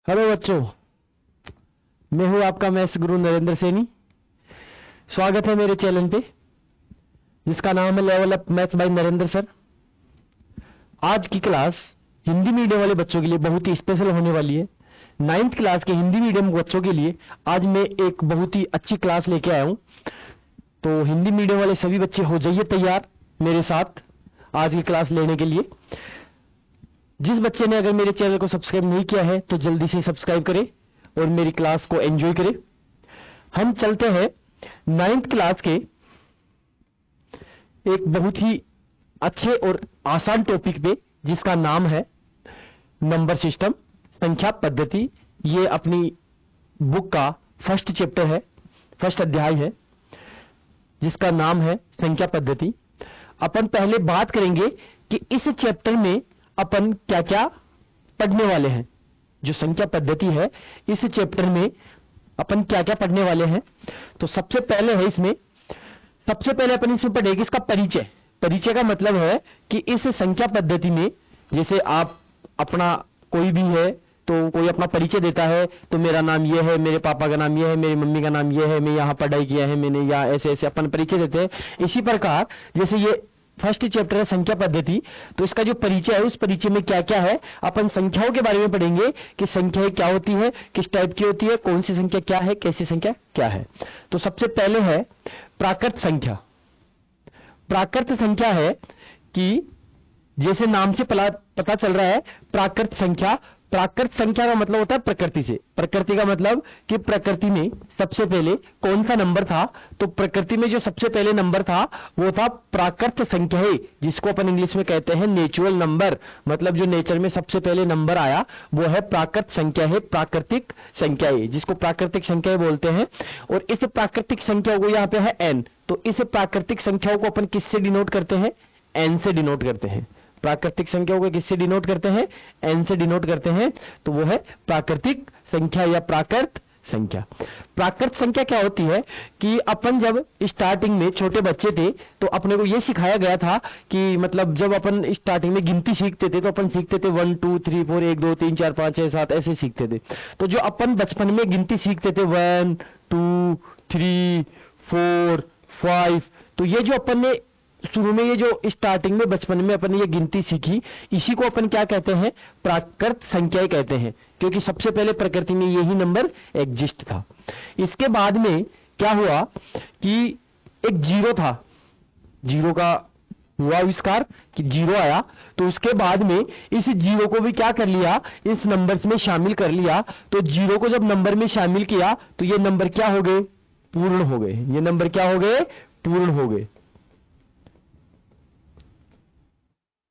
Hello बच्चों, मैं हूं आपका मैथ्स गुरु नरेंद्र सैनी। स्वागत है मेरे चैनल पे जिसका नाम है level up maths by Narendra sir. आज की क्लास हिंदी मीडियम वाले बच्चों के लिए बहुत ही स्पेशल होने वाली है। 9th क्लास के हिंदी मीडियम बच्चों के लिए आज मैं एक बहुत ही अच्छी क्लास लेके आया हूं। तो हिंदी मीडियम वाले सभी बच्चे हो जाइए तैयार मेरे साथ आज की क्लास लेने के लिए। जिस बच्चे ने अगर मेरे चैनल को सब्सक्राइब नहीं किया है तो जल्दी से सब्सक्राइब करें और मेरी क्लास को एंजॉय करें। हम चलते हैं 9th क्लास के एक बहुत ही अच्छे और आसान टॉपिक पे जिसका नाम है नंबर सिस्टम, संख्या पद्धति। ये अपनी बुक का फर्स्ट चैप्टर है, फर्स्ट अध्याय है जिसका नाम है संख्या पद्धति। अपन पहले बात करेंगे कि इस चैप्टर में अपन क्या क्या पढ़ने वाले हैं। जो संख्या पद्धति है इस चैप्टर में अपन क्या क्या पढ़ने वाले हैं। तो सबसे पहले है सबसे पहले अपन इसमें पढ़ेंगे इसका परिचय। परिचय का मतलब है कि इस संख्या पद्धति में जैसे आप अपना कोई भी है तो कोई अपना परिचय देता है, तो मेरा नाम ये है, मेरे पापा का नाम ये है, मेरी मम्मी का नाम ये है, मैं यहाँ पढ़ाई किया है मैंने, या ऐसे ऐसे अपन परिचय देते हैं। इसी प्रकार जैसे ये फर्स्ट चैप्टर है संख्या पद्धति, तो इसका जो परिचय है उस परिचय में क्या क्या है अपन संख्याओं के बारे में पढ़ेंगे कि संख्याएं क्या होती है, किस टाइप की होती है, कौन सी संख्या क्या है, कैसी संख्या क्या है। तो सबसे पहले है प्राकृत संख्या। प्राकृत संख्या है कि जैसे नाम से पता चल रहा है प्राकृत संख्या। प्राकृत संख्या का मतलब होता है प्रकृति से। प्रकृति का मतलब कि प्रकृति में सबसे पहले कौन सा नंबर था, तो प्रकृति में जो सबसे पहले नंबर था वो था प्राकृत संख्या है, जिसको अपन इंग्लिश में कहते हैं नेचुरल नंबर। मतलब जो नेचर में सबसे पहले नंबर आया वो है प्राकृत संख्या है, प्राकृतिक संख्या है, जिसको प्राकृतिक संख्या बोलते हैं। और इस प्राकृतिक संख्या को यहाँ पे है n। तो इस प्राकृतिक संख्याओं को अपन किससे डिनोट करते हैं? n से डिनोट करते हैं। प्राकृतिक संख्याओं को किससे डिनोट करते हैं? n से डिनोट करते हैं। तो वो है प्राकृतिक संख्या या प्राकृत संख्या। प्राकृत संख्या क्या होती है कि अपन जब स्टार्टिंग में छोटे बच्चे थे तो अपने को ये सिखाया गया था कि मतलब जब अपन स्टार्टिंग में गिनती सीखते थे तो अपन सीखते थे 1 2 3 4 1 2 3 4 5 6 7 ऐसे सीखते थे। तो जो अपन बचपन में गिनती सीखते थे 1 2 3 4 5, तो ये जो अपन ने शुरू में ये जो स्टार्टिंग में बचपन में अपन ने ये गिनती सीखी, इसी को अपन क्या कहते हैं? प्राकृत संख्याएं कहते हैं, क्योंकि सबसे पहले प्रकृति में यही नंबर एग्जिस्ट था। इसके बाद में क्या हुआ कि एक जीरो था, जीरो का हुआ आविष्कार कि जीरो आया। तो उसके बाद में इस जीरो को भी क्या कर लिया? इस नंबर्स में शामिल कर लिया। तो जीरो को जब नंबर में शामिल किया तो ये नंबर क्या हो गए? पूर्ण हो गए। ये नंबर क्या हो गए? पूर्ण हो गए।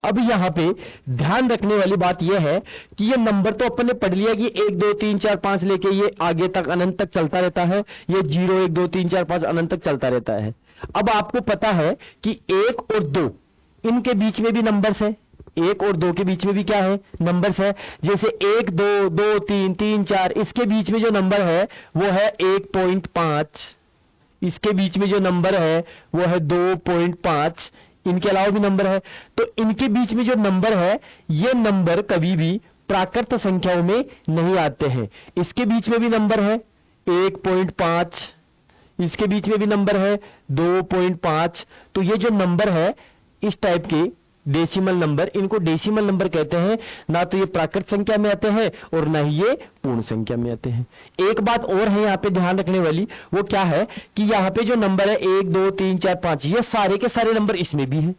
अब यहां पे ध्यान रखने वाली बात यह है कि ये नंबर तो अपन ने पढ़ लिया कि 1 2 3 4 5 लेके ये आगे तक अनंत तक चलता रहता है। ये 0 1 2 3 4 5 अनंत तक चलता रहता है। अब आपको पता है कि 1 और 2 इनके बीच में भी नंबर्स है। 1 और 2 के बीच में भी क्या है? नंबर्स है। जैसे 1 2 2 3 3 4 इसके बीच में जो नंबर है वो है 1.5। इसके बीच में जो नंबर है वो है 2.5। इनके अलावा भी नंबर है। तो इनके बीच में जो नंबर है ये नंबर कभी भी प्राकृत संख्याओं में नहीं आते हैं। इसके बीच में भी नंबर है 1.5, इसके बीच में भी नंबर है 2.5। तो ये जो नंबर है इस टाइप के डेसिमल नंबर, इनको डेसिमल नंबर कहते हैं। ना तो ये प्राकृत संख्या में आते हैं और ना ही ये पूर्ण संख्या में आते हैं। एक बात और है यहाँ पे ध्यान रखने वाली, वो क्या है कि यहाँ पे जो नंबर है 1 2 3 4 5 ये सारे के सारे नंबर इसमें भी हैं।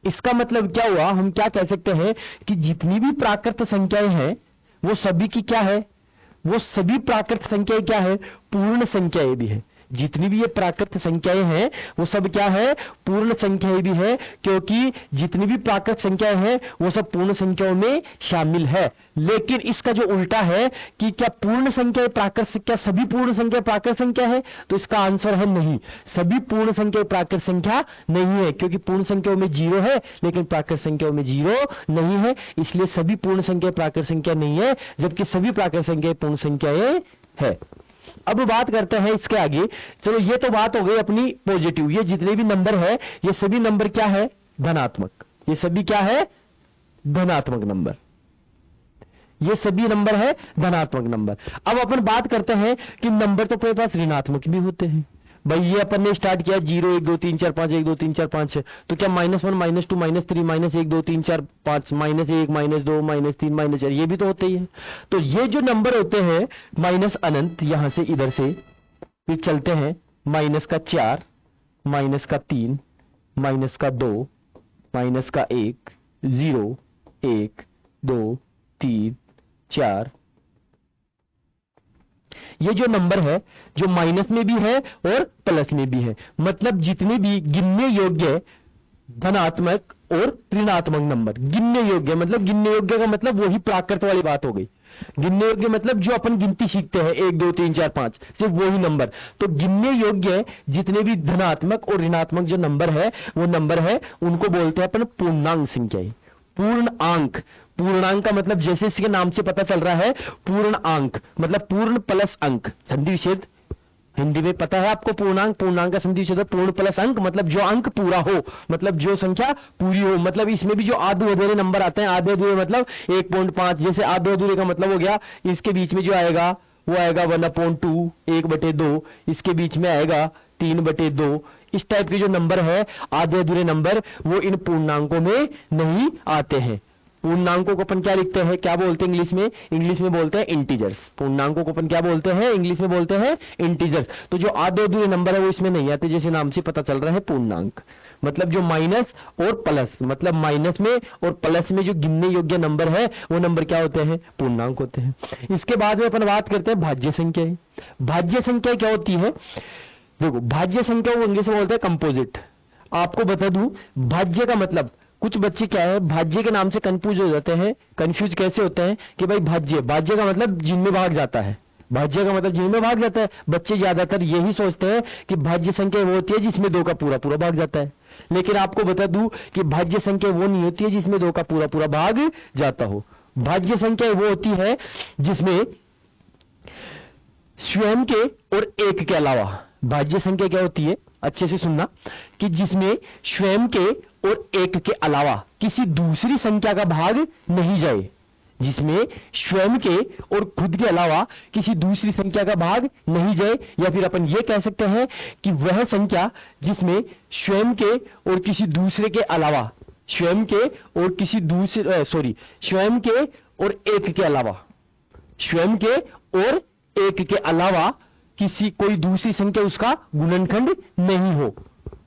इसका मतलब क्या हुआ? हम क्या कह सकते हैं कि जितनी भी प्राकृत संख्याएं हैं वो सभी की क्या है? वो सभी प्राकृत संख्याएं क्या है? पूर्ण संख्याएं भी है। जितनी भी ये प्राकृत संख्याएं हैं वो सब क्या है? पूर्ण संख्याएं भी है, क्योंकि जितनी भी प्राकृत संख्याएं हैं वो सब पूर्ण संख्याओं में शामिल है। लेकिन इसका जो उल्टा है कि क्या पूर्ण संख्या प्राकृत संख्या, सभी पूर्ण संख्या प्राकृत संख्या है? तो इसका आंसर है नहीं। सभी पूर्ण संख्या प्राकृत संख्या नहीं है, क्योंकि पूर्ण संख्याओं में 0 है लेकिन प्राकृत संख्याओं में 0 नहीं है। इसलिए सभी पूर्ण संख्या प्राकृत संख्या नहीं है, जबकि सभी प्राकृत संख्या पूर्ण संख्याएं है। अब बात करते हैं इसके आगे। चलो ये तो बात हो गई अपनी पॉजिटिव। ये जितने भी नंबर है ये सभी नंबर क्या है? धनात्मक। ये सभी क्या है? धनात्मक नंबर। ये सभी नंबर है धनात्मक नंबर। अब अपन बात करते हैं कि नंबर तो अपने पास ऋणात्मक भी होते हैं। भाई ये अपन ने स्टार्ट किया 0 1 2 3 4 5 1 2 3 4 5 तो क्या -1 -2 -3 -1 2 3 4 5 -1 -2 -3 -4 ये भी तो होते ही है। तो ये जो नंबर होते हैं माइनस अनंत, यहां से इधर से फिर चलते हैं माइनस का 4 माइनस का 3 माइनस का 2 माइनस का 1 0 1 2 3 4। ये जो नंबर है जो माइनस में भी है और प्लस में भी है, मतलब जितने भी गिनने योग्य धनात्मक और ऋणात्मक नंबर, गिनने योग्य मतलब गिनने योग्य का मतलब वही प्राकृत वाली बात हो गई। गिनने योग्य मतलब जो अपन गिनती सीखते हैं 1 2 3 4 5 सिर्फ वही नंबर। तो गिनने योग्य जितने भी धनात्मक और ऋणात्मक जो नंबर है वो नंबर है उनको बोलते हैं अपन पूर्णांक संख्याएं। पूर्णांक, पूर्णांक का मतलब जैसे इसके नाम से पता चल रहा है पूर्ण अंक मतलब पूर्ण प्लस अंक, संधि विच्छेद हिंदी में पता है आपको। पूर्णांक, पूर्णांक का संधि विच्छेद पूर्ण प्लस अंक मतलब जो अंक पूरा हो, मतलब जो संख्या पूरी हो। मतलब इसमें भी जो आधे अधूरे नंबर आते हैं, आधे अधूरे मतलब 1.5, जैसे आधे अधूरे का मतलब हो गया इसके बीच में जो आएगा वो आएगा 1/2, 1/2, इसके बीच में आएगा 3/2। इस टाइप के जो नंबर है आधे अधूरे नंबर वो इन पूर्णांकों में नहीं आते हैं। पूर्णांकों को अपन क्या लिखते हैं, क्या बोलते हैं इंग्लिश में? इंग्लिश में बोलते हैं इंटीजर्स। पूर्णांकों को अपन क्या बोलते हैं इंग्लिश में? बोलते हैं इंटीजर्स। तो जो आधे अधूरे नंबर है वो इसमें नहीं आते, जैसे नाम से पता चल रहा है पूर्णांक। मतलब जो माइनस और प्लस, मतलब माइनस में और प्लस में जो गिनने योग्य नंबर है वो नंबर क्या होते हैं? पूर्णांक होते हैं। इसके बाद में अपन बात करते हैं भाज्य संख्याएं। भाज्य संख्या क्या होती है? देखो भाज्य संख्या वो इंग्लिश में बोलते हैं कंपोजिट। आपको बता दूं भाज्य का मतलब, कुछ बच्चे क्या है भाज्य के नाम से कंफ्यूज हो जाते हैं। कंफ्यूज कैसे होते हैं कि भाई भाज्य, भाज्य का मतलब जिनमें भाग जाता है, भाज्य का मतलब जिनमें भाग जाता है। बच्चे ज्यादातर यही सोचते हैं कि भाज्य संख्या वो होती है जिसमें 2 का पूरा पूरा भाग जाता है। लेकिन आपको बता दूं कि भाज्य संख्या वो नहीं होती है जिसमें 2 का पूरा पूरा भाग जाता हो। भाज्य संख्या वो होती है जिसमें स्वयं के और एक के अलावा, भाज्य संख्या क्या होती है अच्छे से सुनना, कि जिसमें स्वयं के और एक के अलावा किसी दूसरी संख्या का भाग नहीं जाए। जिसमें स्वयं के और खुद के अलावा किसी दूसरी संख्या का भाग नहीं जाए, या फिर अपन ये कह सकते हैं कि वह संख्या जिसमें स्वयं के और किसी दूसरे के अलावा, स्वयं के और किसी दूसरे स्वयं के और एक के अलावा, स्वयं के और एक के अलावा किसी कोई दूसरी संख्या उसका गुणनखंड नहीं हो।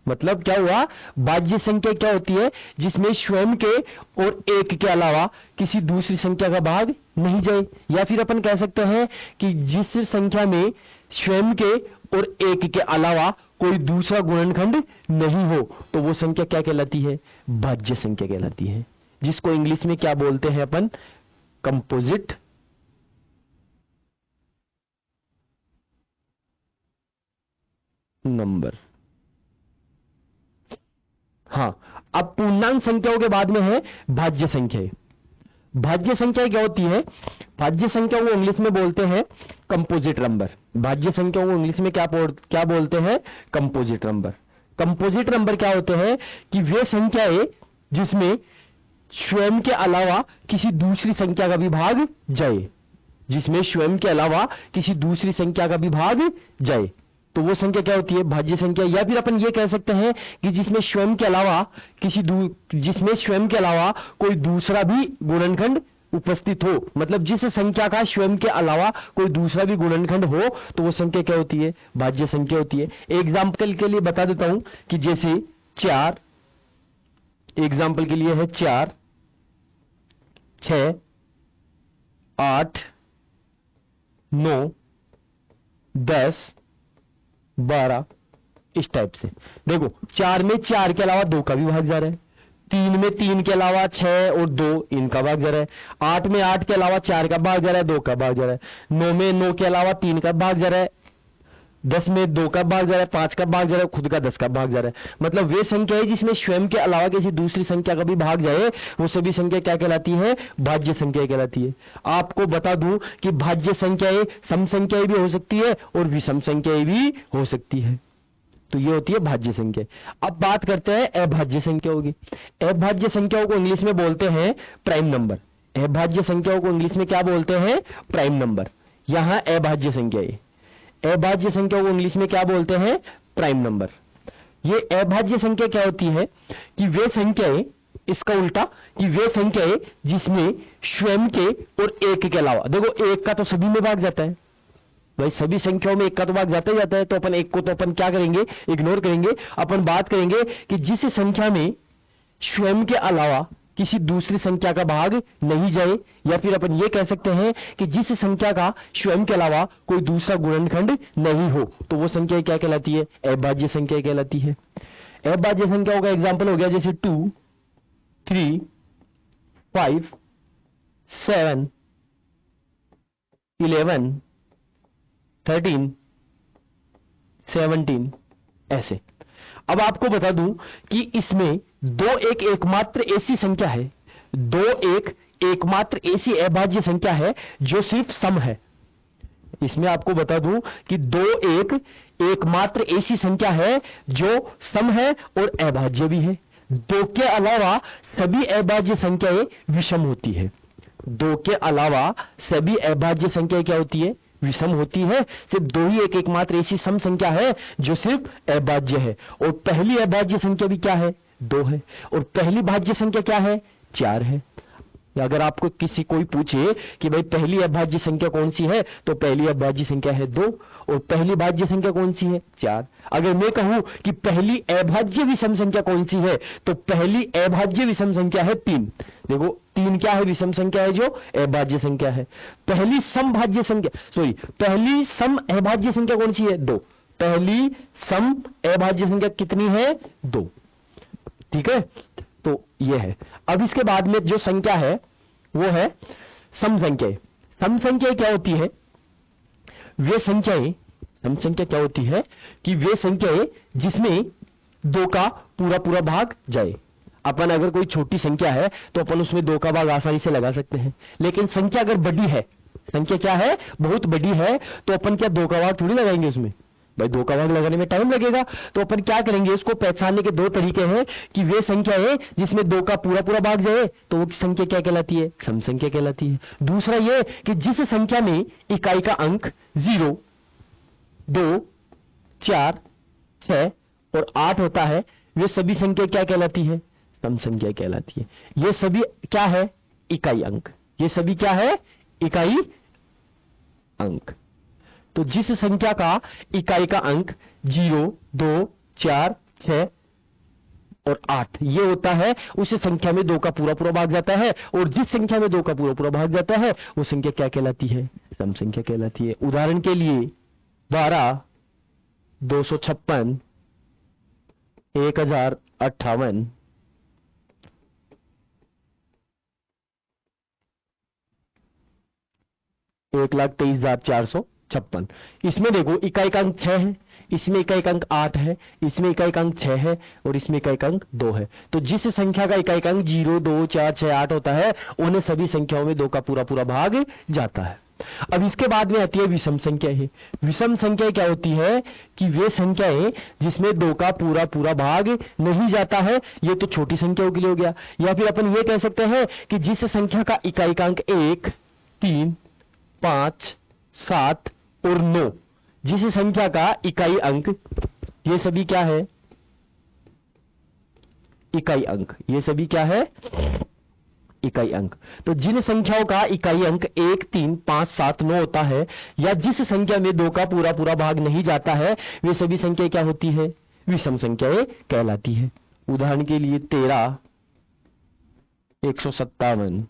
मतलब क्या हुआ, भाज्य संख्या क्या होती है जिसमें स्वयं के और एक के अलावा किसी दूसरी संख्या का भाग नहीं जाए। या फिर अपन कह सकते हैं कि जिस संख्या में स्वयं के और एक के अलावा कोई दूसरा गुणनखंड नहीं हो तो वो संख्या क्या कहलाती है? भाज्य संख्या कहलाती है, जिसको इंग्लिश में क्या बोलते हैं अपन? Composite number. हाँ, अब पूर्णांक संख्याओं के बाद में है भाज्य संख्याएं। भाज्य संख्या क्या होती है? भाज्य संख्या को इंग्लिश में बोलते हैं कंपोजिट नंबर। भाज्य संख्या को इंग्लिश में क्या बोलते हैं? Composite number. कंपोजिट नंबर क्या होते हैं कि वे संख्याएं जिसमें स्वयं के अलावा किसी दूसरी संख्या का भी भाग जाए, जिसमें स्वयं के अलावा किसी दूसरी संख्या का भी भाग जाए तो वो संख्या क्या होती है? भाज्य संख्या। या फिर अपन ये कह सकते हैं कि जिसमें स्वयं के अलावा जिसमें स्वयं के अलावा कोई दूसरा भी गुणनखंड उपस्थित हो, मतलब जिस संख्या का स्वयं के अलावा कोई दूसरा भी गुणनखंड हो तो वो संख्या क्या होती है? भाज्य संख्या होती है। एग्जाम्पल के लिए बता देता हूं कि जैसे 4, एग्जाम्पल के लिए है 4, 6, 8, 9, 10, 12, इस टाइप से। देखो 4 में 4 के अलावा 2 का भी भाग जा रहा है, 3 में 3 के अलावा 6 और 2 इनका भाग जा रहा है, 8 में 8 के अलावा 4 का भाग जा रहा है, 2 का भाग जा रहा है, 9 में 9 के अलावा 3 का भाग जा रहा है, 10 में 2 का भाग जा रहा है, 5 का भाग जा रहा है, खुद का 10 का भाग जा रहा है। मतलब वे संख्या है जिसमें स्वयं के अलावा किसी दूसरी संख्या का भी भाग जाए वो सभी संख्या क्या कहलाती है? भाज्य संख्या कहलाती है। आपको बता दूं कि भाज्य संख्याएं सम संख्याएं भी हो सकती है और विषम संख्याएं भी हो सकती है। तो ये होती है भाज्य संख्या। अब बात करते हैं अभाज्य संख्या होगी। अभाज्य संख्याओं को इंग्लिश में बोलते हैं प्राइम नंबर। अभाज्य संख्याओं को इंग्लिश में क्या बोलते हैं? Prime number. यहां अभाज्य संख्याएं, अभाज्य संख्याओं को इंग्लिश में क्या बोलते हैं? Prime number. ये अभाज्य संख्या क्या होती है कि वे संख्याएं, इसका उल्टा, कि वे संख्याएं जिसमें स्वयं के और एक के अलावा, देखो एक का तो सभी में भाग जाता है भाई, सभी संख्याओं में एक का तो भाग जाता ही जाता है, तो अपन एक को तो अपन क्या करेंगे? इग्नोर करेंगे। अपन बात करेंगे कि जिस संख्या में स्वयं के अलावा किसी दूसरी संख्या का भाग नहीं जाए, या फिर अपन ये कह सकते हैं कि जिस संख्या का स्वयं के अलावा कोई दूसरा गुणनखंड नहीं हो, तो वो संख्या क्या कहलाती है? अभाज्य संख्या कहलाती है। अभाज्य संख्याओं का एग्जाम्पल हो गया जैसे 2, 3, 5, 7, 11, 13, 17, ऐसे। अब आपको बता दूं कि इसमें 2 एक एकमात्र ऐसी संख्या है, 2 एक एकमात्र ऐसी अभाज्य संख्या है जो सिर्फ सम है। इसमें आपको बता दूं कि 2 एक एकमात्र ऐसी संख्या है जो सम है और अभाज्य भी है। 2 के अलावा सभी अभाज्य संख्याएं विषम होती है। 2 के अलावा सभी अभाज्य संख्याएं क्या होती है? विषम होती है। सिर्फ 2 ही एक एकमात्र ऐसी सम संख्या है जो सिर्फ अभाज्य है। और पहली अभाज्य संख्या भी क्या है? 2 है। और पहली भाज्य संख्या क्या है? 4 है। अगर आपको किसी कोई पूछे कि भाई पहली अभाज्य संख्या कौन सी है, तो पहली अभाज्य संख्या है 2, और पहली भाज्य संख्या कौन सी है? 4। अगर मैं कहूं कि पहली अभाज्य विषम संख्या कौन सी है, तो पहली अभाज्य विषम संख्या है 3। देखो 3 क्या है? विषम संख्या है जो अभाज्य संख्या है। पहली समभाज्य संख्या, सॉरी, पहली सम अभाज्य संख्या कौन सी है? 2। पहली सम अभाज्य संख्या कितनी है? 2। ठीक है, तो ये है। अब इसके बाद में जो संख्या है वो है सम संख्याएं। सम संख्याएं क्या होती है? वे संख्याएं, सम संख्या क्या होती है कि वे संख्याएं जिसमें 2 का पूरा पूरा भाग जाए। अपन अगर कोई छोटी संख्या है तो अपन उसमें 2 का भाग आसानी से लगा सकते हैं, लेकिन संख्या अगर बड़ी है, संख्या क्या है? बहुत बड़ी है, तो अपन क्या 2 का भाग थोड़ी लगाएंगे उसमें? भाई 2 का भाग लगाने में टाइम लगेगा। तो अपन क्या करेंगे? इसको पहचानने के 2 तरीके हैं कि वे संख्या है जिसमें 2 का पूरा पूरा भाग जाए, तो वो संख्या क्या कहलाती है? सम संख्या कहलाती है। दूसरा ये कि जिस संख्या में इकाई का अंक 0, 2, 4, 6 और 8 होता है, वे सभी संख्या क्या कहलाती है? सम संख्या कहलाती है। ये सभी क्या है? इकाई अंक। ये सभी क्या है? इकाई अंक। तो जिस संख्या का इकाई का अंक 0, 2, 4, 6 और 8 ये होता है, उस संख्या में 2 का पूरा पूरा भाग जाता है, और जिस संख्या में 2 का पूरा पूरा भाग जाता है वो संख्या क्या कहलाती है? सम संख्या कहलाती है। उदाहरण के लिए 12, 256, 1058, 1,23,456। इसमें देखो इकाई का अंक 6 है, इसमें इकाई का अंक 8 है, इसमें इकाई का अंक 6 है, और इसमें इकाई का अंक 2 है। तो जिस संख्या का इकाई का अंक 0, 2, 4, 6, 8 होता है, उन्हें सभी संख्याओं में 2 का पूरा पूरा भाग जाता है। अब इसके बाद में आती है विषम संख्याएं। विषम संख्या क्या होती है कि वे संख्याएं जिसमें 2 का पूरा पूरा भाग नहीं जाता है। ये तो छोटी संख्याओं के लिए हो गया। या फिर अपन ये कह सकते हैं कि जिस संख्या का इकाई का अंक 1, 3, 5, 7 और 9, जिस संख्या का इकाई अंक, ये सभी क्या है? इकाई अंक। ये सभी क्या है? इकाई अंक। तो जिन संख्याओं का इकाई अंक 1, 3, 5, 7, 9 होता है, या जिस संख्या में 2 का पूरा पूरा भाग नहीं जाता है, वे सभी संख्या क्या होती है? विषम संख्याएं कहलाती है। उदाहरण के लिए 13, 157,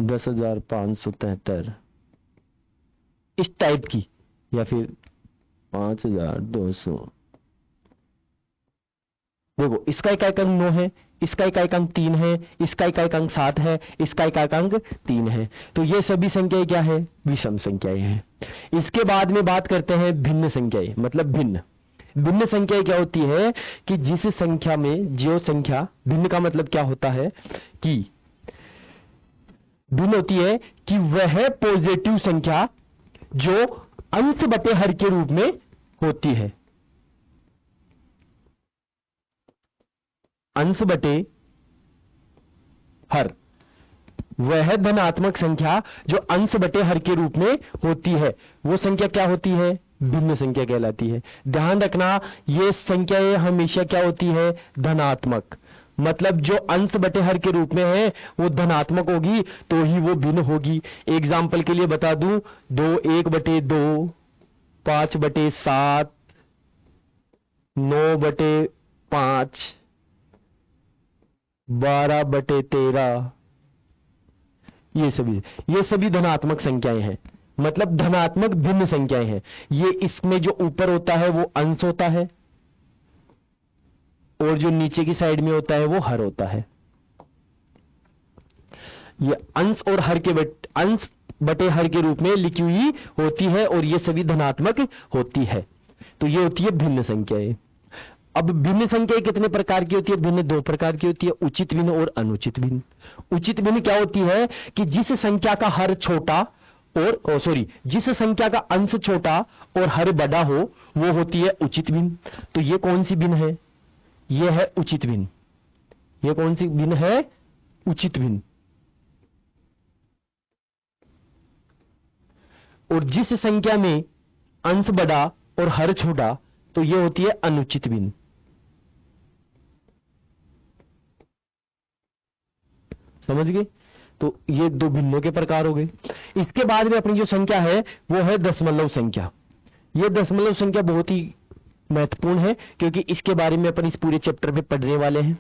10,573 इस टाइप की, या फिर 5,200। देखो इसका इकाई अंक 9 है, इसका इकाई अंक 3 है, इसका इकाई अंक 7 है, इसका इकाई अंक 3 है। तो ये सभी संख्याएं क्या है? विषम संख्याएं हैं। इसके बाद में बात करते हैं भिन्न संख्याएं, मतलब भिन्न। भिन्न संख्याएं क्या होती है कि जिस संख्या में, जो संख्या, भिन्न का मतलब क्या होता है कि भिन्न होती है कि वह पॉजिटिव संख्या जो अंश बटे हर के रूप में होती है। अंश बटे हर, वह धनात्मक संख्या जो अंश बटे हर के रूप में होती है, वो संख्या क्या होती है? भिन्न संख्या कहलाती है। ध्यान रखना, ये संख्याएं हमेशा क्या होती है? धनात्मक। मतलब जो अंश बटे हर के रूप में है वो धनात्मक होगी तो ही वो भिन्न होगी। एग्जाम्पल के लिए बता दूं, 2 1/2, 5/7, 9/5, 12/13, ये सभी धनात्मक संख्याएं हैं। मतलब धनात्मक भिन्न संख्याएं हैं। ये इसमें जो ऊपर होता है वो अंश होता है और जो नीचे की साइड में होता है वो हर होता है। ये अंश और हर के अंश बटे हर के रूप में लिखी हुई होती है और ये सभी धनात्मक होती है। तो ये होती है भिन्न संख्याएं। अब भिन्न संख्याएं कितने प्रकार की होती है? भिन्न 2 प्रकार की होती है, उचित भिन्न और अनुचित भिन्न। उचित भिन्न क्या होती है कि जिस संख्या का हर छोटा और जिस संख्या का अंश छोटा और हर बड़ा हो वो होती है उचित भिन्न। तो ये कौन सी भिन्न है? ये है उचित भिन्न। ये कौन सी भिन्न है? उचित भिन्न। और जिस संख्या में अंश बड़ा और हर छोटा तो ये होती है अनुचित भिन्न। समझ गए? तो ये 2 भिन्नों के प्रकार हो गए। इसके बाद में अपनी जो संख्या है वो है दशमलव संख्या। ये दशमलव संख्या बहुत ही महत्वपूर्ण है क्योंकि इसके बारे में अपन इस पूरे चैप्टर में पढ़ने वाले हैं।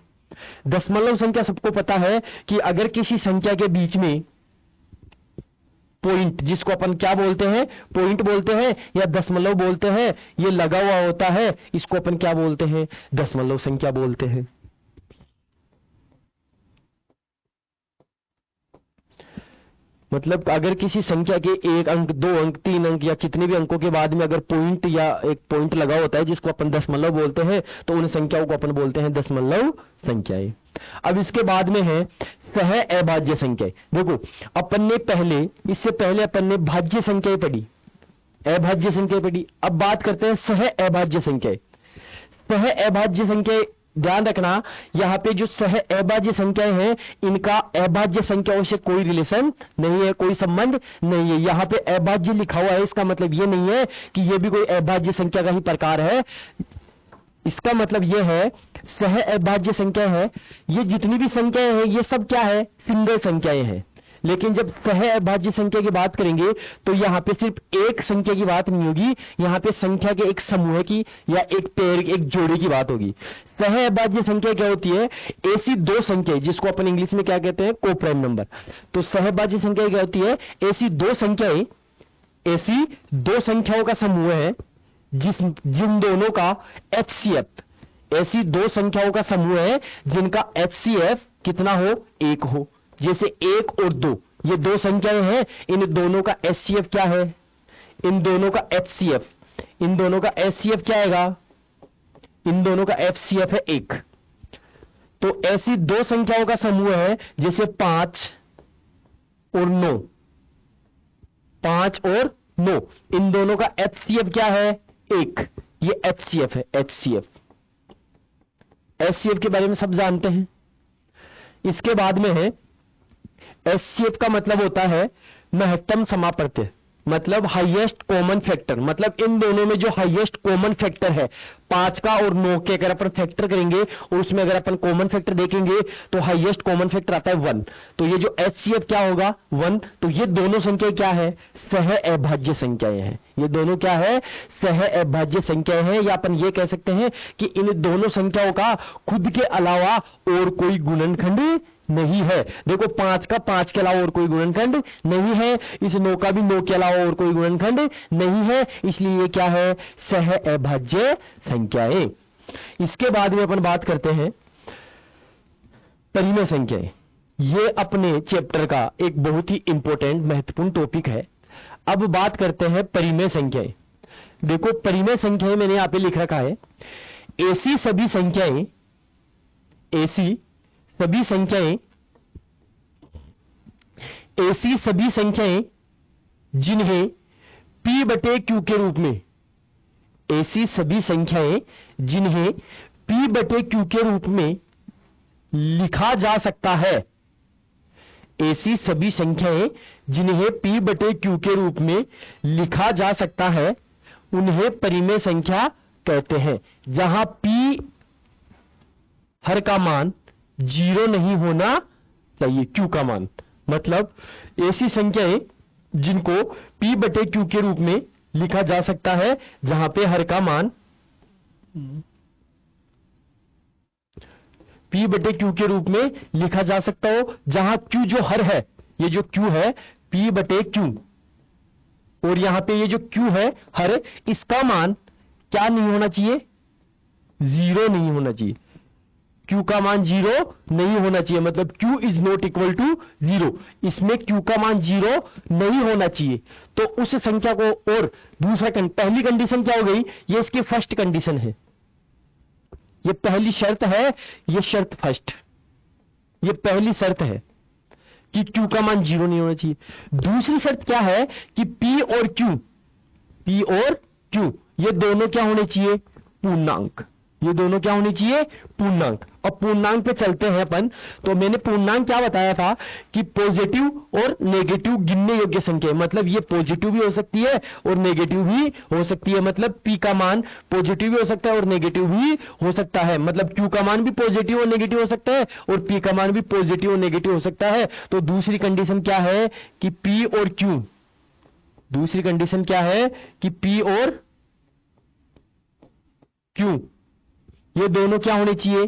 दशमलव संख्या सबको पता है कि अगर किसी संख्या के बीच में पॉइंट, जिसको अपन क्या बोलते हैं? पॉइंट बोलते हैं या दशमलव बोलते हैं, ये लगा हुआ होता है, इसको अपन क्या बोलते हैं? दशमलव संख्या बोलते हैं। मतलब अगर किसी संख्या के 1 अंक, 2 अंक, 3 अंक या कितने भी अंकों के बाद में अगर पॉइंट या एक पॉइंट लगा होता है जिसको अपन दशमलव बोलते हैं, तो उन संख्याओं को अपन बोलते हैं दशमलव संख्याएं। अब इसके बाद में है सह अभाज्य संख्याएं। देखो, इससे पहले अपन ने भाज्य संख्याएं पढ़ी, अभाज्य संख्याएं पढ़ी। अब बात करते हैं सह अभाज्य संख्याएं। सह अभाज्य संख्याएं, ध्यान रखना, यहां पे जो सह अभाज्य संख्याएं हैं इनका अभाज्य संख्याओं से कोई रिलेशन नहीं है, कोई संबंध नहीं है। यहां पे अभाज्य लिखा हुआ है, इसका मतलब ये नहीं है कि ये भी कोई अभाज्य संख्या का ही प्रकार है। इसका मतलब ये है सह अभाज्य संख्या है, ये जितनी भी संख्याएं हैं ये सब क्या है? सिंगल संख्याएं हैं। लेकिन जब सह अभाज्य संख्या की बात करेंगे तो यहां पे सिर्फ एक संख्या की बात नहीं होगी, यहां पे संख्या के एक समूह की या एक पेयर, एक जोड़े की बात होगी। सह अभाज्य संख्या क्या होती है? ऐसी 2 संख्याएं जिसको अपन इंग्लिश में क्या कहते हैं? Co-prime number. तो सह अभाज्य संख्या क्या होती है? ऐसी 2 संख्याओं का समूह है जिन दोनों का HCF, ऐसी 2 संख्याओं का समूह है जिनका HCF कितना हो? 1 हो। जैसे 1 और 2, ये 2 संख्याएं हैं, इन दोनों का HCF क्या है? इन दोनों का HCF, इन दोनों का HCF क्या आएगा? इन दोनों का HCF है 1। तो ऐसी 2 संख्याओं का समूह है जैसे 5 और 9, 5 और 9, इन दोनों का HCF क्या है? 1। ये HCF है, HCF। HCF के बारे में सब जानते हैं। इसके बाद में है HCF का मतलब होता है महत्तम समापर्त्य, मतलब हाईएस्ट कॉमन फैक्टर। मतलब इन दोनों में जो हाईएस्ट कॉमन फैक्टर है 5 का और 9 के अगर अपन फैक्टर करेंगे और उसमें अगर अपन कॉमन फैक्टर देखेंगे तो हाईएस्ट कॉमन फैक्टर आता है 1। तो ये जो HCF क्या होगा? 1। तो ये दोनों संख्याएं क्या है? सह अभाज्य संख्याएं हैं। ये दोनों क्या है? सह अभाज्य संख्याएं हैं। या अपन ये कह सकते हैं कि इन दोनों संख्याओं का खुद के अलावा और कोई गुणनखंड नहीं है। देखो, 5 का 5 के अलावा और कोई गुणनखंड नहीं है, इस 9 का भी 9 के अलावा और कोई गुणनखंड नहीं है, इसलिए ये क्या है? सह अभाज्य संख्याएं। इसके बाद में अपन बात करते हैं परिमेय संख्याएं। ये अपने चैप्टर का एक बहुत ही इंपॉर्टेंट महत्वपूर्ण टॉपिक है। अब बात करते हैं परिमेय संख्याएं। देखो, परिमेय संख्याएं मैंने यहां पे लिख रखा है, ऐसी सभी संख्याएं जिन्हें P/Q के रूप में, ऐसी सभी संख्याएं जिन्हें P/Q के रूप में लिखा जा सकता है, ऐसी सभी संख्याएं जिन्हें p बटे q के रूप में लिखा जा सकता है उन्हें परिमेय संख्या कहते हैं। जहां p हर का मान 0 नहीं होना चाहिए, q का मान, मतलब ऐसी संख्याएं जिनको p बटे q के रूप में लिखा जा सकता है जहां पे हर का मान p बटे q के रूप में लिखा जा सकता हो, जहां q जो हर है, ये जो q है p बटे q, और यहां पे ये जो q है हर, इसका मान क्या नहीं होना चाहिए, 0 नहीं होना चाहिए। q का मान 0 नहीं होना चाहिए, मतलब q is not equal to 0, इसमें q का मान 0 नहीं होना चाहिए। तो उस संख्या को, और पहली कंडीशन क्या हो गई, ये इसकी फर्स्ट कंडीशन है, ये पहली शर्त है, ये शर्त फर्स्ट, ये पहली शर्त है कि q का मान 0 नहीं होना चाहिए। दूसरी शर्त क्या है कि p और q ये दोनों क्या होने चाहिए, पूर्णांक, ये दोनों क्या होने चाहिए, पूर्णांक। अब पूर्णांक पे चलते हैं अपन। तो मैंने पूर्णांक क्या बताया था कि पॉजिटिव और नेगेटिव गिनने योग्य संख्या, मतलब ये पॉजिटिव भी हो सकती है और नेगेटिव भी हो सकती है, मतलब p का मान पॉजिटिव भी हो सकता है और नेगेटिव भी हो सकता है, मतलब q का मान भी पॉजिटिव और नेगेटिव हो सकता है और p का मान भी पॉजिटिव और नेगेटिव हो सकता है। तो दूसरी कंडीशन क्या है कि p और q, दूसरी कंडीशन क्या है कि p और q ये दोनों क्या होने चाहिए,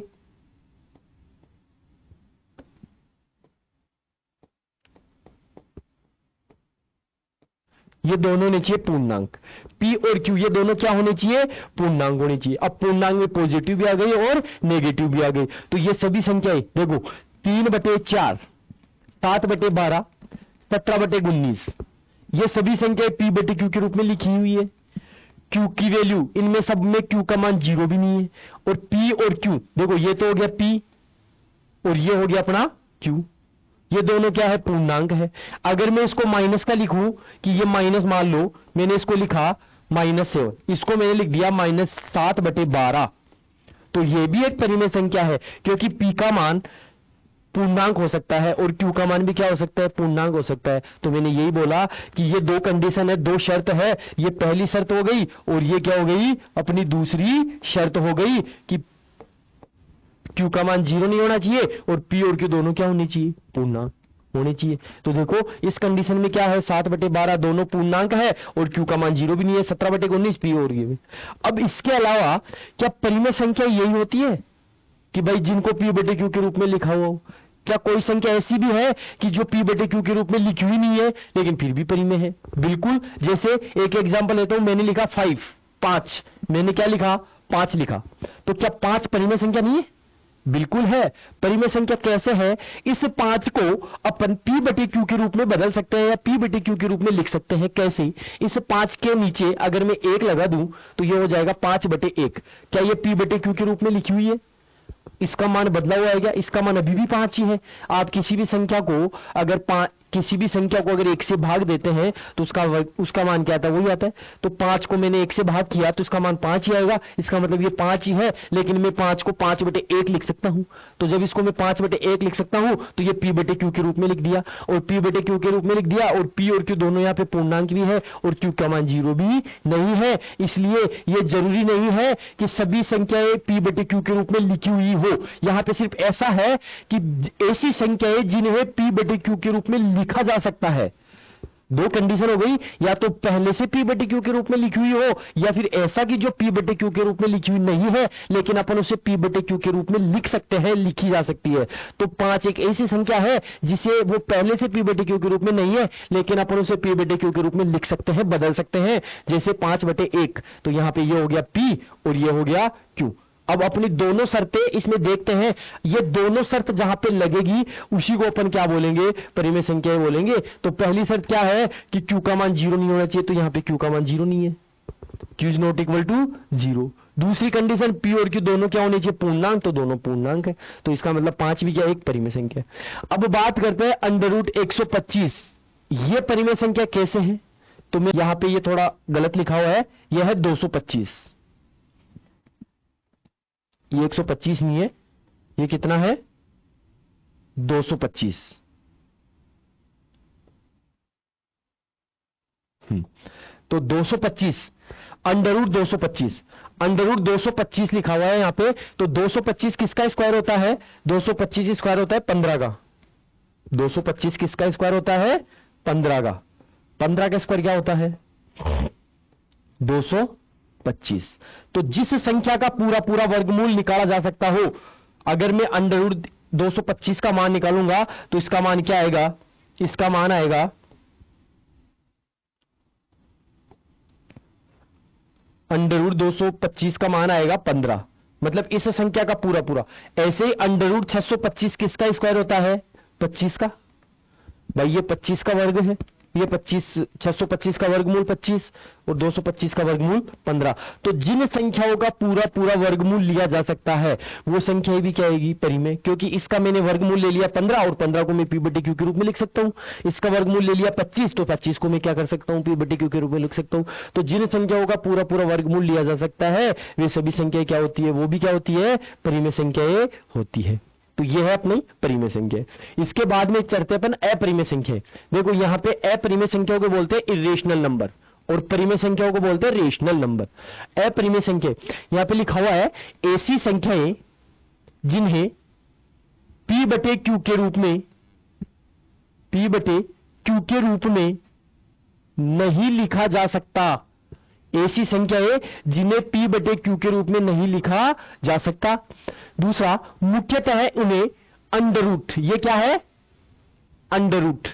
ये दोनों होने चाहिए पूर्णांक। p और q ये दोनों क्या होने चाहिए, पूर्णांक होने चाहिए। अब पूर्णांक में पॉजिटिव भी आ गई और नेगेटिव भी आ गई, तो ये सभी संख्याएं देखो 3/4, 7/12, 17/19, ये सभी संख्याएं p बटे q के रूप में लिखी हुई है। q की वैल्यू, इनमें सब में q का मान 0 भी नहीं है, और p और q देखो, ये तो हो गया p और ये हो गया अपना q, ये दोनों क्या है, पूर्णांक है। अगर मैं इसको माइनस का लिखूं कि ये माइनस, मान लो मैंने इसको लिखा -7, इसको मैंने लिख दिया -7/12, तो ये भी एक परिमेय संख्या है, क्योंकि p का मान पूर्णांक हो सकता है और q का मान भी क्या हो सकता है, पूर्णांक हो सकता है। तो मैंने यही बोला कि ये दो कंडीशन है, दो शर्त है, ये पहली शर्त हो गई और ये क्या हो गई, अपनी दूसरी शर्त हो गई कि q का मान 0 नहीं होना चाहिए और p और q दोनों क्या होनी चाहिए, पूर्णांक होने चाहिए। तो देखो इस कंडीशन में क्या है, 7/12 दोनों पूर्णांक है और q का मान 0 भी नहीं है, 17/19 p और ये भी। अब इसके अलावा क्या परिमेय संख्या यही होती है कि भाई जिनको p बटे q के रूप में लिखा हुआ हो? क्या कोई संख्या ऐसी भी है कि जो p बटे q के रूप में लिखी हुई नहीं है लेकिन फिर भी परिमेय है? बिल्कुल। जैसे एक एग्जांपल लेता हूं, मैंने लिखा 5, मैंने क्या लिखा, 5 लिखा, तो क्या 5 परिमेय संख्या नहीं है? बिल्कुल है। परिमेय संख्या कैसे है, इस 5 को अपन p बटे q के रूप में बदल सकते हैं या p बटे q के रूप में लिख सकते हैं। कैसे? इस 5 के नीचे अगर मैं 1 लगा दूं तो ये हो जाएगा 5/1। क्या ये p बटे q के रूप में लिखी हुई है? इसका मान बदला हुआ है क्या? इसका मान अभी भी 5 ही है। आप किसी भी संख्या को अगर किसी भी संख्या को अगर 1 से भाग देते हैं तो उसका मान क्या आता है, वही आता है। तो 5 को मैंने 1 से भाग किया तो इसका मान 5 ही आएगा, इसका मतलब ये 5 ही है, लेकिन मैं 5 को 5/1 लिख सकता हूं। तो जब इसको मैं 5/1 लिख सकता हूं तो ये p बटे q के रूप में लिख दिया, और p बटे q के रूप में लिख दिया, और p और q दोनों यहाँ पे पूर्णांक भी है और q का मान 0 भी नहीं है। इसलिए ये जरूरी नहीं है कि सभी संख्याएं p बटे q के रूप में लिखी हुई हो। यहाँ पे सिर्फ ऐसा है कि ऐसी संख्याएं जिन्हें p बटे q के रूप में लिखा जा सकता है। दो कंडीशन हो गई, या तो पहले से p बटे q के रूप में लिखी हुई हो, या फिर ऐसा कि जो p बटे q के रूप में लिखी हुई नहीं है लेकिन अपन उसे p बटे q के रूप में लिख सकते हैं, लिखी जा सकती है। तो 5 एक ऐसी संख्या है जिसे वो पहले से p बटे q के रूप में नहीं है लेकिन अपन उसे p बटे q के रूप में लिख सकते हैं, बदल सकते हैं। जैसे 5/1, तो यहां पे ये हो गया p और ये हो गया q। अब अपनी दोनों शर्तें इसमें देखते हैं, ये दोनों शर्त जहां पे लगेगी उसी को अपन क्या बोलेंगे, परिमेय संख्याएं बोलेंगे। तो पहली शर्त क्या है कि q का मान 0 नहीं होना चाहिए, तो यहां पे q का मान 0 नहीं है, q is not equal to 0। दूसरी कंडीशन p और q दोनों क्या होने चाहिए, पूर्णांक, तो दोनों पूर्णांक है, तो इसका मतलब 5 भी क्या, एक परिमेय संख्या। अब बात करते हैं √125, ये परिमेय संख्या कैसे है? तो मैं यहां पे ये थोड़ा गलत लिखा हुआ है, यह है 225, ये 125 नहीं है, ये कितना है, 225। तो 225 अंडर रूट 225, अंडर रूट 225 लिखा हुआ है यहां पे। तो 225 किसका स्क्वायर होता है? 225 स्क्वायर होता है 15 का। 225 किसका स्क्वायर होता है? 15 का। 15 का स्क्वायर क्या होता है? 225। तो जिस संख्या का पूरा पूरा वर्गमूल निकाला जा सकता हो, अगर मैं अंडर रूट 225 का मान निकालूंगा तो इसका मान क्या आएगा? इसका मान आएगा अंडर रूट 225 का मान आएगा 15, मतलब इस संख्या का पूरा पूरा। ऐसे ही अंडर रूट 625 किसका स्क्वायर होता है? 25 का। भाई ये 25 का वर्ग है, ये 25, 625 का वर्गमूल 25 और 225 का वर्गमूल 15। तो जिन संख्याओं का पूरा पूरा वर्गमूल लिया जा सकता है वो संख्या भी क्या आएगी? परिमेय। क्योंकि इसका मैंने वर्गमूल ले लिया 15 और 15 को मैं पी बटे क्यू के रूप में लिख सकता हूं। इसका वर्गमूल ले लिया 25 तो 25 को मैं क्या कर सकता हूं? पी बटे क्यू के रूप में लिख सकता हूं। तो जिन संख्याओं का पूरा पूरा वर्गमूल लिया जा सकता है वे सभी संख्याएं क्या होती है? वो भी क्या होती है? परिमेय संख्याएं होती है। तो ये है अपनी परिमेय संख्या। इसके बाद में चलते अपन अपरिमेय संख्या। देखो यहां पे अपरिमेय संख्याओं को बोलते हैं इरेशनल नंबर और परिमेय संख्याओं को बोलते हैं रेशनल नंबर। अपरिमेय संख्या यहां पे लिखा हुआ है ऐसी संख्याएं जिन्हें p बटे क्यू के रूप में, p बटे क्यू के रूप में नहीं लिखा जा सकता। ऐसी संख्याएं जिन्हें p बटे क्यू के रूप में नहीं लिखा जा सकता। दूसरा, मुख्यतः उन्हें अंडर रूट, ये क्या है? अंडर रूट,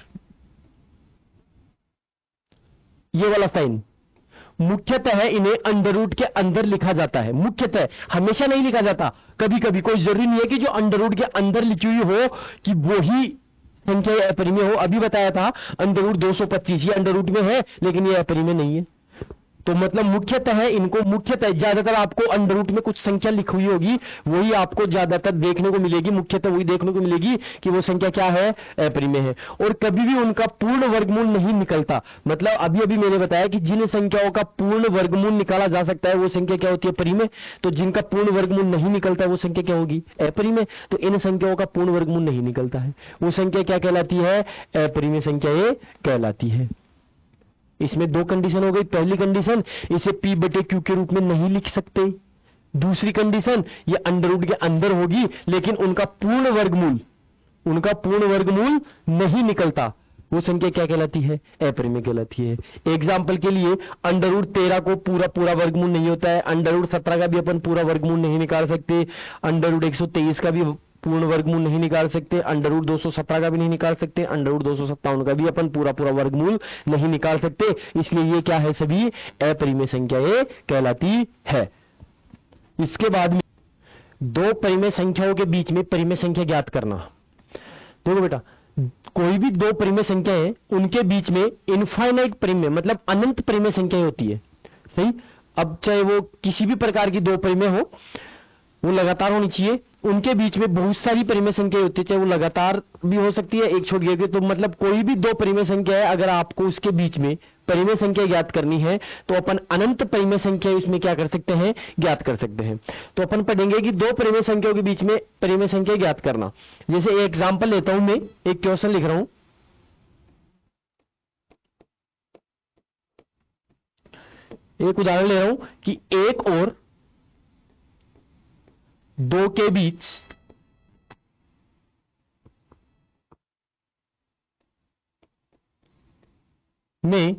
ये वाला साइन, मुख्यतः इन्हें अंडर रूट के अंदर लिखा जाता है। मुख्यतः, हमेशा नहीं लिखा जाता, कभी कभी। कोई जरूरी नहीं है कि जो अंडर रूट के अंदर लिखी हुई हो कि वो ही संख्या अपरिमेय हो। अभी बताया था अंडर रूट 225 ये अंडर रूट में है लेकिन ये अपरिमेय नहीं है। तो मतलब मुख्यतः इनको, मुख्यतः ज्यादातर आपको अंडर रूट में कुछ संख्या लिखी हुई होगी वही आपको ज्यादातर देखने को मिलेगी, मुख्यतः वही देखने को मिलेगी कि वो संख्या क्या है? अपरिमेय है। और कभी भी उनका पूर्ण वर्गमूल नहीं निकलता। मतलब अभी अभी मैंने बताया कि जिन संख्याओं का पूर्ण वर्गमूल निकाला जा सकता है वो संख्या क्या होती है? परिमेय। तो जिनका पूर्ण वर्गमूल नहीं निकलता वो संख्या क्या होगी? अपरिमेय। तो इन संख्याओं का पूर्ण वर्गमूल नहीं निकलता है वो संख्या क्या कहलाती है? अपरिमेय संख्या ये कहलाती है। इसमें दो कंडीशन हो गई। पहली कंडीशन, इसे p बटे क्यू के रूप में नहीं लिख सकते। दूसरी कंडीशन, ये अंडर रूट के अंदर होगी लेकिन उनका पूर्ण वर्गमूल नहीं निकलता। वो संख्या क्या कहलाती है? अपरिमेय कहलाती है। एग्जाम्पल के लिए अंडर रूट 13 को पूरा पूरा वर्गमूल नहीं होता है। अंडर रूट 17 का भी अपन पूरा वर्गमूल नहीं निकाल सकते। अंडर रूट 123 का भी पूर्ण वर्गमूल नहीं निकाल सकते। अंडर रूट 217 का भी नहीं निकाल सकते। अंडर रूट 257 का भी अपन पूरा पूरा वर्गमूल नहीं निकाल सकते। इसलिए ये क्या है? सभी अपरिमेय संख्याएं कहलाती है। इसके बाद में दो परिमेय संख्याओं के बीच में परिमेय संख्या ज्ञात करना। देखो बेटा, कोई भी दो परिमेय संख्याएं, उनके बीच में इनफाइनाइट परिमेय मतलब अनंत परिमेय संख्याएं होती है। सही। अब चाहे वो किसी भी प्रकार की दो परिमेय हो, वो लगातार होनी चाहिए। उनके बीच में बहुत सारी परिमेय संख्या होती है, चाहे वो लगातार भी हो सकती है, एक छोड़ गया। तो मतलब कोई भी दो परिमेय संख्या है, अगर आपको उसके बीच में परिमेय संख्या ज्ञात करनी है तो अपन अनंत परिमेय संख्या इसमें क्या कर सकते हैं? ज्ञात कर सकते हैं। तो अपन पढ़ेंगे कि दो परिमेय संख्याओं के बीच में परिमेय संख्या ज्ञात करना। जैसे एक एग्जाम्पल लेता हूं, मैं एक क्वेश्चन लिख रहा हूं। एक उदाहरण ले रहा हूं कि 1 और 2 के बीच में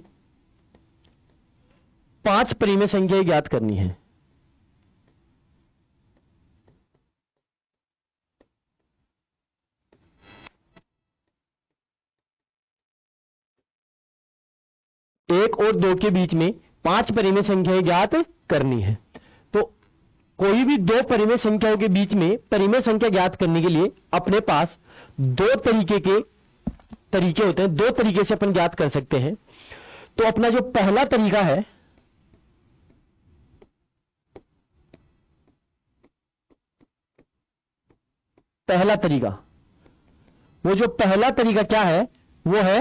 5 परिमेय संख्याएं ज्ञात करनी है। एक और 2 के बीच में 5 परिमेय संख्याएं ज्ञात करनी है। तो कोई भी दो परिमेय संख्याओं के बीच में परिमेय संख्या ज्ञात करने के लिए अपने पास दो तरीके होते हैं। दो तरीके से अपन ज्ञात कर सकते हैं। तो अपना जो पहला तरीका है, वो जो पहला तरीका क्या है? वो है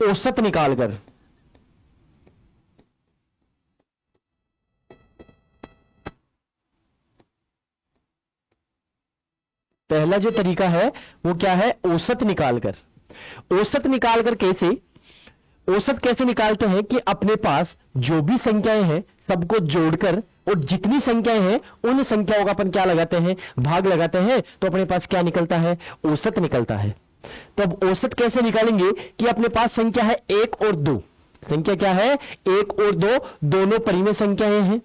औसत निकालकर। पहला जो तरीका है वो क्या है? औसत निकालकर। औसत निकालकर कैसे? औसत कैसे निकालते हैं कि अपने पास जो भी संख्याएं हैं सबको जोड़कर और जितनी संख्याएं हैं उन संख्याओं का अपन क्या लगाते हैं, भाग लगाते हैं, तो अपने पास क्या निकलता है, औसत निकलता है। तो अब औसत कैसे निकालेंगे कि अपने पास संख्या है 1 और 2। संख्या क्या है, 1 और 2, दोनों परिमेय संख्याएं हैं।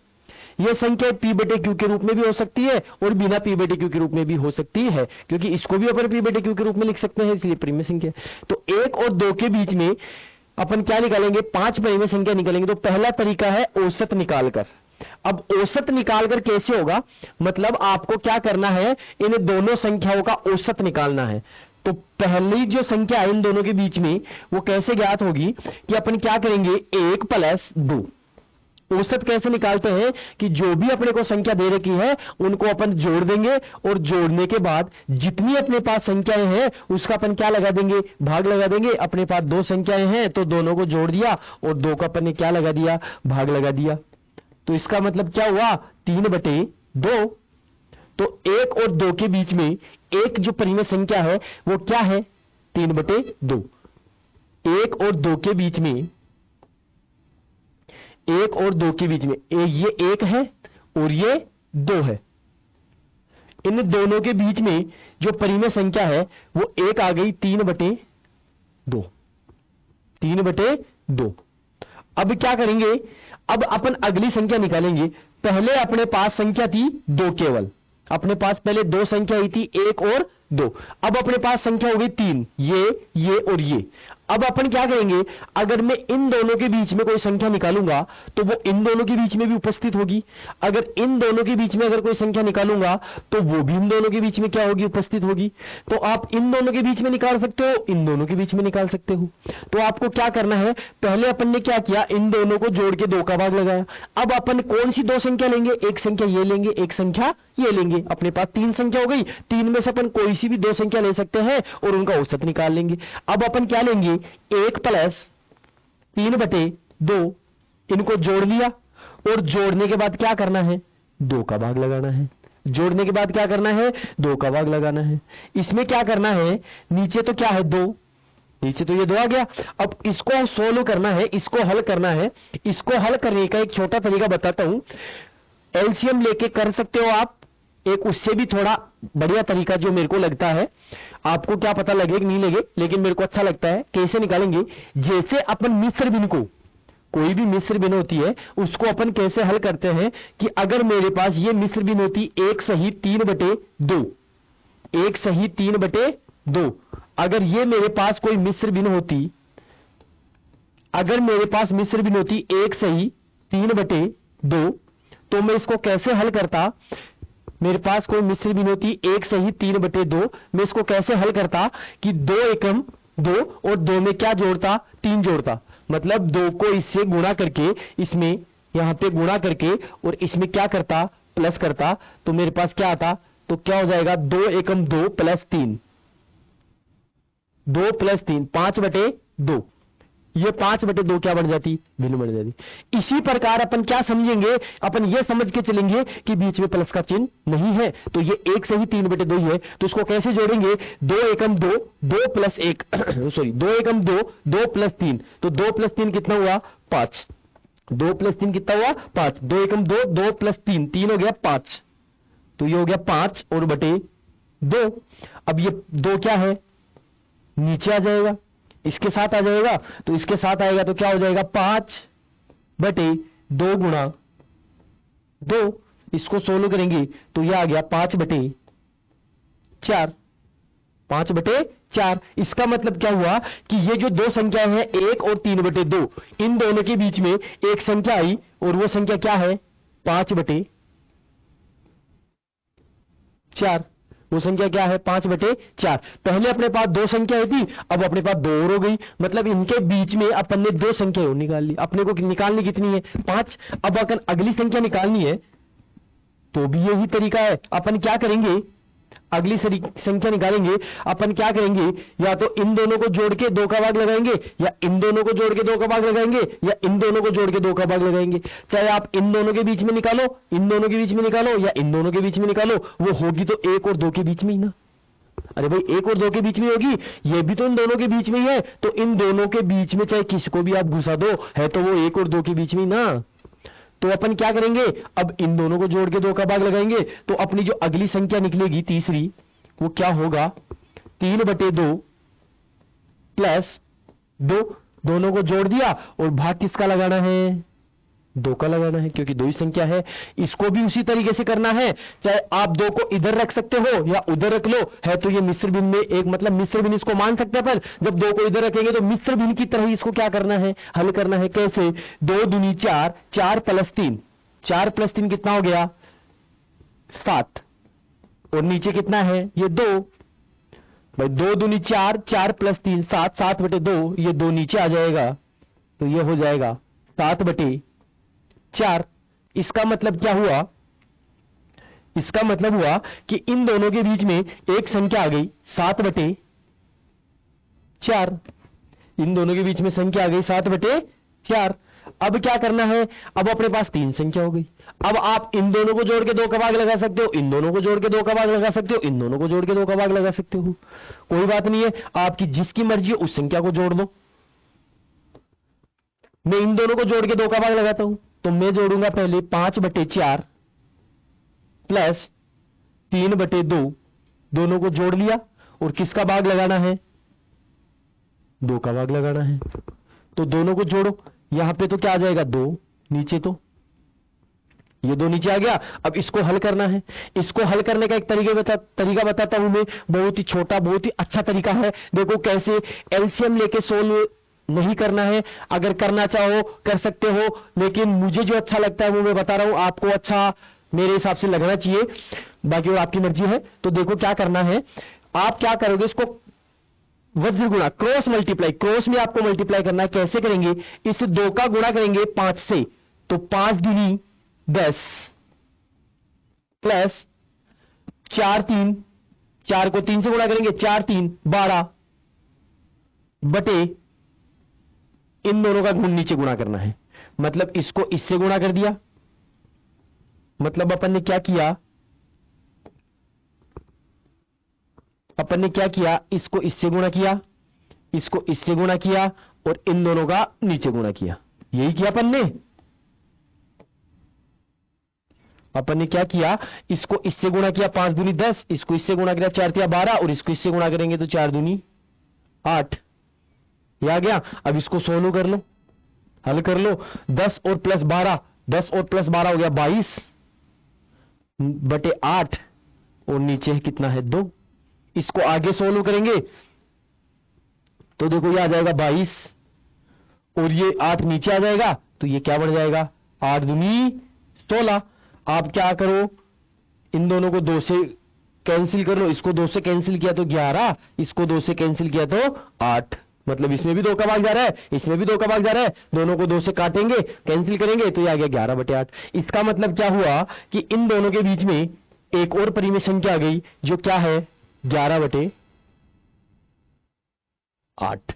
यह संख्या P/Q के रूप में भी हो सकती है और बिना P/Q के रूप में भी हो सकती है, क्योंकि इसको भी अपन P/Q के रूप में लिख सकते हैं, इसलिए परिमेय संख्या। तो 1 और 2 के बीच में अपन क्या निकालेंगे, 5 परिमेय संख्या निकालेंगे। तो पहला तरीका है औसत निकालकर। अब औसत निकालकर कैसे होगा, मतलब आपको क्या करना है, इन दोनों संख्याओं का औसत निकालना है। तो पहली जो संख्या है इन दोनों के बीच में वो कैसे ज्ञात होगी कि अपन क्या करेंगे, 1 + 2। औसत कैसे निकालते हैं कि जो भी अपने को संख्या दे रखी है उनको अपन जोड़ देंगे और जोड़ने के बाद जितनी अपने पास संख्याएं हैं उसका अपन क्या लगा देंगे, भाग लगा देंगे। अपने पास 2 संख्याएं हैं तो दोनों को जोड़ दिया और 2 का अपन ने क्या लगा दिया, भाग लगा दिया। तो इसका मतलब क्या हुआ, 3/2। तो 1 और 2 के बीच में एक जो परिमेय संख्या है वो क्या है, 3/2। 1 और 2 के बीच में, 1 और 2 के बीच में ये 1 है और ये 2 है। इन दोनों के बीच में जो परिमेय संख्या है वो 1 आ गई, 3/2। 3/2। अब क्या करेंगे, अब अपन अगली संख्या निकालेंगे। पहले अपने पास संख्या थी 2, केवल अपने पास पहले 2 संख्या ही थी, 1 और 2। अब अपने पास संख्या हो गई 3, ये और ये। अब अपन क्या करेंगे, अगर मैं इन दोनों के बीच में कोई संख्या निकालूंगा तो वो इन दोनों के बीच में भी उपस्थित होगी। अगर इन दोनों के बीच में अगर कोई संख्या निकालूंगा तो वो भी इन दोनों के बीच में क्या होगी, उपस्थित होगी। तो आप इन दोनों के बीच में निकाल सकते हो, इन दोनों के बीच में निकाल सकते हो। तो आपको क्या करना है, पहले अपन ने क्या किया, इन दोनों को जोड़ के 2 का भाग लगाया। अब अपन कौन सी 2 संख्या लेंगे, एक संख्या ये लेंगे, एक संख्या ये लेंगे। अपने पास 3 संख्या हो गई, 3 में से अपन कोई सी भी 2 संख्या ले सकते हैं और उनका औसत निकाल लेंगे। अब अपन क्या लेंगे, 1 + 3/2, इनको जोड़ लिया और जोड़ने के बाद क्या करना है, 2 का भाग लगाना है। जोड़ने के बाद क्या करना है, 2 का भाग लगाना है। इसमें क्या करना है, नीचे तो क्या है 2, नीचे तो ये 2 आ गया। अब इसको सोल्व करना है, इसको हल करना है। इसको हल करने का एक छोटा तरीका बताता हूं, एलसीएम लेके कर सकते हो आप। एक उससे भी थोड़ा बढ़िया तरीका जो मेरे को लगता है, आपको क्या पता लगे कि नहीं लगे, लेकिन मेरे को अच्छा लगता है। कैसे निकालेंगे, जैसे अपन मिश्र भिन्न को, कोई भी मिश्र भिन्न होती है उसको अपन कैसे हल करते हैं कि अगर मेरे पास ये मिश्र भिन्न होती 1 सही 3/2, 1 सही 3/2, अगर ये मेरे पास कोई मिश्र भिन्न होती, अगर मेरे पास मिश्र भिन्न होती 1 सही 3/2, तो मैं इसको कैसे हल करता, मेरे पास कोई मिश्र भिन्न होती 1 सही 3/2, मैं इसको कैसे हल करता कि 2 एकम 2 और 2 में क्या जोड़ता, 3 जोड़ता। मतलब 2 को इससे गुणा करके, इसमें यहां पे गुणा करके और इसमें क्या करता, प्लस करता। तो मेरे पास क्या आता, तो क्या हो जाएगा, 2 एकम 2 + 3, 2 + 3 5/2। ये 5/2 क्या बन जाती, भिन्न बन जाती। इसी प्रकार अपन क्या समझेंगे, अपन ये समझ के चलेंगे कि बीच में प्लस का चिन्ह नहीं है, तो ये 1 सही 3/2 ही है। तो इसको कैसे जोड़ेंगे, 2 एकम 2, 2 + 1 सॉरी 2 एकम 2, 2 + 3, तो 2 + 3 कितना हुआ, 5। 2 + 3 कितना हुआ, 5। 2 एकम 2, 2 + 3, 3 हो गया 5। तो ये हो गया 5 और बटे 2। अब ये 2 क्या है, नीचे आ जाएगा, इसके साथ आ जाएगा। तो इसके साथ आएगा तो क्या हो जाएगा, 5/2 गुणा 2। इसको सोल्व करेंगे तो यह आ गया 5/4, 5/4। इसका मतलब क्या हुआ कि ये जो 2 संख्याएं हैं 1 और 3/2, इन दोनों के बीच में एक संख्या आई और वो संख्या क्या है, 5/4। वो संख्या क्या है, 5/4। पहले अपने पास 2 संख्याएं थी, अब अपने पास 2 और हो गई। मतलब इनके बीच में अपन ने 2 संख्याएं और निकाल ली। अपने को निकालनी कितनी है, 5। अब अगर अगली संख्या निकालनी है तो भी यही तरीका है। अपन क्या करेंगे, अगली संख्या निकालेंगे, अपन क्या करेंगे, या तो इन दोनों को जोड़ के 2 का भाग लगाएंगे, या इन दोनों को जोड़ के 2 का भाग लगाएंगे, या इन दोनों को जोड़ के 2 का भाग लगाएंगे। चाहे आप इन दोनों के बीच में निकालो, इन दोनों के बीच में निकालो, या इन दोनों के बीच में निकालो, वो होगी तो 1 और 2 के बीच में ही ना। अरे भाई एक और दो के बीच में होगी, ये भी तो इन दोनों के बीच में ही है, तो इन दोनों के बीच में चाहे किसको भी आप घुसा दो, है तो वो एक और दो के बीच में ही ना। तो अपन क्या करेंगे, अब इन दोनों को जोड़ के 2 का भाग लगाएंगे, तो अपनी जो अगली संख्या निकलेगी तीसरी, वो क्या होगा, 3/2 प्लस 2, दोनों को जोड़ दिया और भाग किसका लगाना है, 2 का लगाना है, क्योंकि 2 ही संख्या है। इसको भी उसी तरीके से करना है, चाहे आप 2 को इधर रख सकते हो या उधर रख लो, है तो ये मिश्र भिन्न में एक, मतलब मिश्र भिन्न इसको मान सकते हैं, पर जब 2 को इधर रखेंगे तो मिश्र भिन्न की तरह ही इसको क्या करना है, हल करना है। कैसे, 2 दूनी 4, 4 प्लस 3, 4 प्लस 3 कितना हो गया, 7, और नीचे कितना है, ये 2 भाई, 2 दूनी 4, 4 प्लस 3 7, 7/2, ये 2 नीचे आ जाएगा, तो ये हो जाएगा 7/4। इसका मतलब क्या हुआ, इसका मतलब हुआ कि इन दोनों के बीच में एक संख्या आ गई 7/4, इन दोनों के बीच में संख्या आ गई 7/4। अब क्या करना है, अब अपने पास 3 संख्या हो गई। अब आप इन दोनों को जोड़ के 2 का भाग लगा सकते हो, इन दोनों को जोड़ के 2 का भाग लगा सकते हो, इन दोनों को जोड़ के 2 का भाग लगा सकते हो, कोई बात नहीं है, आपकी जिसकी मर्जी है उस संख्या को जोड़ दो। मैं इन दोनों को जोड़ के 2 का भाग लगाता हूं, तो मैं जोड़ूंगा पहले 5/4 प्लस 3/2, दोनों को जोड़ लिया और किसका भाग लगाना है, 2 का भाग लगाना है। तो दोनों को जोड़ो, यहां पे तो क्या आ जाएगा, 2, नीचे तो ये 2 नीचे आ गया। अब इसको हल करना है, इसको हल करने का एक तरीका बताता हूं मैं, बहुत ही छोटा, बहुत ही अच्छा तरीका है। देखो कैसे, एलसीएम लेके सोल्व नहीं करना है, अगर करना चाहो कर सकते हो, लेकिन मुझे जो अच्छा लगता है वो मैं बता रहा हूं, आपको अच्छा मेरे हिसाब से लगना चाहिए, बाकी वो आपकी मर्जी है। तो देखो क्या करना है, आप क्या करोगे, इसको वज्र गुणा, क्रॉस मल्टीप्लाई, क्रॉस में आपको मल्टीप्लाई करना है। कैसे करेंगे, इस 2 का गुणा करेंगे 5 से, तो 5 दूनी 10 प्लस 4 3, 4 को 3 से गुणा करेंगे, 4 3 12 बटे इन दोनों का गुण नीचे गुणा करना है, मतलब इसको इससे गुणा कर दिया। मतलब अपन ने क्या किया, अपन ने क्या किया, इसको इससे गुणा किया, इसको इससे गुणा किया और इन दोनों का नीचे गुणा किया, यही किया अपन ने। अपन ने क्या किया, इसको इससे गुणा किया 5 दूनी 10, इसको इससे गुणा किया 4 तिया 12 और इसको इससे गुणा करेंगे तो 4 दूनी 8, ये आ गया। अब इसको सोल्व कर लो, हल कर लो, 10 और प्लस 12, 10 और प्लस 12 हो गया 22/8 और नीचे है कितना है 2। इसको आगे सोल्व करेंगे तो देखो ये आ जाएगा 22 और ये 8 नीचे आ जाएगा, तो ये क्या बढ़ जाएगा, 8 दूनी 16। आप क्या करो, इन दोनों को 2 से कैंसिल कर लो, इसको 2 से कैंसिल किया तो 11, इसको 2 से कैंसिल किया तो 8, मतलब इसमें भी 2 का भाग जा रहा है, इसमें भी 2 का भाग जा रहा है, दोनों को 2 से काटेंगे, कैंसिल करेंगे तो ये आ गया 11/8। इसका मतलब क्या हुआ कि इन दोनों के बीच में एक और परिमेय संख्या आ गई, जो क्या है 11/8।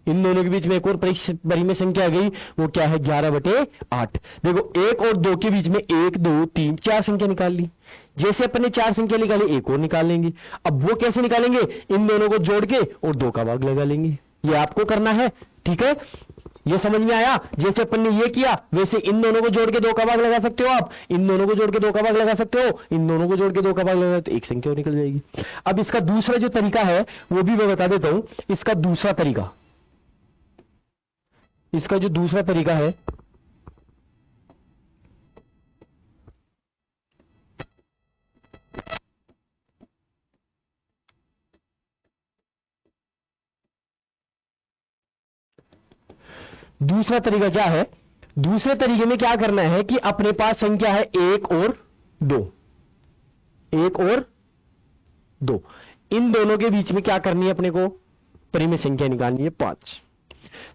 इन दोनों के बीच में एक और परिमेय संख्या आ गई, वो क्या है 11/8। देखो 1 और 2 के बीच में 1 2 3 4 संख्या निकाल ली, जैसे अपन ने 4 संख्या निकाली एक और निकाल लेंगे। अब वो कैसे निकालेंगे, इन दोनों को जोड़ के और 2 का भाग लगा लेंगे, ये आपको करना है, ठीक है। ये समझ में आया, जैसे अपन ने ये किया वैसे इन दोनों को जोड़ के 2 का भाग लगा सकते हो आप, इन दोनों को जोड़ के 2 का भाग लगा सकते हो, इन दोनों को जोड़ के 2 का भाग लगा तो एक संख्या निकल जाएगी। अब इसका दूसरा जो तरीका है वो भी मैं बता देता हूं, इसका दूसरा तरीका, इसका जो दूसरा तरीका है, दूसरा तरीका क्या है, दूसरे तरीके में क्या करना है कि अपने पास संख्या है 1 और 2, 1 और 2, इन दोनों के बीच में क्या करनी है अपने को, परिमेय संख्या निकालनी है 5।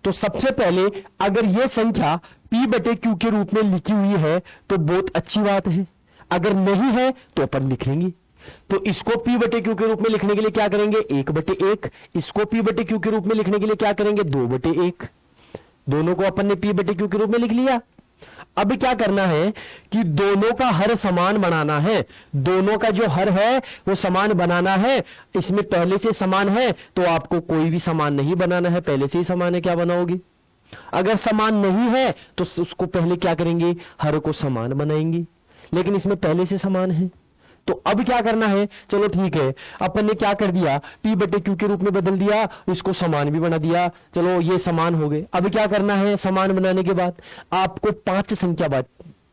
तो सबसे पहले अगर यह संख्या P/Q के रूप में लिखी हुई है तो बहुत अच्छी बात है, अगर नहीं है तो अपन लिख लेंगे। तो इसको P/Q के रूप में लिखने के लिए क्या करेंगे 1/1, इसको P/Q के रूप में लिखने के लिए क्या करेंगे 2/1। दोनों को अपन ने P/Q के रूप में लिख लिया, अब क्या करना है कि दोनों का हर समान बनाना है। दोनों का जो हर है वो समान बनाना है। इसमें पहले से समान है तो आपको कोई भी समान नहीं बनाना है, पहले से ही समान है, क्या बनाओगे? अगर समान नहीं है तो उसको पहले क्या करेंगे, हर को समान बनाएंगे। लेकिन इसमें पहले से समान है तो अब क्या करना है, चलो ठीक है, अपन ने क्या कर दिया, P बटे Q के रूप में बदल दिया, इसको समान भी बना दिया, चलो ये समान हो गए। अब क्या करना है, समान बनाने के बाद आपको 5 संख्या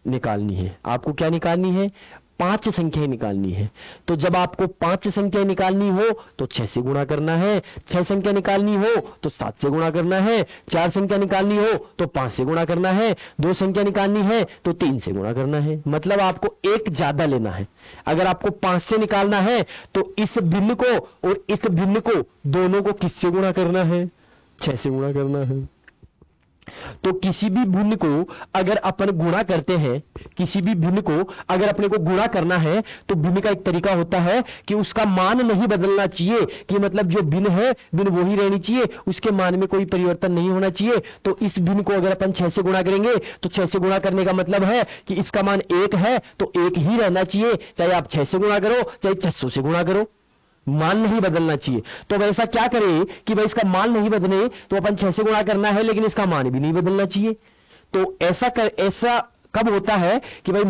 निकालनी है। आपको क्या निकालनी है, 5 संख्याएं निकालनी है। तो जब आपको 5 संख्याएं निकालनी हो तो 6 से गुणा करना है, 6 संख्या निकालनी हो तो 7 से गुणा करना है, 4 संख्या निकालनी हो तो 5 से गुणा करना है, 2 संख्या निकालनी है तो 3 से गुणा करना है। मतलब आपको एक ज्यादा लेना है। अगर आपको 5 से निकालना है तो इस भिन्न को और इस भिन्न को दोनों को किससे गुणा करना है, 6 से गुणा करना है। तो किसी भी भिन्न को अगर अपन गुणा करते हैं, किसी भी भिन्न को अगर अपने को गुणा करना है तो भिन्न का एक तरीका होता है कि उसका मान नहीं बदलना चाहिए, कि मतलब जो भिन्न है भिन्न वो ही रहनी चाहिए, उसके मान में कोई परिवर्तन नहीं होना चाहिए। तो इस भिन्न को अगर अपन 6 से गुणा करेंगे तो 6 से गुणा करने का मतलब है कि इसका मान 1 है तो 1 ही रहना चाहिए, चाहे आप 6 से गुणा करो चाहे 600 से गुणा करो, मान नहीं बदलना चाहिए। तो अब ऐसा क्या करें कि भाई इसका मान नहीं बदले, तो अपन 6 से गुणा करना है लेकिन इसका मान भी नहीं बदलना चाहिए। तो ऐसा कब होता है कि भाई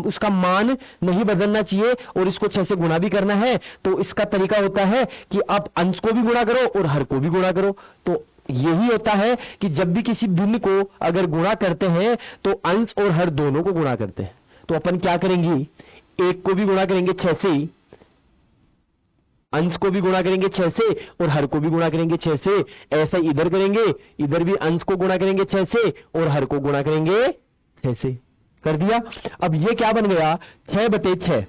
उसका मान नहीं बदलना चाहिए और इसको 6 से गुणा भी करना है। तो इसका तरीका होता है कि आप अंश को भी गुणा करो और हर को भी गुणा करो। तो यही होता है कि जब भी किसी भिन्न को अगर गुणा करते हैं तो अंश और हर दोनों को गुणा करते हैं। तो अपन क्या करेंगे, 1 को भी गुणा करेंगे 6 से, अंश को भी गुणा करेंगे 6 से और हर को भी गुणा करेंगे 6 से। ऐसा इधर करेंगे, इधर भी अंश को गुणा करेंगे 6 से और हर को गुणा करेंगे 6 से। कर दिया। अब ये क्या बन गया, 6 बटे 6,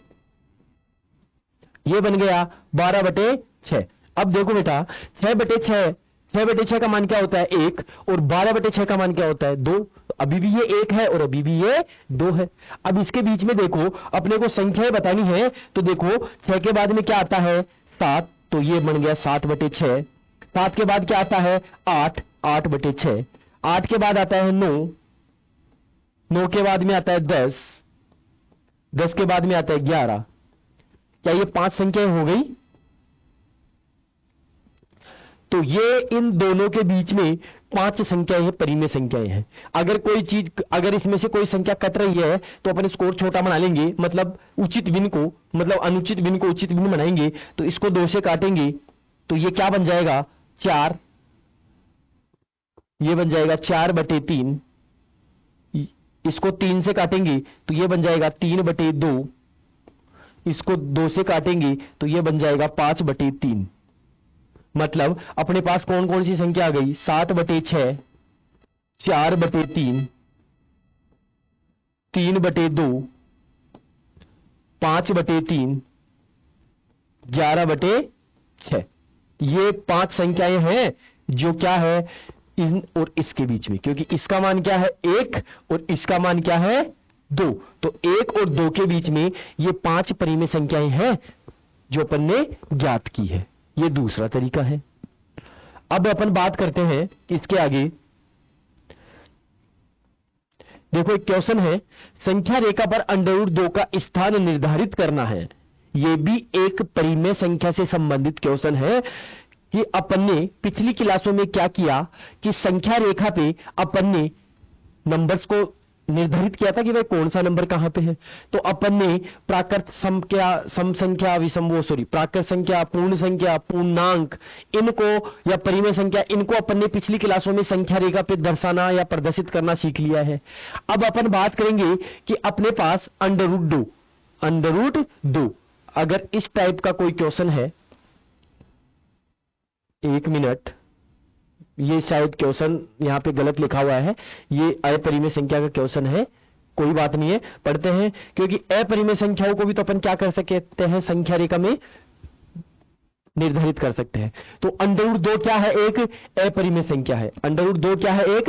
ये बन गया 12 बटे 6। अब देखो बेटा, 6 बटे 6 का मान क्या होता है, 1, और 12 बटे 6 का मान क्या होता है, 2। अभी भी ये 1 है और अभी भी ये 2 है। अब इसके बीच में देखो अपने को संख्याएं बतानी है, तो देखो 6 के बाद में क्या आता है, 7, तो ये बन गया 7 बटे 6। 7 के बाद क्या आता है, 8 बटे 6। 8 के बाद आता है 9 के बाद में आता है 10 के बाद में आता है 11। क्या ये 5 संख्याएं हो गई? तो ये इन दोनों के बीच में 5 संख्याएं हैं, परिमेय संख्याएं हैं। अगर इसमें से कोई संख्या कट रही है तो अपन स्कोर छोटा बना लेंगे, मतलब उचित भिन्न को, मतलब अनुचित भिन्न को उचित भिन्न बनाएंगे। तो इसको 2 से काटेंगे तो ये क्या बन जाएगा, 4। ये बन जाएगा 4 बटे 3। इसको 3 से काटेंगे तो ये बन जाएगा 3 बटे 2। इसको 2 से काटेंगे तो ये बन जाएगा 5 बटे 3। मतलब अपने पास कौन कौन सी संख्या आ गई, 7 बटे 6, 4 बटे 3, 3 बटे 2, 5 बटे 3, 11 बटे 6। ये 5 संख्याएं हैं जो क्या है, इन और इसके बीच में, क्योंकि इसका मान क्या है, 1 और इसका मान क्या है, 2। तो 1 और 2 के बीच में ये 5 परिमेय संख्याएं हैं जो अपन ने ज्ञात की है। ये दूसरा तरीका है। अब अपन बात करते हैं इसके आगे। देखो एक क्वेश्चन है, संख्या रेखा पर √2 का स्थान निर्धारित करना है। यह भी एक परिमेय संख्या से संबंधित क्वेश्चन है कि अपन ने पिछली क्लासों में क्या किया कि संख्या रेखा पे अपन ने नंबर्स को निर्धारित किया था कि भाई कौन सा नंबर कहां पे है। तो अपन ने प्राकृत संख्या, सम संख्या, प्राकृत संख्या, पूर्ण संख्या, पूर्णांक, इनको या परिमेय संख्या, इनको अपन ने पिछली क्लासों में संख्या रेखा पे दर्शाना या प्रदर्शित करना सीख लिया है। अब अपन बात करेंगे कि अपने पास √2 अगर इस टाइप का कोई क्वेश्चन है, 1 मिनट, ये शायद क्वेश्चन यहां पे गलत लिखा हुआ है, ये अपरिमेय संख्या का क्वेश्चन है, कोई बात नहीं है, पढ़ते हैं, क्योंकि अपरिमेय संख्याओं को भी तो अपन क्या कर सकते हैं, संख्या रेखा में निर्धारित कर सकते हैं। तो √2 क्या है, एक अपरिमेय संख्या है। √2 क्या है, एक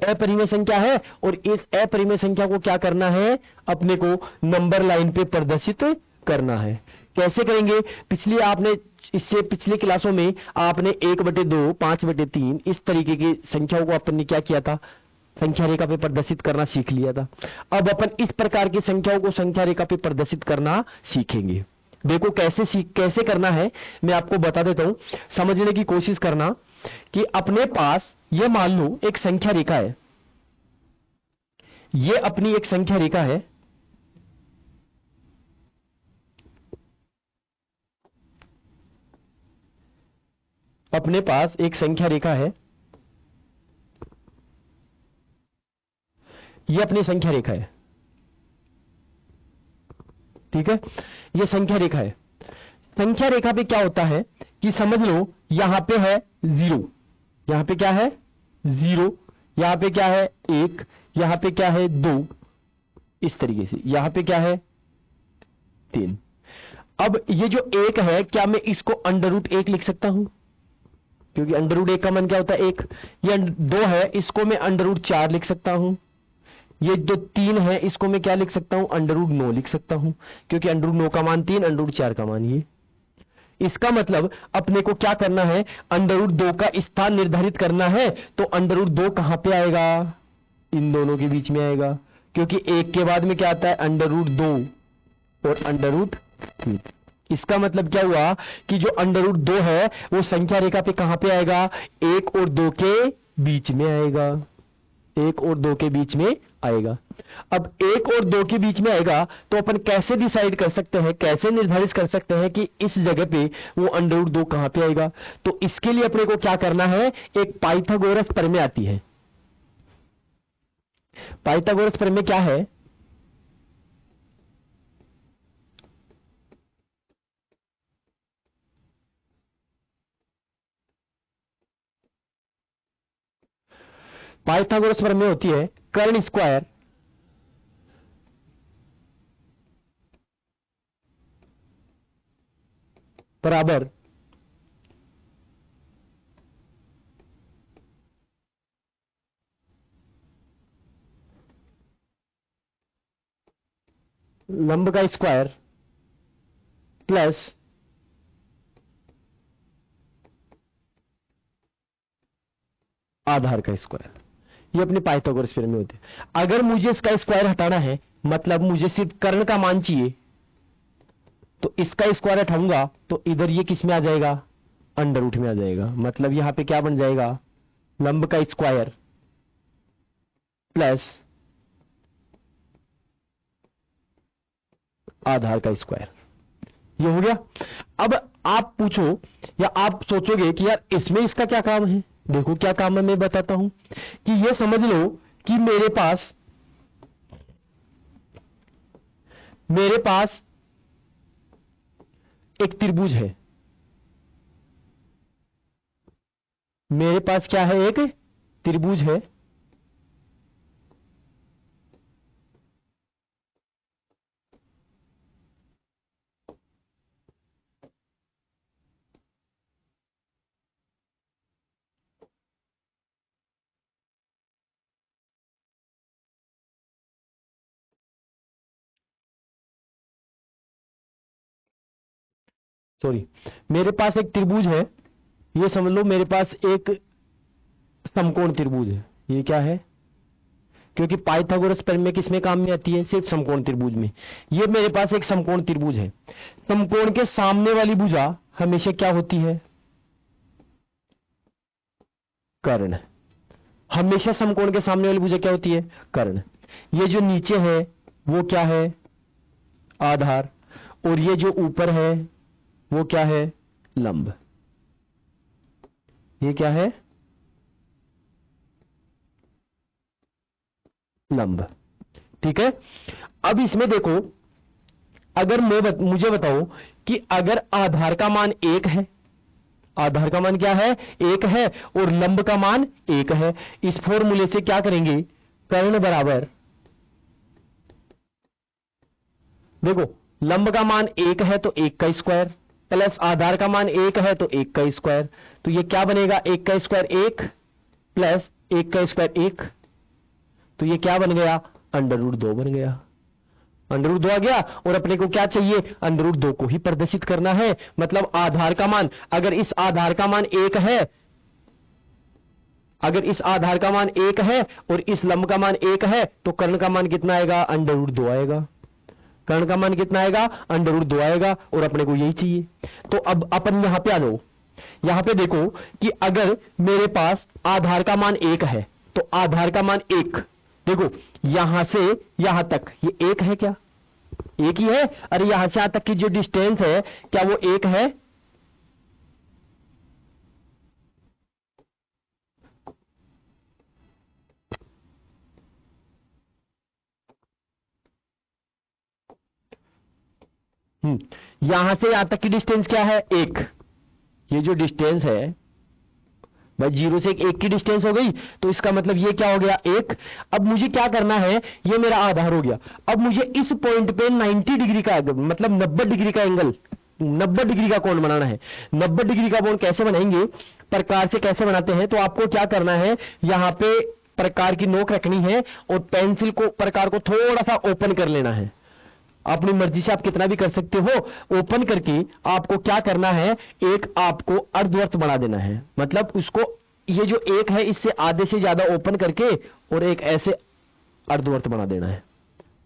अपरिमेय संख्या है, और इस अपरिमेय संख्या को क्या करना है, अपने को नंबर लाइन पे प्रदर्शित करना है। कैसे करेंगे, पिछली क्लासों में आपने 1/2, 5/3 इस तरीके की संख्याओं को अपन ने क्या किया था, संख्या रेखा पे प्रदर्शित करना सीख लिया था। अब अपन इस प्रकार की संख्याओं को संख्या रेखा पे प्रदर्शित करना सीखेंगे। देखो कैसे करना है मैं आपको बता देता हूं, समझने की कोशिश करना कि अपने पास ये मान लो एक संख्या रेखा है, ये अपनी एक संख्या रेखा है, अपने पास एक संख्या रेखा है, ये अपनी संख्या रेखा है, ठीक है, ये संख्या रेखा है। संख्या रेखा पे क्या होता है कि समझ लो यहां पे है 0, यहां पे क्या है 0, यहां पे क्या है 1, यहां पे क्या है 2, इस तरीके से यहां पे क्या है 3। अब ये जो 1 है, क्या मैं इसको √1 लिख सकता हूं? क्योंकि √1 का मान क्या होता है 1। ये 2 है, इसको मैं √4 लिख सकता हूं। ये जो 3 है, इसको मैं क्या लिख सकता हूं √9 लिख सकता हूं, क्योंकि √9 का मान 3, √4 का मान ये। इसका मतलब अपने को क्या करना है, √2 का स्थान निर्धारित करना है। तो √2 कहां पे आएगा, इन दोनों के बीच में आएगा, क्योंकि 1 के बाद में क्या आता है √2 और √3। इसका मतलब क्या हुआ कि जो √2 है वो संख्या रेखा पे कहां पे आएगा, 1 और 2 के बीच में आएगा, 1 और 2 के बीच में आएगा। अब 1 और 2 के बीच में आएगा तो अपन कैसे डिसाइड कर सकते हैं, कैसे निर्धारित कर सकते हैं कि इस जगह पे वो √2 कहां पे आएगा? तो इसके लिए अपने को क्या करना है, एक पाइथागोरस प्रमेय आती है। पाइथागोरस प्रमेय क्या है? पाइथागोरस प्रमेय होती है कर्ण स्क्वायर बराबर लंब का स्क्वायर प्लस आधार का स्क्वायर। ये अपने पाइथागोरस प्रमेय होते हैं। अगर मुझे इसका स्क्वायर हटाना है, मतलब मुझे सिर्फ कर्ण का मान चाहिए, तो इसका स्क्वायर हटाऊंगा तो इधर ये किस में आ जाएगा, √ में आ जाएगा। मतलब यहां पे क्या बन जाएगा, लंब का स्क्वायर प्लस आधार का स्क्वायर, ये हो गया। अब आप पूछो या आप सोचोगे कि यार इसमें इसका क्या काम है। देखो क्या काम है, मैं बताता हूं कि ये समझ लो कि मेरे पास एक त्रिभुज है, मेरे पास क्या है, एक त्रिभुज है, सॉरी, मेरे पास एक त्रिभुज है, ये समझ लो मेरे पास एक समकोण त्रिभुज है। ये क्या है, क्योंकि पाइथागोरस प्रमेय किसमें काम में आती है, सिर्फ समकोण त्रिभुज में। ये मेरे पास एक समकोण त्रिभुज है। समकोण के सामने वाली भुजा हमेशा क्या होती है, कर्ण। हमेशा समकोण के सामने वाली भुजा क्या होती है, कर्ण। ये जो नीचे है वो क्या है, आधार, और ये जो ऊपर है वो क्या है, लंब। ये क्या है, लंब, ठीक है। अब इसमें देखो, अगर मुझे बताओ कि अगर आधार का मान 1 है, आधार का मान क्या है, 1 है, और लंब का मान 1 है, इस फॉर्मूले से क्या करेंगे, कर्ण बराबर, देखो लंब का मान 1 है तो 1 का स्क्वायर प्लस आधार का मान 1 है तो 1 का स्क्वायर, तो ये क्या बनेगा, 1 का स्क्वायर 1 प्लस 1 का स्क्वायर 1, तो ये क्या बन गया, √2 बन गया। √2 आ गया, और अपने को क्या चाहिए, √2 को ही प्रदर्शित करना है। मतलब आधार का मान, अगर इस आधार का मान 1 है, अगर इस आधार का मान 1 है और इस लंब का मान 1 है तो कर्ण का मान कितना आएगा? √2 आएगा। कर्ण का मान कितना आएगा? √2 आएगा, और अपने को यही चाहिए। तो अब अपन यहां पे आ जाओ, यहां पे देखो कि अगर मेरे पास आधार का मान 1 है तो आधार का मान 1, देखो यहां से यहां तक ये 1 है क्या? 1 ही है। अरे यहां से यहां तक की जो डिस्टेंस है क्या वो 1 है? यहां से यहां तक की डिस्टेंस क्या है? 1। ये जो डिस्टेंस है भाई 0 से 1 की डिस्टेंस हो गई, तो इसका मतलब ये क्या हो गया? 1। अब मुझे क्या करना है? ये मेरा आधार हो गया। अब मुझे इस पॉइंट पे 90 डिग्री का मतलब 90 डिग्री का एंगल, 90 डिग्री का कोण बनाना है। 90 डिग्री का कोण कैसे बनाएंगे? प्रकार से कैसे बनाते हैं? तो आपको क्या करना है, यहां पे प्रकार की नोक रखनी है और पेंसिल को प्रकार को थोड़ा सा ओपन कर लेना है। अपनी मर्जी से आप कितना भी कर सकते हो। ओपन करके आपको क्या करना है? एक आपको अर्धवर्त बना देना है। मतलब उसको, ये जो 1 है इससे आधे से ज्यादा ओपन करके और एक ऐसे अर्धवर्त बना देना है।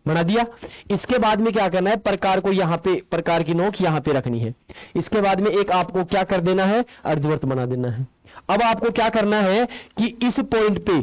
बना दिया। इसके बाद में क्या करना है? प्रकार को यहां पे, प्रकार की नोक यहां पे रखनी है। इसके बाद में एक आपको क्या कर देना है? अर्धवर्त बना देना है। अब आपको क्या करना है कि इस पॉइंट पे,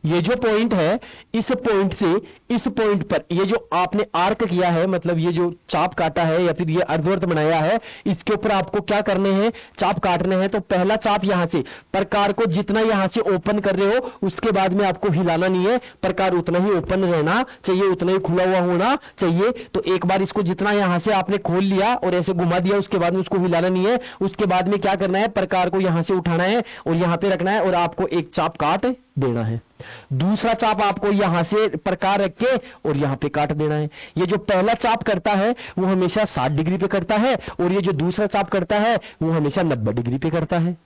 ये जो पॉइंट है, इस पॉइंट से इस पॉइंट पर ये जो आपने आर्क किया है, मतलब ये जो चाप काटा है या फिर ये अर्धवर्त बनाया है, इसके ऊपर आपको क्या करने हैं? चाप काटने हैं। तो पहला चाप यहां से, प्रकार को जितना यहां से ओपन कर रहे हो उसके बाद में आपको हिलाना नहीं है। प्रकार उतना ही ओपन रहना चाहिए, उतना ही खुला हुआ होना चाहिए। तो एक बार इसको जितना यहां से आपने खोल लिया और ऐसे घुमा दिया, उसके बाद में उसको हिलाना नहीं है। उसके बाद में क्या करना है? प्रकार को यहां से उठाना है और यहां पे रखना है और आपको एक चाप काट देना है। दूसरा चाप आपको यहां से प्रकार रख के और यहां पे काट देना है। ये जो पहला चाप करता है वो हमेशा 60 डिग्री पे करता है और ये जो दूसरा चाप करता है वो हमेशा 90 डिग्री पे करता है।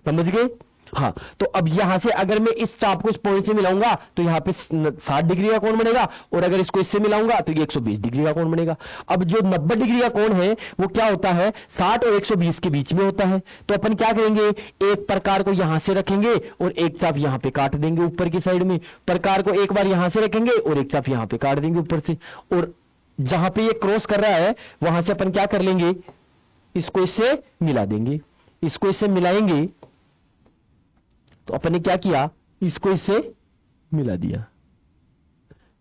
समझ गए? हाँ, तो अब यहां से अगर मैं इस चाप को इस पॉइंट से मिलाऊंगा तो यहां पे 60 डिग्री का कोण बनेगा, और अगर इसको इससे मिलाऊंगा तो ये 120 डिग्री का कोण बनेगा। अब जो 90 डिग्री का कोण है वो क्या होता है? 60 और 120 के बीच में होता है। तो अपन क्या करेंगे? एक प्रकार को यहां से रखेंगे और एक चाप यहां पे काट देंगे ऊपर की साइड में। प्रकार को एक बार यहां से रखेंगे और एक चाप यहां पे काट देंगे ऊपर से, और जहां पे ये क्रॉस कर रहा है वहां से अपन क्या कर लेंगे? इसको इससे मिला देंगे। इसको इससे मिलाएंगे तो अपन ने क्या किया? इसको इससे मिला दिया।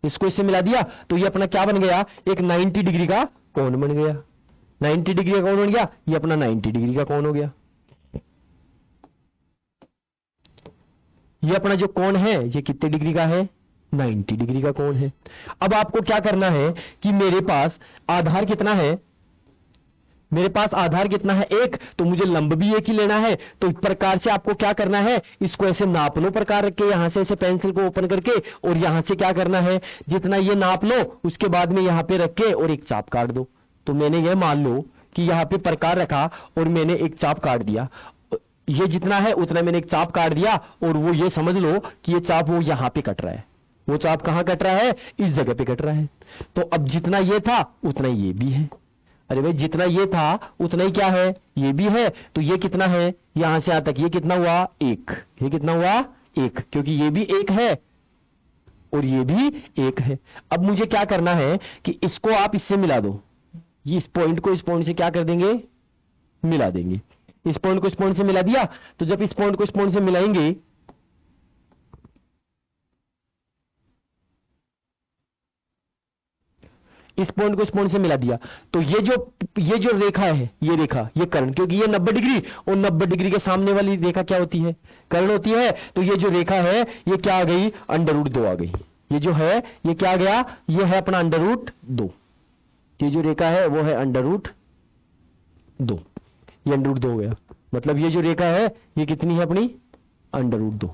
इसको इससे मिला दिया तो ये अपना क्या बन गया? एक 90 डिग्री का कोण बन गया। 90 डिग्री का कोण बन गया। ये अपना 90 डिग्री का कोण हो गया। ये अपना जो कोण है ये कितने डिग्री का है? 90 डिग्री का कोण है। अब आपको क्या करना है कि मेरे पास आधार कितना है? मेरे पास आधार कितना है? 1। तो मुझे लंब भी 1 ही लेना है। तो इस प्रकार से आपको क्या करना है? इसको ऐसे नाप लो प्रकार रख के, यहां से ऐसे पेंसिल को ओपन करके, और यहां से क्या करना है? जितना ये नाप लो उसके बाद में यहां पे रख के और एक चाप काट दो। तो मैंने ये मान लो कि यहां पे प्रकार रखा और मैंने एक चाप काट दिया। ये जितना है उतना मैंने एक चाप काट दिया, और वो ये समझ लो कि ये चाप वो यहां पे कट रहा है। वो चाप कहां कट रहा है? इस जगह पे कट रहा है। तो अब जितना ये था उतना ये भी है। अरे भाई, जितना ये था उतना ही क्या है? ये भी है। तो ये कितना है? यहां से यहां तक ये कितना हुआ? 1। ये कितना हुआ? 1, क्योंकि ये भी 1 है और ये भी 1 है। अब मुझे क्या करना है कि इसको आप इससे मिला दो। ये इस पॉइंट को इस पॉइंट से क्या कर देंगे? मिला देंगे। इस पॉइंट को इस पॉइंट से मिला दिया। तो जब इस पॉइंट को इस पॉइंट से मिलाएंगे इस पॉइंट को इस पॉइंट से मिला दिया, तो ये जो रेखा है, ये रेखा, ये कर्ण, क्योंकि ये 90 डिग्री और 90 डिग्री के सामने वाली रेखा क्या होती है? कर्ण होती है। तो ये जो रेखा है ये क्या आ गई? √2 आ गई। ये जो है ये क्या आ गया? ये है अपना √2। ये जो रेखा है वो है √2। ये √2 हो गया। मतलब ये जो रेखा है ये कितनी है अपनी? √2।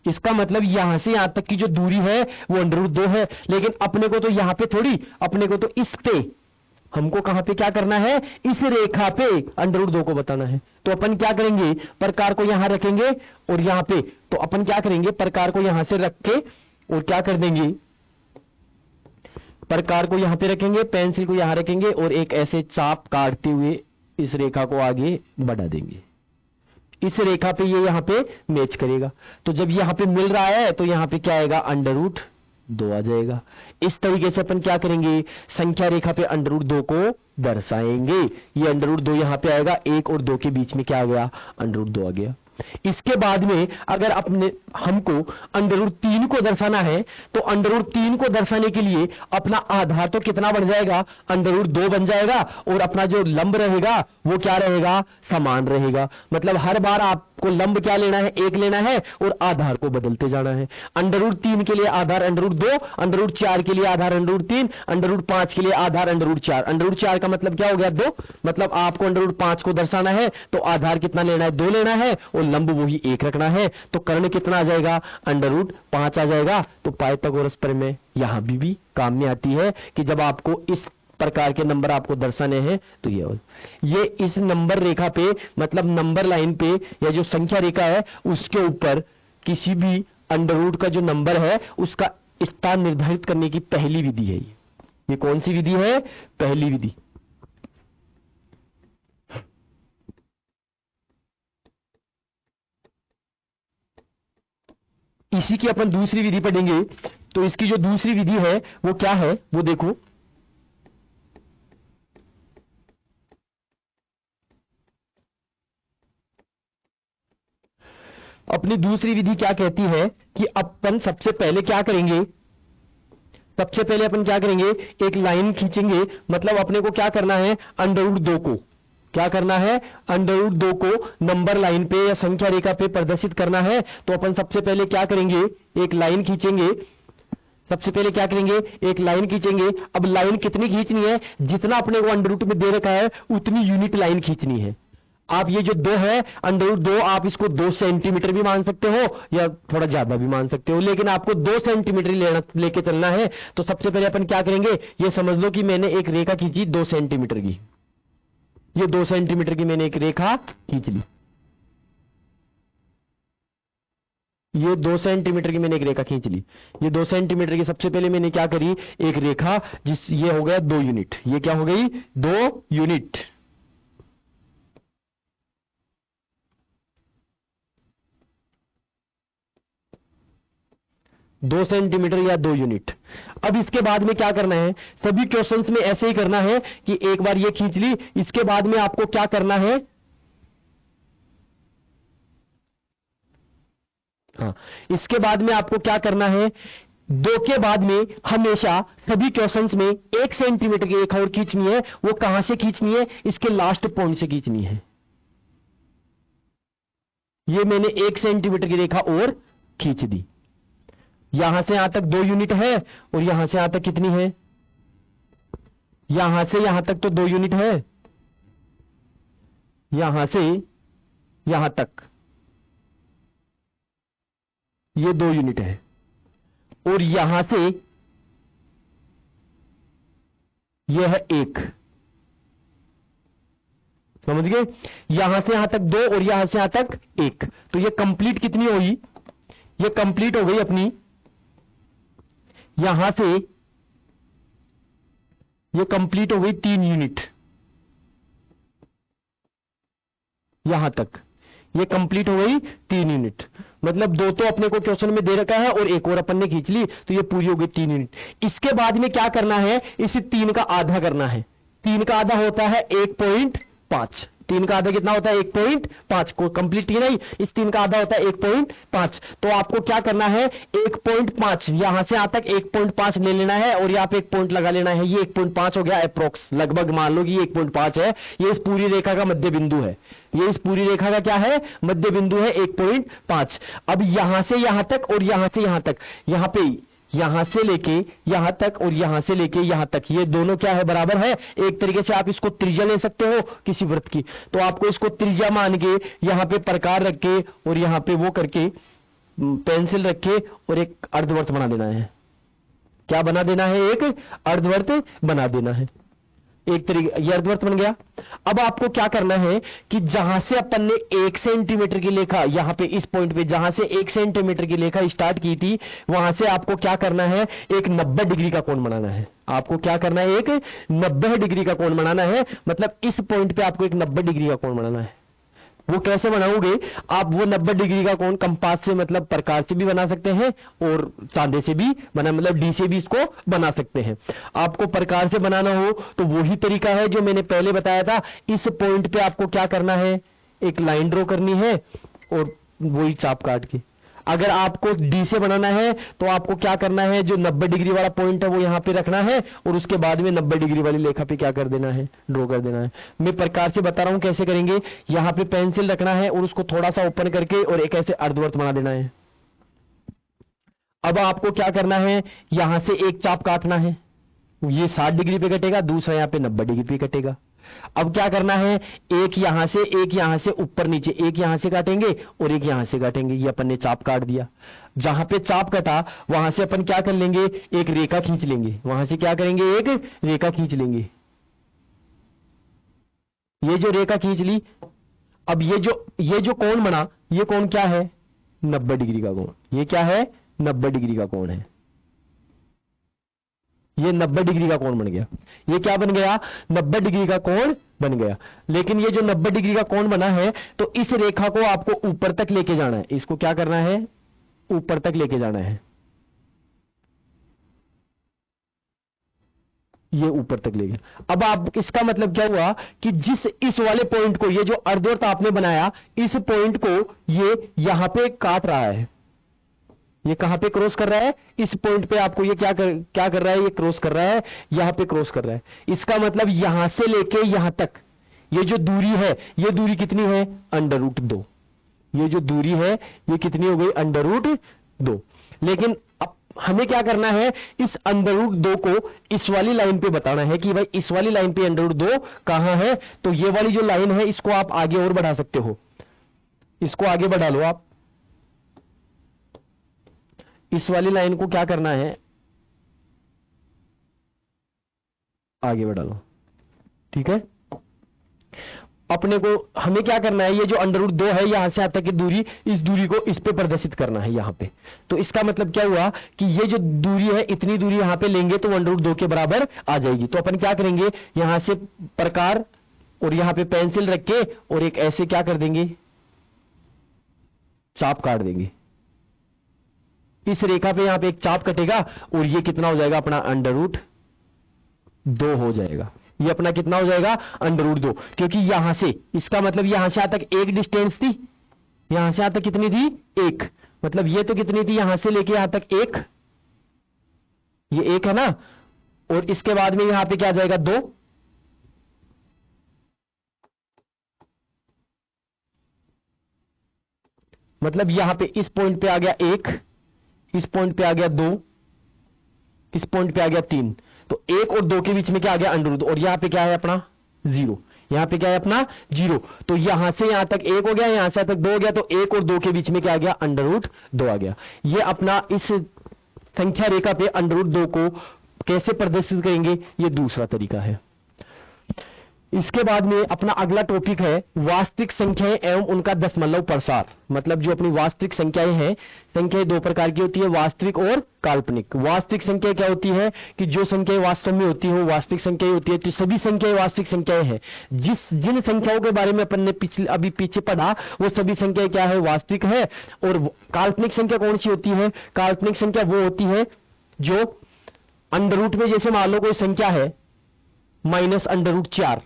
इसका मतलब यहां से यहां तक की जो दूरी है वो √2 है। लेकिन अपने को तो यहां पे थोड़ी, अपने को तो इस पे, हमको कहां पे क्या करना है? इस रेखा पे √2 को बताना है। तो अपन क्या करेंगे? प्रकार को यहां रखेंगे और यहां पे, तो अपन क्या करेंगे? प्रकार को यहां से रख के और क्या कर देंगे? प्रकार को यहां पे रखेंगे, पेंसिल को यहां रखेंगे और एक ऐसे चाप काटते हुए इस रेखा को आगे बढ़ा देंगे। इस रेखा पे ये यहां पे मैच करेगा। तो जब यहां पे मिल रहा है तो यहां पे क्या आएगा, √2 आ जाएगा। इस तरीके से अपन क्या करेंगे, संख्या रेखा पे √2 को दर्शाएंगे। ये √2 यहां पे आएगा, 1 और 2 के बीच में क्या आ गया, √2 आ गया। इसके बाद में अगर अपने हमको √3 को दर्शाना है तो √3 को दर्शाने के लिए अपना आधार तो कितना बन जाएगा, √2 बन जाएगा, और अपना जो लंब रहेगा वो क्या रहेगा, समान रहेगा। मतलब हर बार आपको लंब क्या लेना है, 1 लेना है, और आधार को बदलते जाना है। √3 के लिए आधार √2, √4 के लिए आधार √3, √5 के लिए आधार √4। √4 का मतलब क्या हो गया, 2। मतलब आपको √5 को दर्शाना है तो आधार कितना लेना है, 2 लेना है, और लंब वही 1 रखना है। तो कर्ण कितना आ जाएगा, √5 आ जाएगा। तो पाइथागोरस प्रमेय यहां भी काम में आती है कि जब आपको इस प्रकार के नंबर आपको दर्शाने हैं तो ये इस नंबर रेखा पे, मतलब नंबर लाइन पे, या जो संख्या रेखा है उसके ऊपर किसी भी √ का जो नंबर है उसका स्थान निर्धारित करने की पहली विधि है। ये कौन सी विधि है, पहली विधि। इसी की अपन दूसरी विधि पढ़ेंगे। तो इसकी जो दूसरी विधि है वो क्या है, वो देखो। अपनी दूसरी विधि क्या कहती है कि अपन सबसे पहले क्या करेंगे, सबसे पहले अपन क्या करेंगे, एक लाइन खींचेंगे। मतलब अपने को क्या करना है, √2 को क्या करना है, √2 को नंबर लाइन पे या संख्या रेखा पे प्रदर्शित करना है। तो अपन सबसे पहले क्या करेंगे, एक लाइन खींचेंगे। सबसे पहले क्या करेंगे, एक लाइन खींचेंगे। अब लाइन कितनी खींचनी है, जितना अपने को √ में दे रखा है उतनी यूनिट लाइन खींचनी है। आप ये जो 2 है, √2, आप इसको 2 सेंटीमीटर भी मान सकते हो या थोड़ा ज्यादा भी मान सकते हो, लेकिन आपको 2 सेंटीमीटर लेके चलना है। तो सबसे पहले अपन क्या करेंगे, ये समझ लो कि मैंने एक रेखा खींची 2 सेंटीमीटर की। ये 2 सेंटीमीटर की मैंने एक रेखा खींच ली। ये 2 सेंटीमीटर की मैंने एक रेखा खींच ली। ये 2 सेंटीमीटर की सबसे पहले मैंने क्या करी, एक रेखा, जिस ये हो गया 2 यूनिट। ये क्या हो गई, 2 यूनिट। दो सेंटीमीटर या 2 यूनिट। अब इसके बाद में क्या करना है, सभी क्वेश्चंस में ऐसे ही करना है कि एक बार ये खींच ली, इसके बाद में आपको क्या करना है, हाँ, इसके बाद में आपको क्या करना है, 2 के बाद में हमेशा सभी क्वेश्चंस में 1 सेंटीमीटर की रेखा और खींचनी है। वो कहां से खींचनी है, इसके लास्ट पॉइंट से खींचनी है। ये मैंने 1 सेंटीमीटर की रेखा और खींच दी। यहां से यहां तक 2 यूनिट है, और यहां से यहां तक कितनी है, यहां से यहां तक तो 2 यूनिट है। यहां से यहां तक ये 2 यूनिट है, और यहां से यह है 1। समझ गए, यहां से यहां तक 2 और यहां से यहां तक 1। तो ये कंप्लीट कितनी होगी, ये कंप्लीट हो गई अपनी, यहां से ये कंप्लीट हो गई 3 यूनिट। यहां तक ये कंप्लीट हो गई 3 यूनिट। मतलब 2 तो अपने को क्वेश्चन में दे रखा है और एक और अपन ने खींच ली, तो ये पूरी हो गई 3 यूनिट। इसके बाद में क्या करना है, इस 3 का आधा करना है। 3 का आधा होता है 1.5। 3 का आधा कितना होता है, 1.5 को कंप्लीट ही नहीं, इस 3 का आधा होता है 1.5। तो आपको क्या करना है, 1.5 यहां से यहां तक 1.5 ले लेना है, और यहां पे एक पॉइंट लगा लेना है। ये 1.5 हो गया अप्रोक्स, लगभग मान लो कि ये 1.5 है। ये इस पूरी रेखा का मध्य बिंदु है। ये इस पूरी रेखा का क्या है, मध्य बिंदु है 1.5। अब यहां से यहां तक और यहां से यहां तक, यहां पे यहां से लेके यहां तक और यहां से लेके यहां तक, ये दोनों क्या है, बराबर है। एक तरीके से आप इसको त्रिज्या ले सकते हो किसी वृत्त की। तो आपको इसको त्रिज्या मान के यहां पे प्रकार रख के और यहां पे वो करके पेंसिल रख के और एक अर्धवृत्त बना देना है। क्या बना देना है, एक अर्धवृत्त बना देना है। एक तरीके ये अर्धवृत्त बन गया। अब आपको क्या करना है कि जहां से अपन ने 1 सेंटीमीटर की रेखा, यहां पे इस पॉइंट पे जहां से 1 सेंटीमीटर की रेखा स्टार्ट की थी, वहां से आपको क्या करना है, एक 90 डिग्री का कोण बनाना है। आपको क्या करना है, एक 90 डिग्री का कोण बनाना है। मतलब इस पॉइंट पे आपको एक 90 डिग्री का कोण बनाना है। वो कैसे बनाओगे आप? वो 90 डिग्री का कोण कंपास से मतलब प्रकार से भी बना सकते हैं और चांदे से भी बना मतलब डी से भी इसको बना सकते हैं। आपको प्रकार से बनाना हो तो वही तरीका है जो मैंने पहले बताया था। इस पॉइंट पे आपको क्या करना है, एक लाइन ड्रॉ करनी है और वही चाप काट के। अगर आपको डी से बनाना है तो आपको क्या करना है, जो 90 डिग्री वाला पॉइंट है वो यहां पे रखना है और उसके बाद में 90 डिग्री वाली रेखा पे क्या कर देना है, ड्रॉ कर देना है। मैं प्रकार से बता रहा हूं कैसे करेंगे। यहां पे पेंसिल रखना है और उसको थोड़ा सा ओपन करके और एक ऐसे अर्धवृत्त बना देना है। अब आपको क्या करना है, यहां से एक चाप काटना है, ये 60 डिग्री पे कटेगा, दूसरा यहां पे 90 डिग्री पे कटेगा। अब क्या करना है, एक यहां से ऊपर नीचे, एक यहां से काटेंगे और एक यहां से काटेंगे। ये अपन ने चाप काट दिया। जहां पे चाप कटा वहां से अपन क्या कर लेंगे, एक रेखा खींच लेंगे। वहां से क्या करेंगे, एक रेखा खींच लेंगे। ये जो रेखा खींच ली, अब ये जो कोण बना, ये कोण क्या है, 90 डिग्री का कोण। ये क्या है, 90 डिग्री का कोण है। ये 90 डिग्री का कोण बन गया। ये क्या बन गया, 90 डिग्री का कोण बन गया। लेकिन ये जो 90 डिग्री का कोण बना है तो इस रेखा को आपको ऊपर तक लेके जाना है। इसको क्या करना है, ऊपर तक लेके जाना है। ये ऊपर तक ले गया। अब आप इसका मतलब क्या हुआ कि इस वाले पॉइंट को, ये जो अर्धवृत्त आपने बनाया, इस पॉइंट को ये यहां पे काट रहा है। ये कहां पे क्रॉस कर रहा है, इस पॉइंट पे आपको ये क्या कर रहा है, ये क्रॉस कर रहा है, यहां पे क्रॉस कर रहा है। इसका मतलब यहां से लेके यहां तक ये जो दूरी है, ये दूरी कितनी है, √2। ये जो दूरी है ये कितनी हो गई, √2। लेकिन अब हमें क्या करना है, इस √2 को इस वाली लाइन पे बताना है कि भाई इस वाली लाइन पे √2 कहां है। तो ये वाली जो लाइन है इसको आप आगे और बढ़ा सकते हो, इसको आगे बढ़ा लो आप। इस वाली लाइन को क्या करना है, आगे बढ़ा लो, ठीक है। अपने को हमें क्या करना है, ये जो √2 है यहां से यहां तक की दूरी, इस दूरी को इस पे प्रदर्शित करना है यहां पे। तो इसका मतलब क्या हुआ कि ये जो दूरी है, इतनी दूरी यहां पे लेंगे तो √2 के बराबर आ जाएगी। तो अपन क्या करेंगे, यहां से प्रकार और यहां पे पेंसिल रख के और एक ऐसे क्या कर देंगे, चाप काट देंगे। इस रेखा पे यहां पे एक चाप कटेगा और ये कितना हो जाएगा अपना, √2 हो जाएगा। ये अपना कितना हो जाएगा, √2। क्योंकि यहां से, इसका मतलब यहां से यहां तक एक डिस्टेंस थी, यहां से यहां तक कितनी थी, एक। मतलब ये तो कितनी थी, यहां से लेके यहां तक एक, ये एक है ना। और इसके बाद में यहां पे क्या आ जाएगा, 2। मतलब यहां पे इस पॉइंट पे आ गया 1, इस पॉइंट पे आ गया 2, इस पॉइंट पे आ गया 3। तो 1 और 2 के बीच में क्या आ गया, √2। और यहां पे क्या है अपना, 0। यहां पे क्या है अपना, 0। तो यहां से यहां तक 1 हो गया, यहां से यहां तक 2 हो गया। तो 1 और 2 के बीच में क्या आ गया, √2 आ गया। ये अपना इस संख्या रेखा पे √2 को कैसे प्रदर्शित करेंगे, ये दूसरा तरीका है। इसके बाद में अपना अगला टॉपिक है वास्तविक संख्याएं एवं उनका दशमलव प्रसार। मतलब जो अपनी वास्तविक संख्याएं हैं, संख्याएं दो प्रकार की होती है, वास्तविक और काल्पनिक। वास्तविक संख्या क्या होती है कि जो संख्याएं वास्तव में होती है वो वास्तविक संख्याएं होती है। तो सभी संख्याएं वास्तविक संख्याएं हैं। जिन संख्याओं के बारे में अपन ने अभी पीछे पढ़ा वो सभी संख्याएं क्या है, वास्तविक है। और काल्पनिक संख्या कौन सी होती है, काल्पनिक संख्या वो होती है जो अंडर रूट में, जैसे मान लो कोई संख्या है -√4,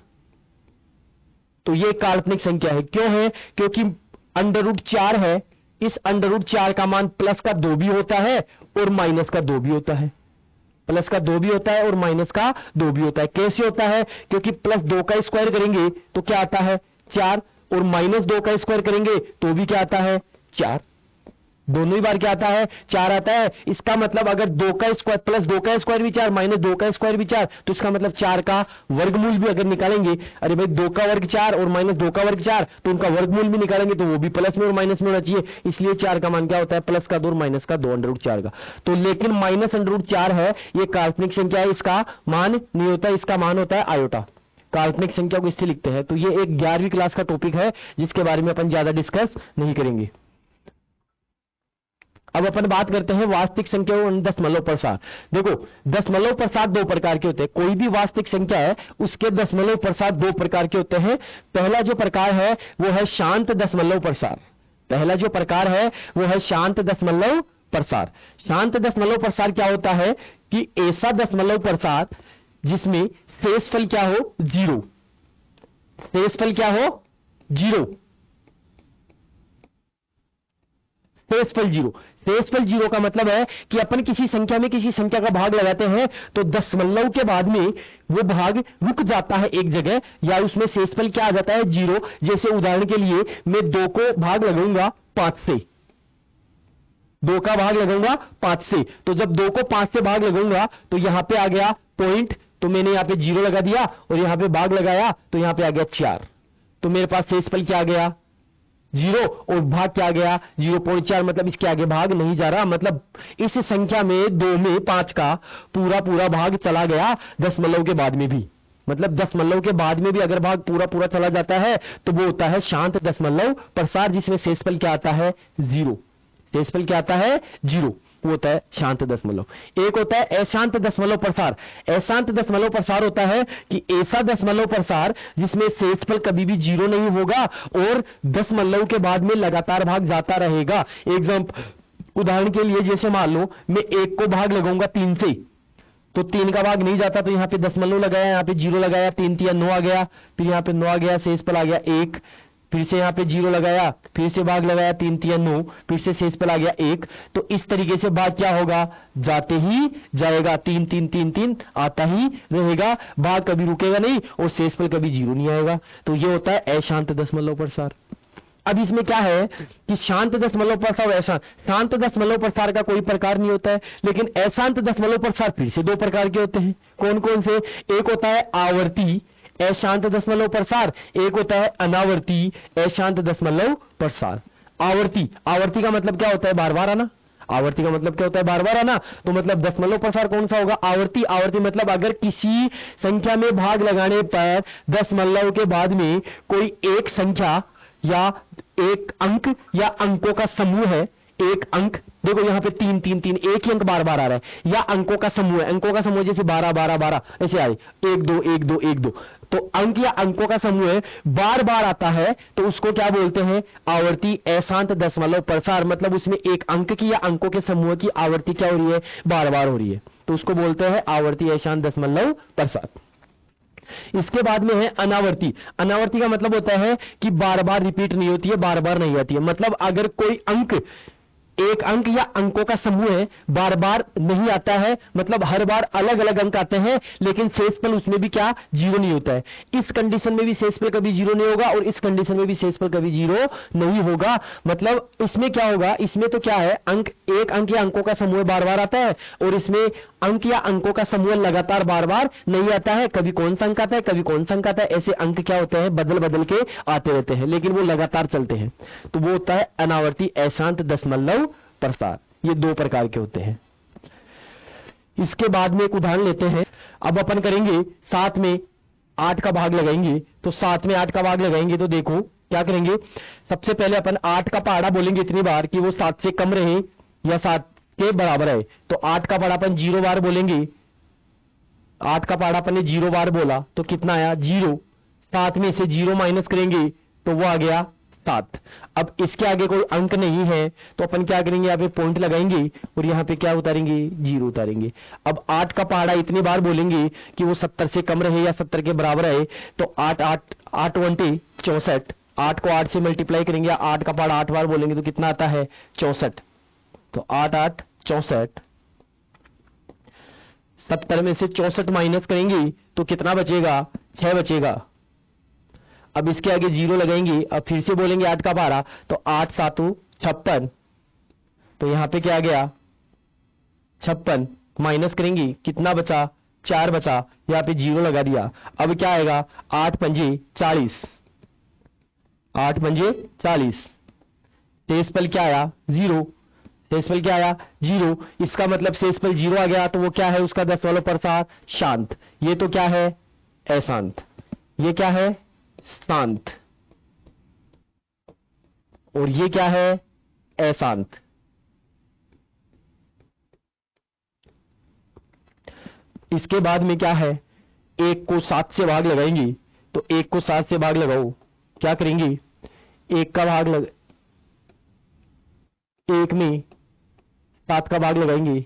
तो ये काल्पनिक संख्या है। क्यों है, क्योंकि √4 है, इस √4 का मान प्लस का 2 भी होता है और माइनस का 2 भी होता है। प्लस का 2 भी होता है और माइनस का 2 भी होता है। कैसे होता है, क्योंकि +2 का स्क्वायर करेंगे तो क्या आता है, 4, और -2 का स्क्वायर करेंगे तो भी क्या आता है, 4। दोनों ही बार क्या आता है, 4 आता है। इसका मतलब अगर 2 का स्क्वायर +2 का स्क्वायर भी 4, -2 का स्क्वायर भी 4, तो इसका मतलब 4 का वर्गमूल भी अगर निकालेंगे, अरे भाई 2 का वर्ग 4 और -2 का वर्ग 4, तो उनका वर्गमूल भी निकालेंगे तो वो भी प्लस में और माइनस में होना चाहिए। इसलिए 4 का मान क्या होता है, प्लस का 2 और माइनस का 2 √4 का। तो लेकिन -√4 है, ये काल्पनिक संख्या है, इसका मान नहीं होता, इसका मान होता है आयोटा। काल्पनिक संख्या को इससे लिखते हैं। तो ये एक 11वीं क्लास का टॉपिक है जिसके बारे में अपन ज्यादा डिस्कस नहीं करेंगे। अब अपन बात करते हैं वास्तविक संख्या और दशमलव प्रसार। देखो, दशमलव प्रसार दो प्रकार के होते हैं। कोई भी वास्तविक संख्या है उसके दशमलव प्रसार दो प्रकार के होते हैं। पहला जो प्रकार है वो है शांत दशमलव प्रसार। पहला जो प्रकार है वो है शांत दशमलव प्रसार। शांत दशमलव प्रसार क्या होता है कि ऐसा दशमलव प्रसार जिसमें शेषफल क्या हो, जीरो। शेषफल क्या हो, जीरो। शेषफल जीरो। शेषफल जीरो का मतलब है कि अपन किसी संख्या में किसी संख्या का भाग लगाते हैं तो दशमलव के बाद में वो भाग रुक जाता है एक जगह, या उसमें शेषफल क्या आ जाता है, जीरो। जैसे उदाहरण के लिए मैं 2 को भाग लगाऊंगा 5 से, 2 का भाग लगाऊंगा 5 से, तो जब 2 को 5 से भाग लगाऊंगा तो यहां पे आ गया पॉइंट, तो मैंने यहां पे जीरो लगा दिया और यहां पे भाग लगाया तो यहां पे आ गया 4। तो मेरे पास शेषफल क्या आ गया, जीरो, और भाग क्या आ गया, 0.4। मतलब इसके आगे भाग नहीं जा रहा। मतलब इस संख्या में 2 में 5 का पूरा पूरा भाग चला गया दशमलव के बाद में भी। मतलब दशमलव के बाद में भी अगर भाग पूरा पूरा चला जाता है तो वो होता है शांत दशमलव प्रसार, जिसमें शेषफल क्या आता है, जीरो। शेषफल क्या आता है, जीरो। वो होता है शांत दशमलव। एक होता है अशांत दशमलव प्रसार। अशांत दशमलव प्रसार होता है कि ऐसा दशमलव प्रसार जिसमें शेषफल कभी भी जीरो नहीं होगा और दशमलव के बाद में लगातार भाग जाता रहेगा। उदाहरण के लिए जैसे मान लो मैं 1 को भाग लगाऊंगा 3 से, तो 3 का भाग नहीं जाता, तो यहां पे दशमलव लगाया, यहां पे जीरो लगाया, 3 3 9 आ गया, फिर यहां पे 9 आ गया, शेषफल आ गया 1, फिर से यहां पे जीरो लगाया, फिर से भाग लगाया 3 3 9, फिर से शेषफल आ गया 1। तो इस तरीके से भाग क्या होगा, जाते ही जाएगा, 3 3 3 3 आता ही रहेगा, भाग कभी रुकेगा नहीं और शेषफल कभी जीरो नहीं आएगा। तो ये होता है अशांत दशमलव प्रसार। अब इसमें क्या है कि शांत दशमलव प्रसार, अशांत, शांत दशमलव प्रसार का कोई प्रकार नहीं होता है, लेकिन अशांत दशमलव प्रसार फिर से 2 प्रकार के होते हैं। कौन कौन से, एक होता है आवर्ती अशांत दशमलव प्रसार, एक होता है अनावर्ती अशांत दशमलव प्रसार। आवर्ती, आवर्ती का मतलब क्या होता है, बार बार आना। आवर्ती का मतलब क्या होता है, बार बार आना। तो मतलब दशमलव प्रसार कौन सा होगा, आवर्ती। आवर्ती मतलब अगर किसी संख्या में भाग लगाने पर दशमलव के बाद में कोई एक संख्या या एक अंक या अंकों का समूह है, एक अंक, देखो यहां पे 3 3 3, एक ही अंक बार बार आ रहा है, या अंकों का समूह है, अंकों का समूह जैसे 12 12 12 ऐसे आए, 1 2 1 2 1 2, तो अंक या अंकों का समूह है, बार बार आता है, तो उसको क्या बोलते हैं, आवर्ती अशांत दशमलव प्रसार। मतलब उसमें एक अंक की या अंकों के समूह की आवर्ती क्या हो रही है, बार बार हो रही है, तो उसको बोलते हैं आवर्ती अशांत दशमलव प्रसार। इसके बाद में है अनावर्ती। अनावर्ती का मतलब होता है कि बार बार रिपीट नहीं होती है, बार बार नहीं आती है। मतलब अगर कोई अंक, एक अंक या अंकों का समूह है, बार बार नहीं आता है, मतलब हर बार अलग अलग अंक आते हैं, लेकिन शेषफल उसमें भी क्या, जीरो नहीं होता है। इस कंडीशन में भी शेषफल कभी जीरो नहीं होगा और इस कंडीशन में भी शेषफल कभी जीरो नहीं होगा। मतलब इसमें क्या होगा, इसमें तो क्या है, अंक, एक अंक या अंकों का समूह बार बार आता है, और इसमें अंक या अंकों का समूह लगातार बार बार नहीं आता है। कभी कौन सा अंक आता है, कभी कौन सा अंक आता है, ऐसे अंक क्या होते हैं, बदल बदल के आते रहते हैं, लेकिन वो लगातार चलते हैं। तो वो होता है अनावर्ती अशांत दशमलव प्रसार। ये 2 प्रकार के होते हैं। इसके बाद में एक उदाहरण लेते हैं। अब अपन करेंगे 7 में 8 का भाग लगाएंगे, तो 7 में 8 का भाग लगाएंगे तो देखो क्या करेंगे। सबसे पहले अपन 8 का पहाड़ा बोलेंगे इतनी बार कि वो 7 से कम रहे या 7 के बराबर है। तो 8 का पहाड़ा अपन 0 बार बोलेंगे, 8 का पहाड़ा अपन ने 0 बार बोला तो कितना आया, 0। 7 में से 0 माइनस करेंगे तो वो आ गया 7। अब इसके आगे कोई अंक नहीं है तो अपन क्या करेंगे, यहाँ पे पॉइंट लगाएंगे और यहाँ पे क्या उतारेंगे, 0 उतारेंगे। अब 8 का पहाड़ा इतनी बार बोलेंगे कि वो 70 से कम रहे या 70 के बराबर है, तो 8 8 8 1 64, 8 को 8 से मल्टीप्लाई करेंगे, 8 का पहाड़ा 8 बार बोलेंगे तो कितना आता है, 64। तो 8 8 64, 70 में से 64 माइनस करेंगे तो कितना बचेगा, 6 बचेगा। अब इसके आगे 0 लगाएंगे, अब फिर से बोलेंगे 8 का पहाड़ा, तो 8 7 56, तो यहां पे क्या आ गया, 56 माइनस करेंगे कितना बचा, 4 बचा, यहां पे 0 लगा दिया। अब क्या आएगा, 8 पंजे 40, 8 पंजे 40, शेषफल क्या आया, 0। शेषफल क्या आया, 0। इसका मतलब शेषफल 0 आ गया, तो वो क्या है, उसका दशमलव प्रसार शांत। ये तो क्या है, अशांत। ये क्या है, शांत। और ये क्या है, अशांत। इसके बाद में क्या है, 1 को 7 से भाग लगाएंगे, तो 1 को 7 से भाग लगाओ, क्या करेंगे, 1 का भाग 1 में 7 का भाग लगाएंगे,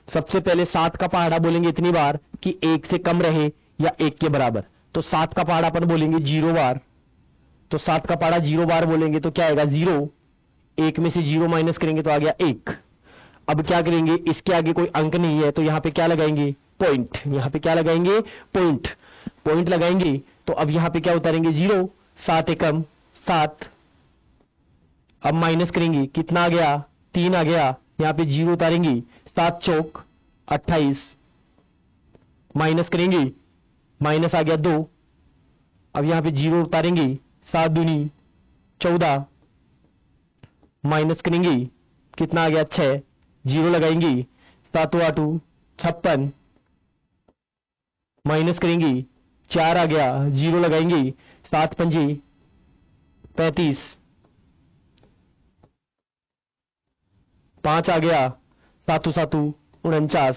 सबसे पहले 7 का पहाड़ा बोलेंगे इतनी बार कि 1 से कम रहे या 1 के बराबर, तो 7 का पहाड़ा अपन बोलेंगे 0 बार, तो 7 का पहाड़ा 0 बार बोलेंगे तो क्या आएगा 0, 1 में से 0 माइनस करेंगे तो आ गया 1। अब क्या करेंगे, इसके आगे कोई अंक नहीं है तो यहां पे क्या लगाएंगे, पॉइंट, यहां पे क्या लगाएंगे, पॉइंट, पॉइंट लगाएंगे, तो अब यहां पे क्या उतारेंगे 0, 7 एकम 7, अब माइनस करेंगे, कितना आ गया 3 आ गया, यहां पे 0 उतारेंगे, 7 चौक 28, माइनस करेंगे, माइनस आ गया 2, अब यहां पे 0 उतारेंगे, 7 दूनी 14, माइनस करेंगे, कितना आ गया 6, 0 लगाएंगे, 7 8 56, माइनस करेंगे, 4 आ गया, 0 लगाएंगे, 7 5 35, 5 आ गया, 7 7 49,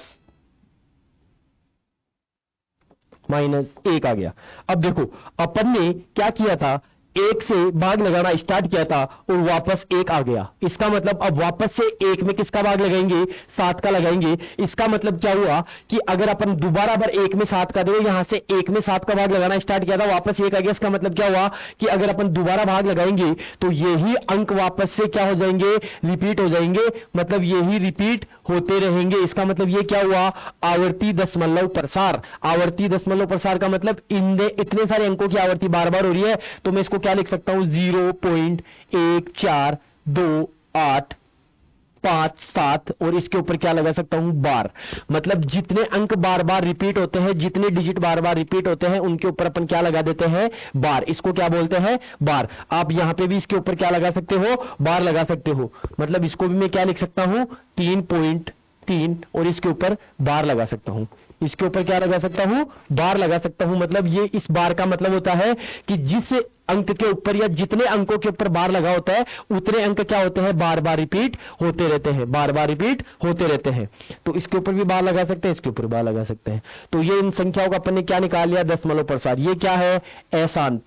माइनस 1 आ गया। अब देखो अपन ने क्या किया था, 1 से भाग लगाना स्टार्ट किया था और वापस 1 आ गया, इसका मतलब अब वापस से 1 में किसका भाग लगाएंगे, 7 का लगाएंगे। इसका मतलब क्या हुआ कि अगर अपन दोबारा बार 1 में 7 का, देखो यहां से 1 में 7 का भाग लगाना स्टार्ट किया था, वापस 1 आ गया, इसका मतलब क्या हुआ कि अगर अपन दोबारा भाग लगाएंगे तो यही अंक वापस से क्या हो जाएंगे, रिपीट हो जाएंगे, मतलब यही रिपीट होते रहेंगे। इसका मतलब ये क्या हुआ, आवर्ती दशमलव प्रसार। आवर्ती दशमलव प्रसार का मतलब इतने सारे अंकों की आवर्ती बार बार हो रही है, तो मैं इसको क्या लिख सकता हूं, 0.142857 और इसके ऊपर क्या लगा सकता हूं, बार। मतलब जितने अंक बार बार रिपीट होते हैं, जितने डिजिट बार बार रिपीट होते हैं, उनके ऊपर अपन क्या लगा देते हैं, बार। इसको क्या बोलते हैं, बार। आप यहां पे भी इसके ऊपर क्या लगा सकते हो, बार लगा सकते हो। मतलब इसको भी मैं क्या लिख सकता हूं, 3.3 और इसके ऊपर बार लगा सकता हूं, इसके ऊपर क्या लगा सकता हूं, बार लगा सकता हूं। मतलब ये इस बार का मतलब होता है कि जिस अंक के ऊपर या जितने अंकों के ऊपर बार लगा होता है, उतने अंक क्या होते हैं, बार बार रिपीट होते रहते हैं, बार बार रिपीट होते रहते हैं। तो इसके ऊपर भी बार लगा सकते हैं, इसके ऊपर बार लगा सकते हैं। तो ये इन संख्याओं का अपन ने क्या निकाल लिया, दशमलव प्रसार। ये क्या है, अशांत।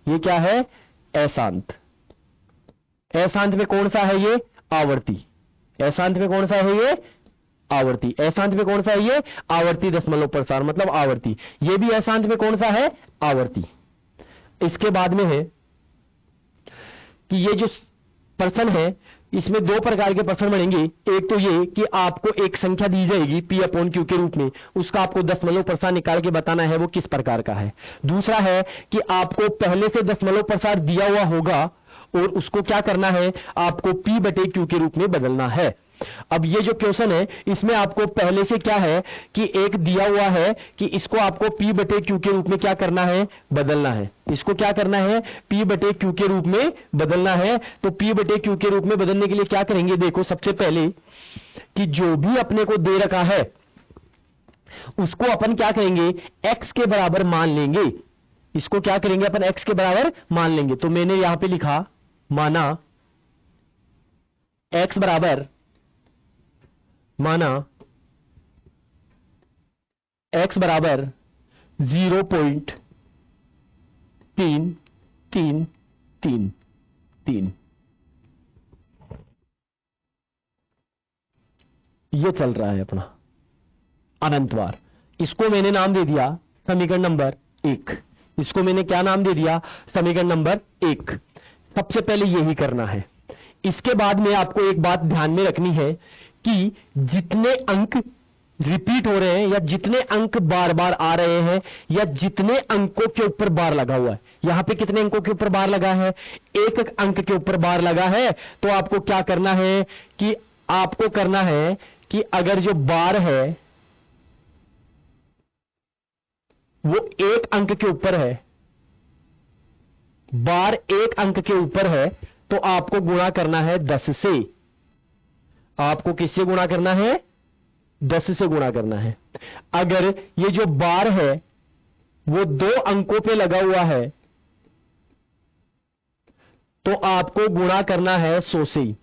ये क्या है, अशांत। अशांत में कौन सा है ये, आवर्ती। अशांत में कौन सा है ये, आवर्ती। अशांत में कौन सा है ये, आवर्ती दशमलव प्रसार, मतलब आवर्ती। ये भी अशांत में कौन सा है, आवर्ती। इसके बाद में है कि ये जो प्रश्न है, इसमें 2 प्रकार के प्रश्न बनेंगे। एक तो ये कि आपको एक संख्या दी जाएगी P/Q के रूप में, उसका आपको दशमलव प्रसार निकाल के बताना है वो किस प्रकार का है। दूसरा है कि आपको पहले से दशमलव प्रसार दिया हुआ होगा और उसको क्या करना है, आपको P/Q के रूप में बदलना है। अब ये जो क्वेश्चन है, इसमें आपको पहले से क्या है कि एक दिया हुआ है कि इसको आपको P/Q के रूप में क्या करना है, बदलना है। इसको क्या करना है, P/Q के रूप में बदलना है। तो P/Q के रूप में बदलने के लिए क्या करेंगे, देखो सबसे पहले कि जो भी अपने को दे रखा है उसको अपन क्या करेंगे, x के बराबर मान लेंगे। इसको क्या करेंगे अपन, x के बराबर मान लेंगे। तो मैंने यहां पे लिखा, माना x बराबर, माना x बराबर 0.3333। ये चल रहा है अपना अनंत बार। इसको मैंने नाम दे दिया समीकरण नंबर 1। इसको मैंने क्या नाम दे दिया, समीकरण नंबर 1। सबसे पहले यही करना है। इसके बाद में आपको एक बात ध्यान में रखनी है कि जितने अंक रिपीट हो रहे हैं या जितने अंक बार बार आ रहे हैं या जितने अंकों के ऊपर बार लगा हुआ है, यहां पे कितने अंकों के ऊपर बार लगा है, एक अंक के ऊपर बार लगा है। तो आपको क्या करना है कि आपको करना है कि अगर जो बार है वो एक अंक के ऊपर है, बार एक अंक के ऊपर है, तो आपको गुणा करना है 10 से। आपको किससे गुणा करना है, 10 से गुणा करना है। अगर ये जो बार है वो 2 अंकों पे लगा हुआ है तो आपको गुणा करना है 100 से।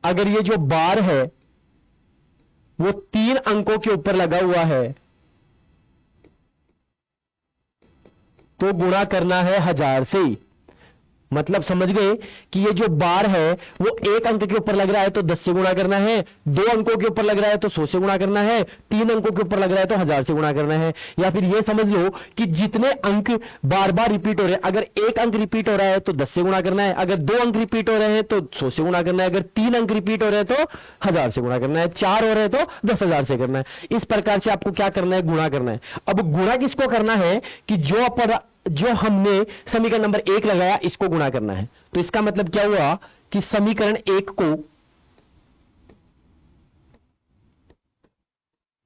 अगर ये जो बार है वो 3 अंकों के ऊपर लगा हुआ है तो गुणा करना है 1000 से। मतलब समझ गए कि ये जो बार है वो 1 अंक के ऊपर लग रहा है तो 10 से गुणा करना है, 2 अंकों के ऊपर लग रहा है तो 100 से गुणा करना है, 3 अंकों के ऊपर लग रहा है तो 1000 से गुणा करना है। या फिर ये समझ लो कि जितने अंक बार बार रिपीट हो रहे हैं, अगर 1 अंक रिपीट हो रहा है तो 10 से गुणा करना है, अगर 2 अंक रिपीट हो रहे हैं तो 100 से गुणा करना है, अगर 3 अंक रिपीट हो रहे हैं तो 1000 से गुणा करना है, 4 हो रहे हैं तो 10,000 से करना है। इस प्रकार से आपको क्या करना है, गुणा करना है। अब गुणा किसको करना है कि जो हमने समीकरण नंबर 1 लगाया इसको गुणा करना है। तो इसका मतलब क्या हुआ कि समीकरण 1 को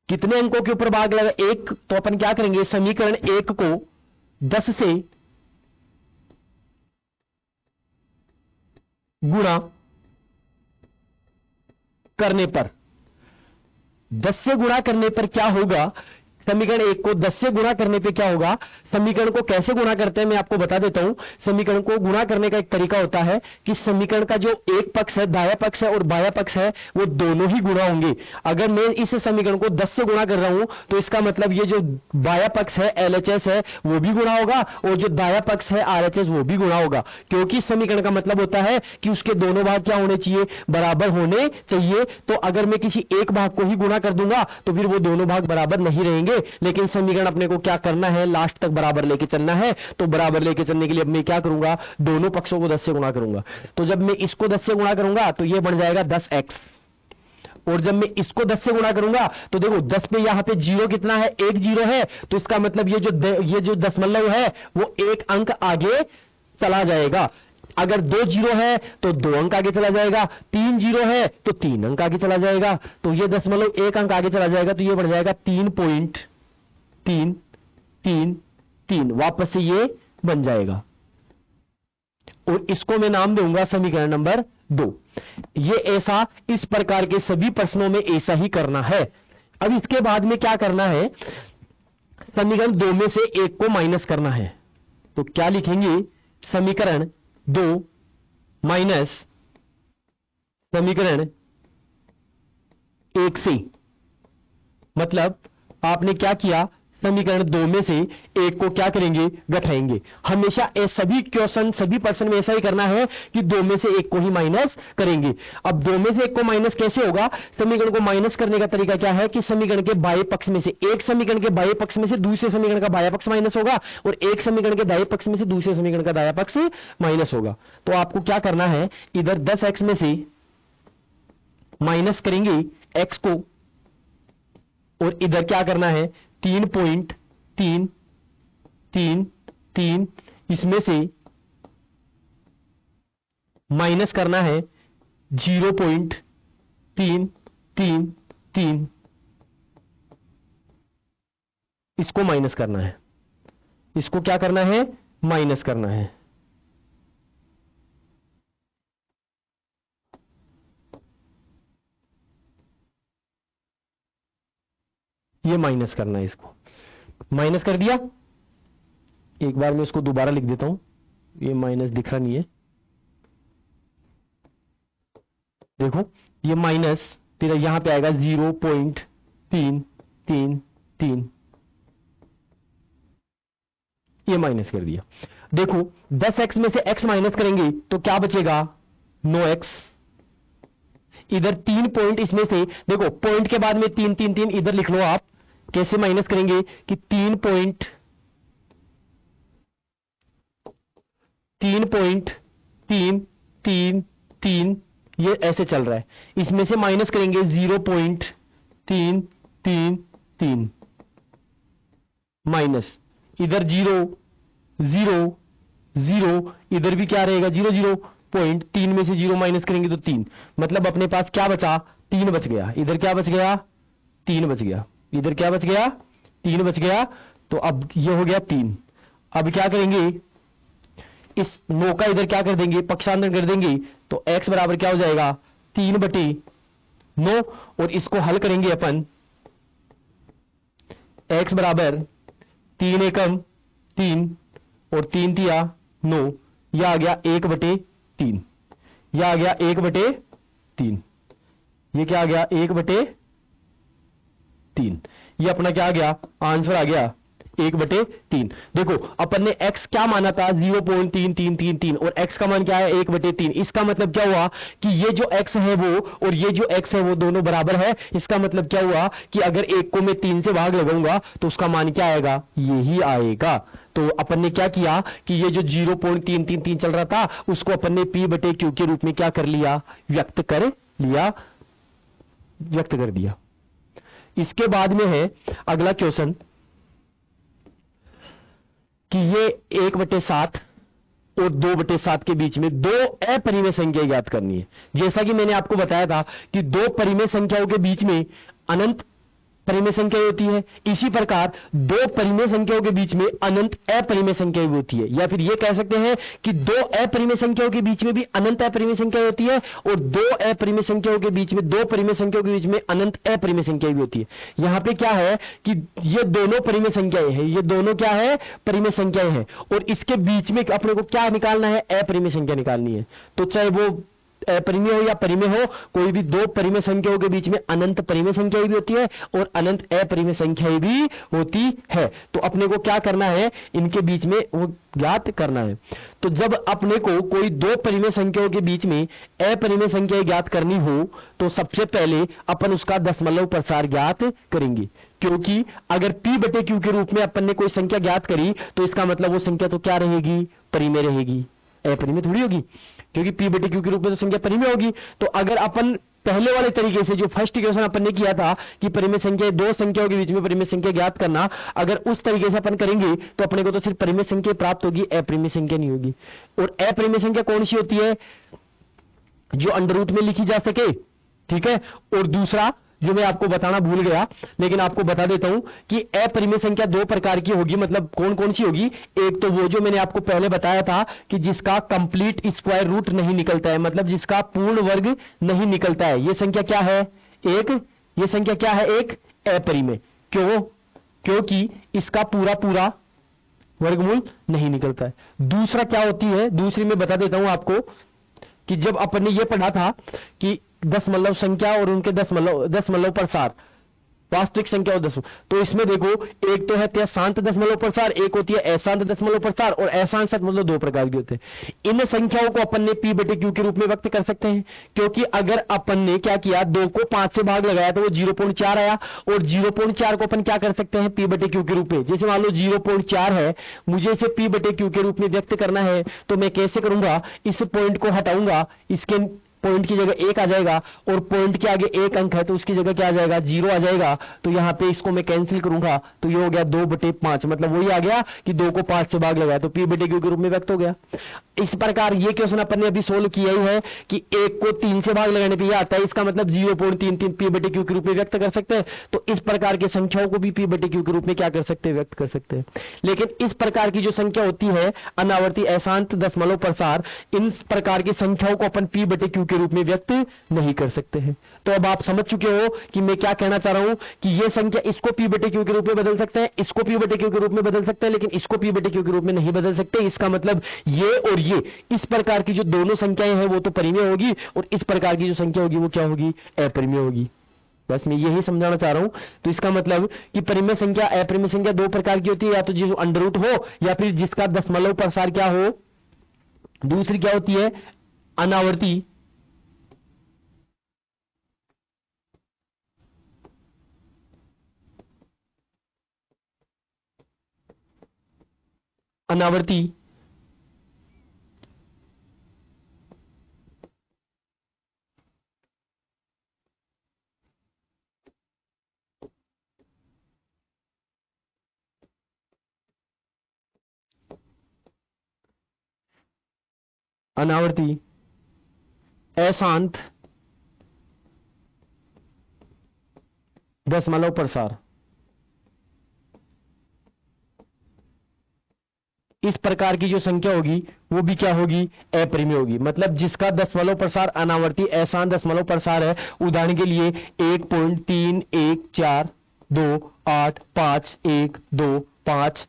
कितने अंकों के ऊपर भाग लगा 1, तो अपन क्या करेंगे, समीकरण 1 को 10 से गुणा करने पर, 10 से गुणा करने पर क्या होगा, समीकरण 1 को 10 से गुणा करने पे क्या होगा। समीकरण को कैसे गुणा करते हैं मैं आपको बता देता हूं। समीकरण को गुणा करने का एक तरीका होता है कि समीकरण का जो एक पक्ष है, दायां पक्ष है और बायां पक्ष है, वो दोनों ही गुणा होंगे। अगर मैं इस समीकरण को 10 से गुणा कर रहा हूं तो इसका मतलब ये जो बायां पक्ष है LHS है वो भी गुणा होगा और जो दायां पक्ष है RHS वो भी गुणा होगा, क्योंकि समीकरण का मतलब होता है कि उसके दोनों भाग क्या होने चाहिए, बराबर होने चाहिए। तो अगर मैं किसी एक भाग को ही गुणा कर दूंगा तो फिर वो दोनों भाग बराबर नहीं रहेंगे। लेकिन समीकरण अपने को क्या करना है, लास्ट तक बराबर लेके चलना है। तो बराबर लेके चलने के लिए अब मैं क्या करूंगा, दोनों पक्षों को 10 से गुणा करूंगा। तो जब मैं इसको 10 से गुणा करूंगा तो ये बन जाएगा 10x, और जब मैं इसको 10 से गुणा करूंगा तो देखो 10 पे यहां पे जीरो कितना है, 1 जीरो है, तो इसका मतलब ये जो दशमलव है वो 1 अंक आगे चला जाएगा। अगर 2 जीरो है तो 2 अंक आगे चला जाएगा, 3 जीरो है तो 3 अंक आगे चला जाएगा, तो ये दशमलव 1 अंक आगे चला जाएगा, तो ये बढ़ जाएगा 3.333, वापस से ये बन जाएगा और इसको मैं नाम दूंगा समीकरण नंबर 2। ये ऐसा, इस प्रकार के सभी प्रश्नों में ऐसा ही करना है। अब इसके बाद में क्या करना है, समीकरण 2 में से 1 को माइनस करना है। तो क्या लिखेंगे, समीकरण 2 माइनस समीकरण 1 से, मतलब आपने क्या किया, समीकरण 2 में से 1 को क्या करेंगे, घटाएंगे। हमेशा सभी क्वेश्चन, सभी प्रश्न में ऐसा ही करना है कि 2 में से 1 को ही माइनस करेंगे। अब 2 में से 1 को माइनस कैसे होगा, समीकरण को माइनस करने का तरीका क्या है कि समीकरण के बाएं पक्ष में से, एक समीकरण के बाएं पक्ष में से दूसरे समीकरण का बायां पक्ष माइनस होगा और एक समीकरण के दाएं पक्ष में से दूसरे समीकरण का दायां पक्ष माइनस होगा। तो आपको क्या करना है, इधर 10x में से माइनस करेंगे x को और इधर क्या करना है, 3.333 इसमें से माइनस करना है 0.333, इसको माइनस करना है, इसको क्या करना है, माइनस करना है। ये माइनस करना है, इसको माइनस कर दिया। एक बार मैं इसको दोबारा लिख देता हूं, ये माइनस दिख रहा नहीं है, देखो ये माइनस, फिर यहां पे आएगा 0.333, ये माइनस कर दिया। देखो 10x में से x माइनस करेंगे तो क्या बचेगा, 9x। इधर 3 पॉइंट, इसमें से देखो पॉइंट के बाद में 3 इधर लिख लो आप। कैसे माइनस करेंगे कि 3.333 ये ऐसे चल रहा है, इसमें से माइनस करेंगे 0.333 माइनस, इधर 0 0 0, इधर भी क्या रहेगा 0 0.3 में से 0 माइनस करेंगे तो 3, मतलब अपने पास क्या बचा, 3 बच गया। इधर क्या बच गया, 3 बच गया। इधर क्या बच गया, 3 बच गया। तो अब ये हो गया 3। अब क्या करेंगे, इस 9 का इधर क्या कर देंगे, पक्षांतर कर देंगे, तो x बराबर क्या हो जाएगा, 3/9, और इसको हल करेंगे अपन, x बराबर 3 एकम 3 और 3 तिया 9, यह आ गया 1/3, यह आ गया 1/3। 3। ये क्या आ गया 1/3। ये अपना क्या आ गया आंसर आ गया 1/3। देखो अपन ने x क्या माना था 0.3333 और x का मान क्या है 1/3। इसका मतलब क्या हुआ कि ये जो x है वो और ये जो x है वो दोनों बराबर है। इसका मतलब क्या हुआ कि अगर एक को मैं 3 से भाग लगाऊंगा तो उसका मान क्या आएगा यही आएगा। तो अपन ने क्या किया कि ये जो 0.333 चल रहा था उसको अपन ने p/q के रूप में क्या कर लिया व्यक्त कर दिया। इसके बाद में है अगला क्वेश्चन कि ये 1/7 और 2/7 के बीच में दो अपरिमेय संख्या ज्ञात करनी है। जैसा कि मैंने आपको बताया था कि दो परिमेय संख्याओं के बीच में अनंत परिमेय संख्या होती है, इसी प्रकार दो परिमेय संख्याओं के बीच में अनंत अपरिमेय संख्या भी होती है। या फिर यह कह सकते हैं कि दो अपरिमेय संख्याओं के बीच में भी अनंत अपरिमेय संख्या होती है और दो अपरिमेय संख्याओं के बीच में दो परिमेय संख्याओं के बीच में अनंत अपरिमेय संख्या भी होती है। यहां पे क्या है कि ये दोनों परिमेय संख्याएं हैं, ये दोनों क्या है परिमेय संख्याएं हैं और इसके बीच में अपने को क्या निकालना है अपरिमेय संख्या निकालनी है। तो चाहे वो अपरिमेय हो या परिमेय हो, कोई भी दो परिमेय संख्याओं के बीच में अनंत परिमेय संख्या भी होती है और अनंत अपरिमेय संख्या भी होती है। तो अपने को क्या करना है इनके बीच में वो ज्ञात करना है। तो जब अपने को कोई दो परिमेय संख्याओं के बीच में अपरिमेय संख्या ज्ञात करनी हो तो सबसे पहले अपन उसका दशमलव प्रसार ज्ञात करेंगे, क्योंकि अगर p/q के रूप में अपन ने कोई संख्या ज्ञात करी तो इसका मतलब वो संख्या तो क्या रहेगी परिमेय रहेगी, अपरिमेय थोड़ी होगी, क्योंकि p/q के रूप में तो संख्या परिमेय होगी। तो अगर अपन पहले वाले तरीके से जो फर्स्ट इक्वेशन अपन ने किया था कि परिमेय संख्या दो संख्याओं के बीच में परिमेय संख्या ज्ञात करना, अगर उस तरीके से अपन करेंगे तो अपने को तो सिर्फ परिमेय संख्या प्राप्त होगी, अपरिमेय संख्या नहीं होगी। और अपरिमेय संख्या कौन सी होती है जो अंडर रूट में लिखी जा सके, ठीक है। और दूसरा जो मैं आपको बताना भूल गया लेकिन आपको बता देता हूं कि अपरिमेय संख्या दो प्रकार की होगी। मतलब कौन कौन सी होगी, एक तो वो जो मैंने आपको पहले बताया था कि जिसका कंप्लीट स्क्वायर रूट नहीं निकलता है, मतलब जिसका पूर्ण वर्ग नहीं निकलता है, ये संख्या क्या है एक, ये संख्या क्या है एक अपरिमेय। क्यों? क्योंकि इसका पूरा वर्गमूल नहीं निकलता है। दूसरा क्या होती है, दूसरी मैं बता देता हूं आपको कि जब अपन ने ये पढ़ा था कि दशमलव संख्या और उनके दशमलव प्रसार, वास्तविक संख्या और दशमलव, तो इसमें देखो एक तो है त्याशांत दशमलव प्रसार, एक होती है अशांत दशमलव प्रसार और अशांत दशमलव दो प्रकार के होते हैं। इन संख्याओं को अपन ने p/q के रूप में व्यक्त कर सकते हैं, क्योंकि अगर अपन ने क्या किया 2 को 5 से भाग लगाया तो वो 0.4 आया और 0.4 को अपन क्या कर सकते हैं p/q के रूप में। जैसे मान लो 0.4 है, मुझे इसे p/q के रूप में व्यक्त करना है तो मैं कैसे करूंगा, इस पॉइंट को हटाऊंगा, इसके पॉइंट की जगह 1 आ जाएगा और पॉइंट के आगे 1 अंक है तो उसकी जगह क्या आ जाएगा 0 आ जाएगा। तो यहां पे इसको मैं कैंसिल करूंगा तो ये हो गया 2/5, मतलब वही आ गया कि 2 को 5 से भाग लगाया तो p/q के रूप में व्यक्त हो गया। इस प्रकार ये क्वेश्चन अपन ने अभी सोल्व किया ही है कि 1 को 3 से भाग लगाने पे ये आता है, इसका मतलब 0.33 p/q के रूप में व्यक्त कर सकते हैं। तो इस प्रकार की संख्याओं को भी p/q के रूप में क्या कर सकते हैं व्यक्त कर सकते हैं। लेकिन इस प्रकार की जो संख्या होती है अनावर्ती अशांत दशमलव प्रसार, इन प्रकार की संख्याओं को अपन p/q के रूप में व्यक्त नहीं कर सकते हैं। तो अब आप समझ चुके हो कि मैं क्या कहना चाह रहा हूं कि ये संख्या इसको p/q के रूप में बदल सकते हैं, इसको p/q के रूप में बदल सकते हैं, लेकिन इसको p/q के रूप में नहीं बदल सकते। इसका मतलब ये और ये इस प्रकार की जो दोनों संख्याएं हैं वो तो परिमेय होगी और इस प्रकार की जो संख्या होगी वो क्या होगी अपरिमेय होगी। बस मैं यही समझाना चाह रहा हूं। तो इसका मतलब कि परिमेय संख्या अपरिमेय संख्या दो प्रकार की होती है, या तो जो अंडर रूट हो या फिर जिसका दशमलव प्रसार क्या हो। दूसरी क्या होती है अनावर्ती अनावर्ती अशांत दशमलव प्रसार। इस प्रकार की जो संख्या होगी वो भी क्या होगी अपरिमेय होगी। मतलब जिसका दशमलव प्रसार अनावर्ती अशांत दशमलव प्रसार है, उदाहरण के लिए 1.31428515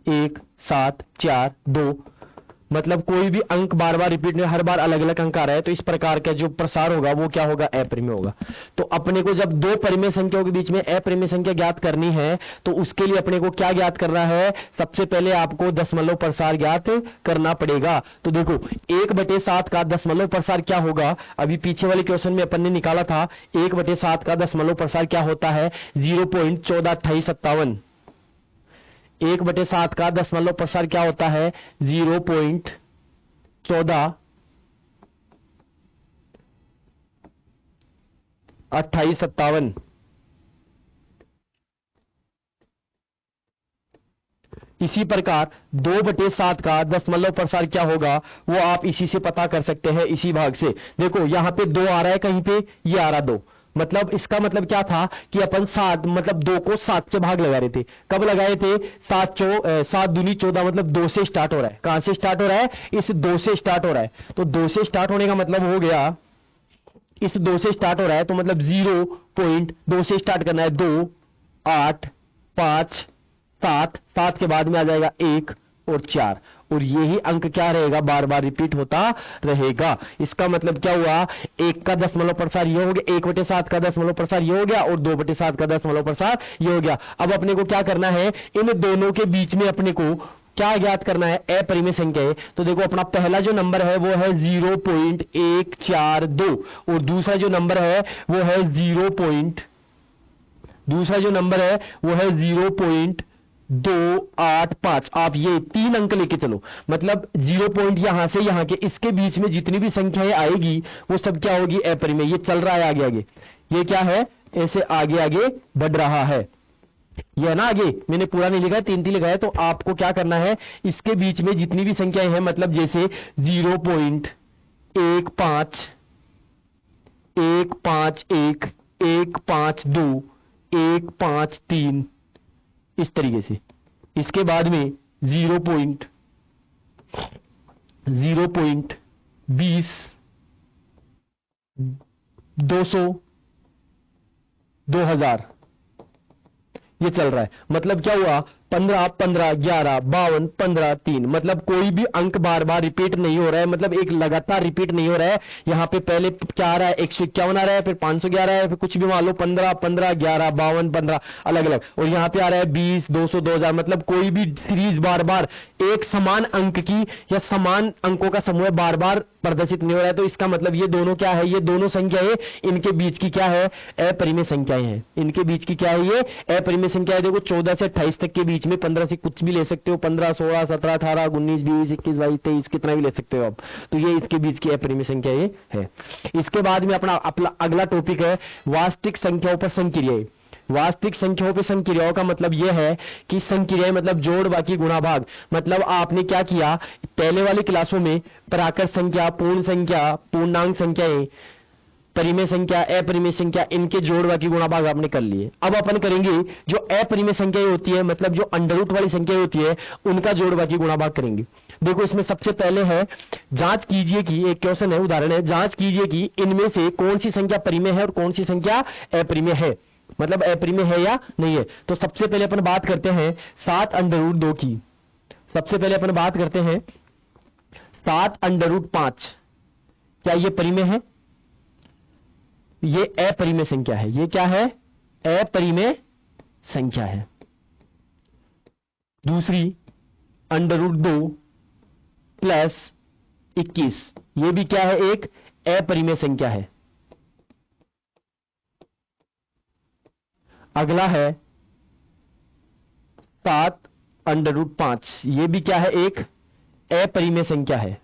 1 7 4 2, मतलब कोई भी अंक बार बार रिपीट नहीं, हर बार अलग अलग अंक आ रहा है, तो इस प्रकार का जो प्रसार होगा वो क्या होगा, अपरिमेय होगा। तो अपने को जब दो परिमेय संख्याओं के बीच में अपरिमेय संख्या ज्ञात करनी है, तो उसके लिए अपने को क्या ज्ञात करना है, सबसे पहले आपको दशमलव प्रसार ज्ञात करना पड़ेगा। तो देखो 1/7 का दशमलव प्रसार क्या होगा, अभी पीछे वाले क्वेश्चन में अपन ने निकाला था, 1/7 का दशमलव प्रसार क्या होता है, 0.142857। 1/7 का दशमलव प्रसार क्या होता है, 0.142857। इसी प्रकार 2/7 का दशमलव प्रसार क्या होगा, वो आप इसी से पता कर सकते हैं, इसी भाग से। देखो यहां पे 2 आ रहा है, कहीं पे ये आ रहा 2, मतलब इसका मतलब क्या था कि अपन 7 मतलब 2 को 7 से भाग लगा रहे थे। कब लगाए थे, 7 दूनी 14, मतलब 2 से स्टार्ट हो रहा है। कहां से स्टार्ट हो रहा है, इस 2 से स्टार्ट हो रहा है। तो 2 से स्टार्ट होने का मतलब हो गया, इस 2 से स्टार्ट हो रहा है, तो मतलब 0.2 से स्टार्ट करना है, 2 8 5 7, 7 के बाद में आ जाएगा 1 और 4, और यही अंक क्या रहेगा, बार बार रिपीट होता रहेगा। इसका मतलब क्या हुआ, 1 का दशमलव प्रसार ये हो गया, 1/7 का दशमलव प्रसार ये हो गया, और 2/7 का दशमलव प्रसार ये हो गया। अब अपने को क्या करना है, इन दोनों के बीच में अपने को क्या ज्ञात करना है, अपरिमेय संख्या है। तो देखो अपना पहला जो नंबर है वो है 0.142, और दूसरा जो नंबर है वो है 0.285। आप ये 3 अंक लेके चलो, मतलब 0 पॉइंट यहां से यहां के इसके बीच में जितनी भी संख्याएं आएगी वो सब क्या होगी, अपरिमेय। ये चल रहा है आगे आगे, ये क्या है, ऐसे आगे आगे बढ़ रहा है, ये है ना। आगे मैंने पूरा नहीं लिखा है, 3 लिखा है। तो आपको क्या करना है, इसके बीच में जितनी भी संख्याएं हैं, मतलब जैसे 0.151 151 152 153 इस तरीके से, इसके बाद में 0.20 200 2000 ये चल रहा है। मतलब क्या हुआ, 15 15 11 52 15 3, मतलब कोई भी अंक बार बार रिपीट नहीं हो रहा है, मतलब एक लगातार रिपीट नहीं हो रहा है। यहाँ पे पहले क्या आ रहा है, 151 आ रहा है, फिर 511 है, फिर कुछ भी मान लो 15 15 11 52 15 अलग अलग, और यहाँ पे आ रहा है 20 200 2000, मतलब कोई भी सीरीज बार बार एक समान अंक की या समान अंकों का समूह बार बार प्रदर्शित नहीं हो रहा है। तो इसका मतलब ये दोनों क्या है, ये दोनों संख्याएं इनके बीच की क्या है, अपरिमेय संख्याएं हैं। इनके बीच की क्या है, ये अपरिमेय संख्या है। देखो 14 से 28 तक के बीच में, 15 से कुछ भी ले सकते हो, 15 16 17 18 19 20 21 22 23 कितना भी ले सकते हो आप। तो ये इसके बीच की अपरिमेय संख्या ये है। इसके बाद में अपना अगला टॉपिक है वास्तविक संख्याओं पर संक्रियाएं। वास्तविक संख्याओं पे संक्रियाओं का मतलब यह है कि संक्रियाएं मतलब जोड़ बाकी गुणा भाग। मतलब आपने क्या किया, पहले वाली क्लासों में प्राकृत संख्या, पूर्ण संख्या, पूर्णांक संख्याएं, परिमेय संख्या, अपरिमेय संख्या, इनके जोड़ बाकी गुणा भाग आपने कर लिए। अब अपन करेंगे जो अपरिमेय संख्याएं होती है, मतलब जो अंडर रूट वाली संख्या होती है, उनका जोड़ बाकी गुणा भाग करेंगे। देखो इसमें सबसे पहले है, जांच कीजिए कि, एक क्वेश्चन है, उदाहरण है, जांच कीजिए कि इनमें से कौन सी संख्या परिमेय है और कौन सी संख्या अपरिमेय है, मतलब अपरिमेय है या नहीं है। तो सबसे पहले अपन बात करते हैं 7√2 की। सबसे पहले अपन बात करते हैं 7√5, क्या ये परिमेय है? ये अपरिमेय संख्या है। ये क्या है, अपरिमेय संख्या है। दूसरी √2 + 21, ये भी क्या है, एक अपरिमेय संख्या है। अगला है 7√5, ये भी क्या है, एक अपरिमेय संख्या है।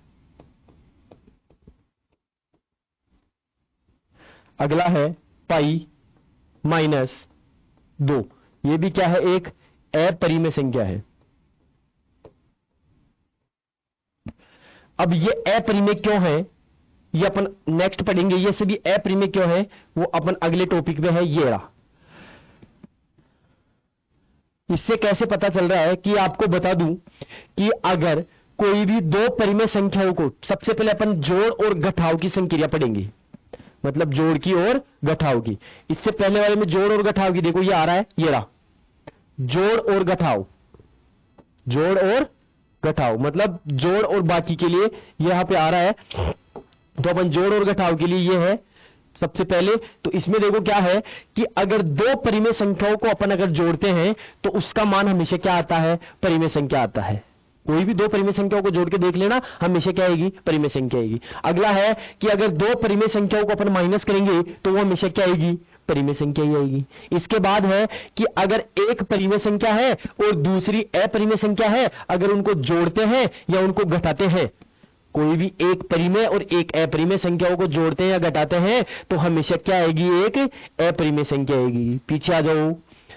अगला है π-2, ये भी क्या है, एक अपरिमेय संख्या है। अब ये अपरिमेय क्यों है, ये अपन नेक्स्ट पढ़ेंगे। ये सभी अपरिमेय क्यों है वो अपन अगले टॉपिक में है। ये रहा, इससे कैसे पता चल रहा है कि आपको बता दूं कि अगर कोई भी दो परिमेय संख्याओं को, सबसे पहले अपन जोड़ और घटाव की संक्रिया पढ़ेंगे, मतलब जोड़ की और घटाव की। इससे पहले वाले में जोड़ और घटाव की, देखो ये आ रहा है, ये रहा जोड़ और घटाव, जोड़ और घटाव, मतलब जोड़ और बाकी के लिए यहां पे आ रहा है। तो अपन जोड़ और घटाव के लिए ये है सबसे पहले। तो इसमें देखो क्या है कि अगर दो परिमेय संख्याओं को अपन अगर जोड़ते हैं तो उसका मान हमेशा क्या आता है, परिमेय संख्या आता है। कोई भी दो परिमेय संख्याओं को जोड़ के देख लेना, हमेशा क्या आएगी, परिमेय संख्या आएगी। अगला है कि अगर दो परिमेय संख्याओं को अपन माइनस करेंगे तो वो हमेशा क्या आएगी, परिमेय संख्या ही आएगी। इसके बाद है कि अगर एक परिमेय संख्या है और दूसरी अपरिमेय संख्या है, अगर उनको जोड़ते हैं या उनको घटाते हैं, कोई भी एक परिमेय और एक अपरिमेय संख्याओं को जोड़ते हैं या घटाते हैं तो हमेशा क्या आएगी, एक अपरिमेय संख्या आएगी। पीछे आ जाओ,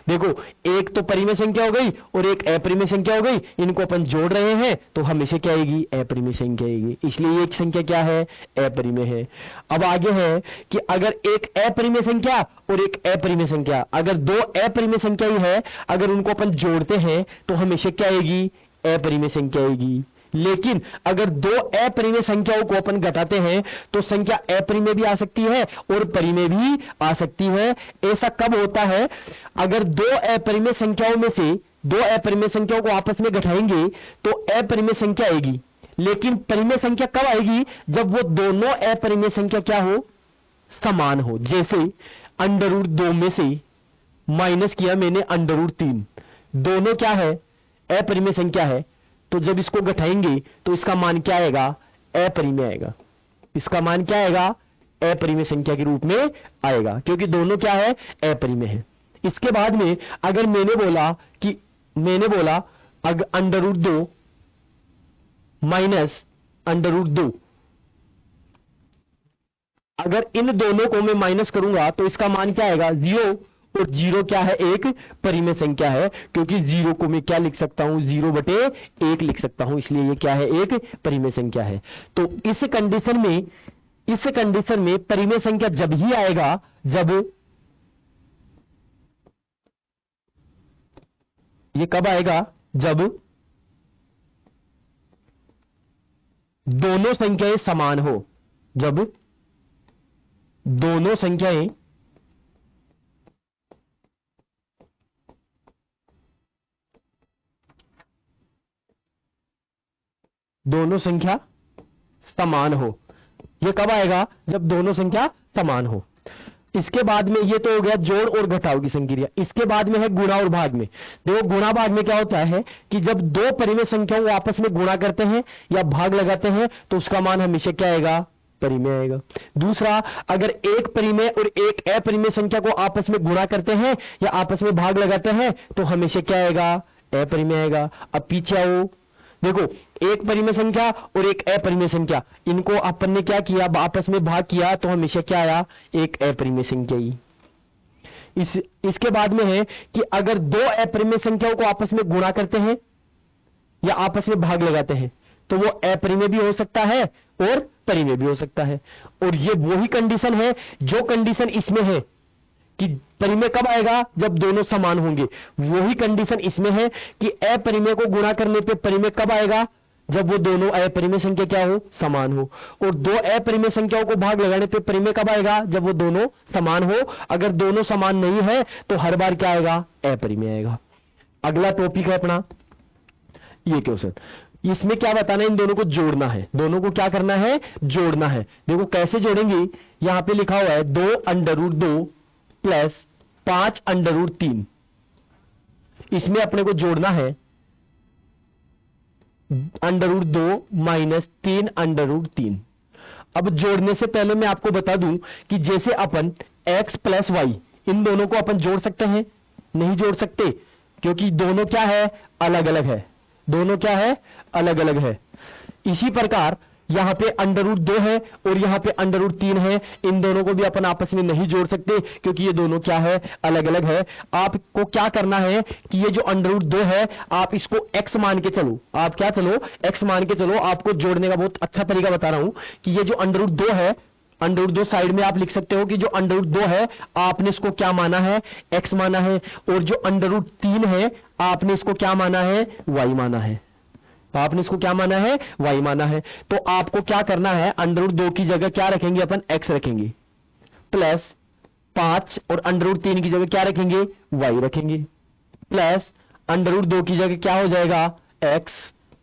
देखो एक तो परिमेय संख्या हो गई और एक अपरिमेय संख्या हो गई, इनको अपन जोड़ रहे हैं तो हमेशा क्या आएगी, अपरिमेय संख्या आएगी। इसलिए एक संख्या क्या है, अपरिमेय है। अब आगे है कि अगर एक अपरिमेय संख्या और एक अपरिमेय संख्या, अगर दो अपरिमेय संख्या ही है, अगर उनको अपन जोड़ते हैं तो हमेशा क्या आएगी, अपरिमेय संख्या आएगी। लेकिन अगर दो अपरिमेय संख्याओं को अपन घटाते हैं तो संख्या अपरिमेय भी आ सकती है और परिमेय भी आ सकती है। ऐसा कब होता है, अगर दो अपरिमेय संख्याओं में से दो अपरिमेय संख्याओं को आपस में घटाएंगे तो अपरिमेय संख्या आएगी, लेकिन परिमेय संख्या कब आएगी, जब वो दोनों अपरिमेय संख्या क्या हो, समान हो। जैसे √2 में से माइनस किया मैंने √3, दोनों क्या है, अपरिमेय संख्या है, तो जब इसको घटाएंगे तो इसका मान क्या आएगा, अपरिमेय आएगा। इसका मान क्या आएगा, अपरिमेय संख्या के रूप में आएगा, क्योंकि दोनों क्या है, अपरिमेय है। इसके बाद में अगर मैंने बोला अगर √2 माइनस √2, अगर इन दोनों को मैं माइनस करूंगा तो इसका मान क्या आएगा, 0। और 0 क्या है, एक परिमेय संख्या है, क्योंकि 0 को मैं क्या लिख सकता हूं, 0/1 लिख सकता हूं, इसलिए ये क्या है, एक परिमेय संख्या है। तो इस कंडीशन में परिमेय संख्या जब ही आएगा जब ये कब आएगा, जब दोनों संख्याएं समान हो। जब दोनों संख्याएं समान हो। ये कब आएगा, जब दोनों संख्या समान हो। इसके बाद में ये तो हो गया जोड़ और घटाव की संक्रिया। इसके बाद में है गुणा और भाग में। देखो गुणा भाग में क्या होता है कि जब दो परिमेय संख्याओं को आपस में गुणा करते हैं या भाग लगाते हैं तो उसका मान हमेशा क्या आएगा, परिमेय आएगा। दूसरा, अगर एक परिमेय और एक अपरिमेय संख्या को आपस में गुणा करते हैं या आपस में भाग लगाते हैं तो हमेशा क्या आएगा, अपरिमेय आएगा। अब पीछे आओ, देखो एक परिमेय संख्या और एक अपरिमेय संख्या, इनको अपन ने क्या किया, आपस में भाग किया तो हमेशा क्या आया, एक अपरिमेय संख्या ही। इसके बाद में है कि अगर दो अपरिमेय संख्याओं को आपस में गुणा करते हैं या आपस में भाग लगाते हैं तो वो अपरिमेय भी हो सकता है और परिमेय भी हो सकता है। और ये वही कंडीशन है जो कंडीशन इसमें है कि परिमेय कब आएगा, जब दोनों समान होंगे। वही कंडीशन इसमें है कि अपरिमेय को गुणा करने पे परिमेय कब आएगा, जब वो दोनों अपरिमेय संख्या क्या हो, समान हो। और दो अपरिमेय संख्याओं को भाग लगाने पे परिमेय कब आएगा, जब वो दोनों समान हो। अगर दोनों समान नहीं है तो हर बार क्या आएगा, अपरिमेय आएगा। अगला टॉपिक है अपना ये क्वेश्चन। इसमें क्या बताना है, इन दोनों को जोड़ना है। दोनों को क्या करना है, जोड़ना है। देखो कैसे जोड़ेंगे, यहां पे लिखा हुआ है 2√2 प्लस 5√3। इसमें अपने को जोड़ना है √2 माइनस 3√3। अब जोड़ने से पहले मैं आपको बता दूं कि जैसे अपन x प्लस वाई, इन दोनों को अपन जोड़ सकते हैं, नहीं जोड़ सकते, क्योंकि दोनों क्या है, अलग अलग है। दोनों क्या है, अलग अलग है। इसी प्रकार यहां पे √2 है और यहां पे √3 है, इन दोनों को भी अपन आपस में नहीं जोड़ सकते क्योंकि ये दोनों क्या है, अलग अलग है। आपको क्या करना है कि ये जो √2 है आप इसको x मान के चलो। आप क्या चलो, x मान के चलो। आपको जोड़ने का बहुत अच्छा तरीका बता रहा हूं कि ये जो √2 है, √2 साइड में आप लिख सकते हो कि जो √2 है आपने इसको क्या माना है, x माना है, और जो √3 है आपने इसको क्या माना है, y माना है। आपने इसको क्या माना है, y माना है। तो आपको क्या करना है, √2 की जगह क्या रखेंगे अपन, x रखेंगे, प्लस 5 और √3 की जगह क्या रखेंगे, y रखेंगे, प्लस √2 की जगह क्या हो जाएगा, x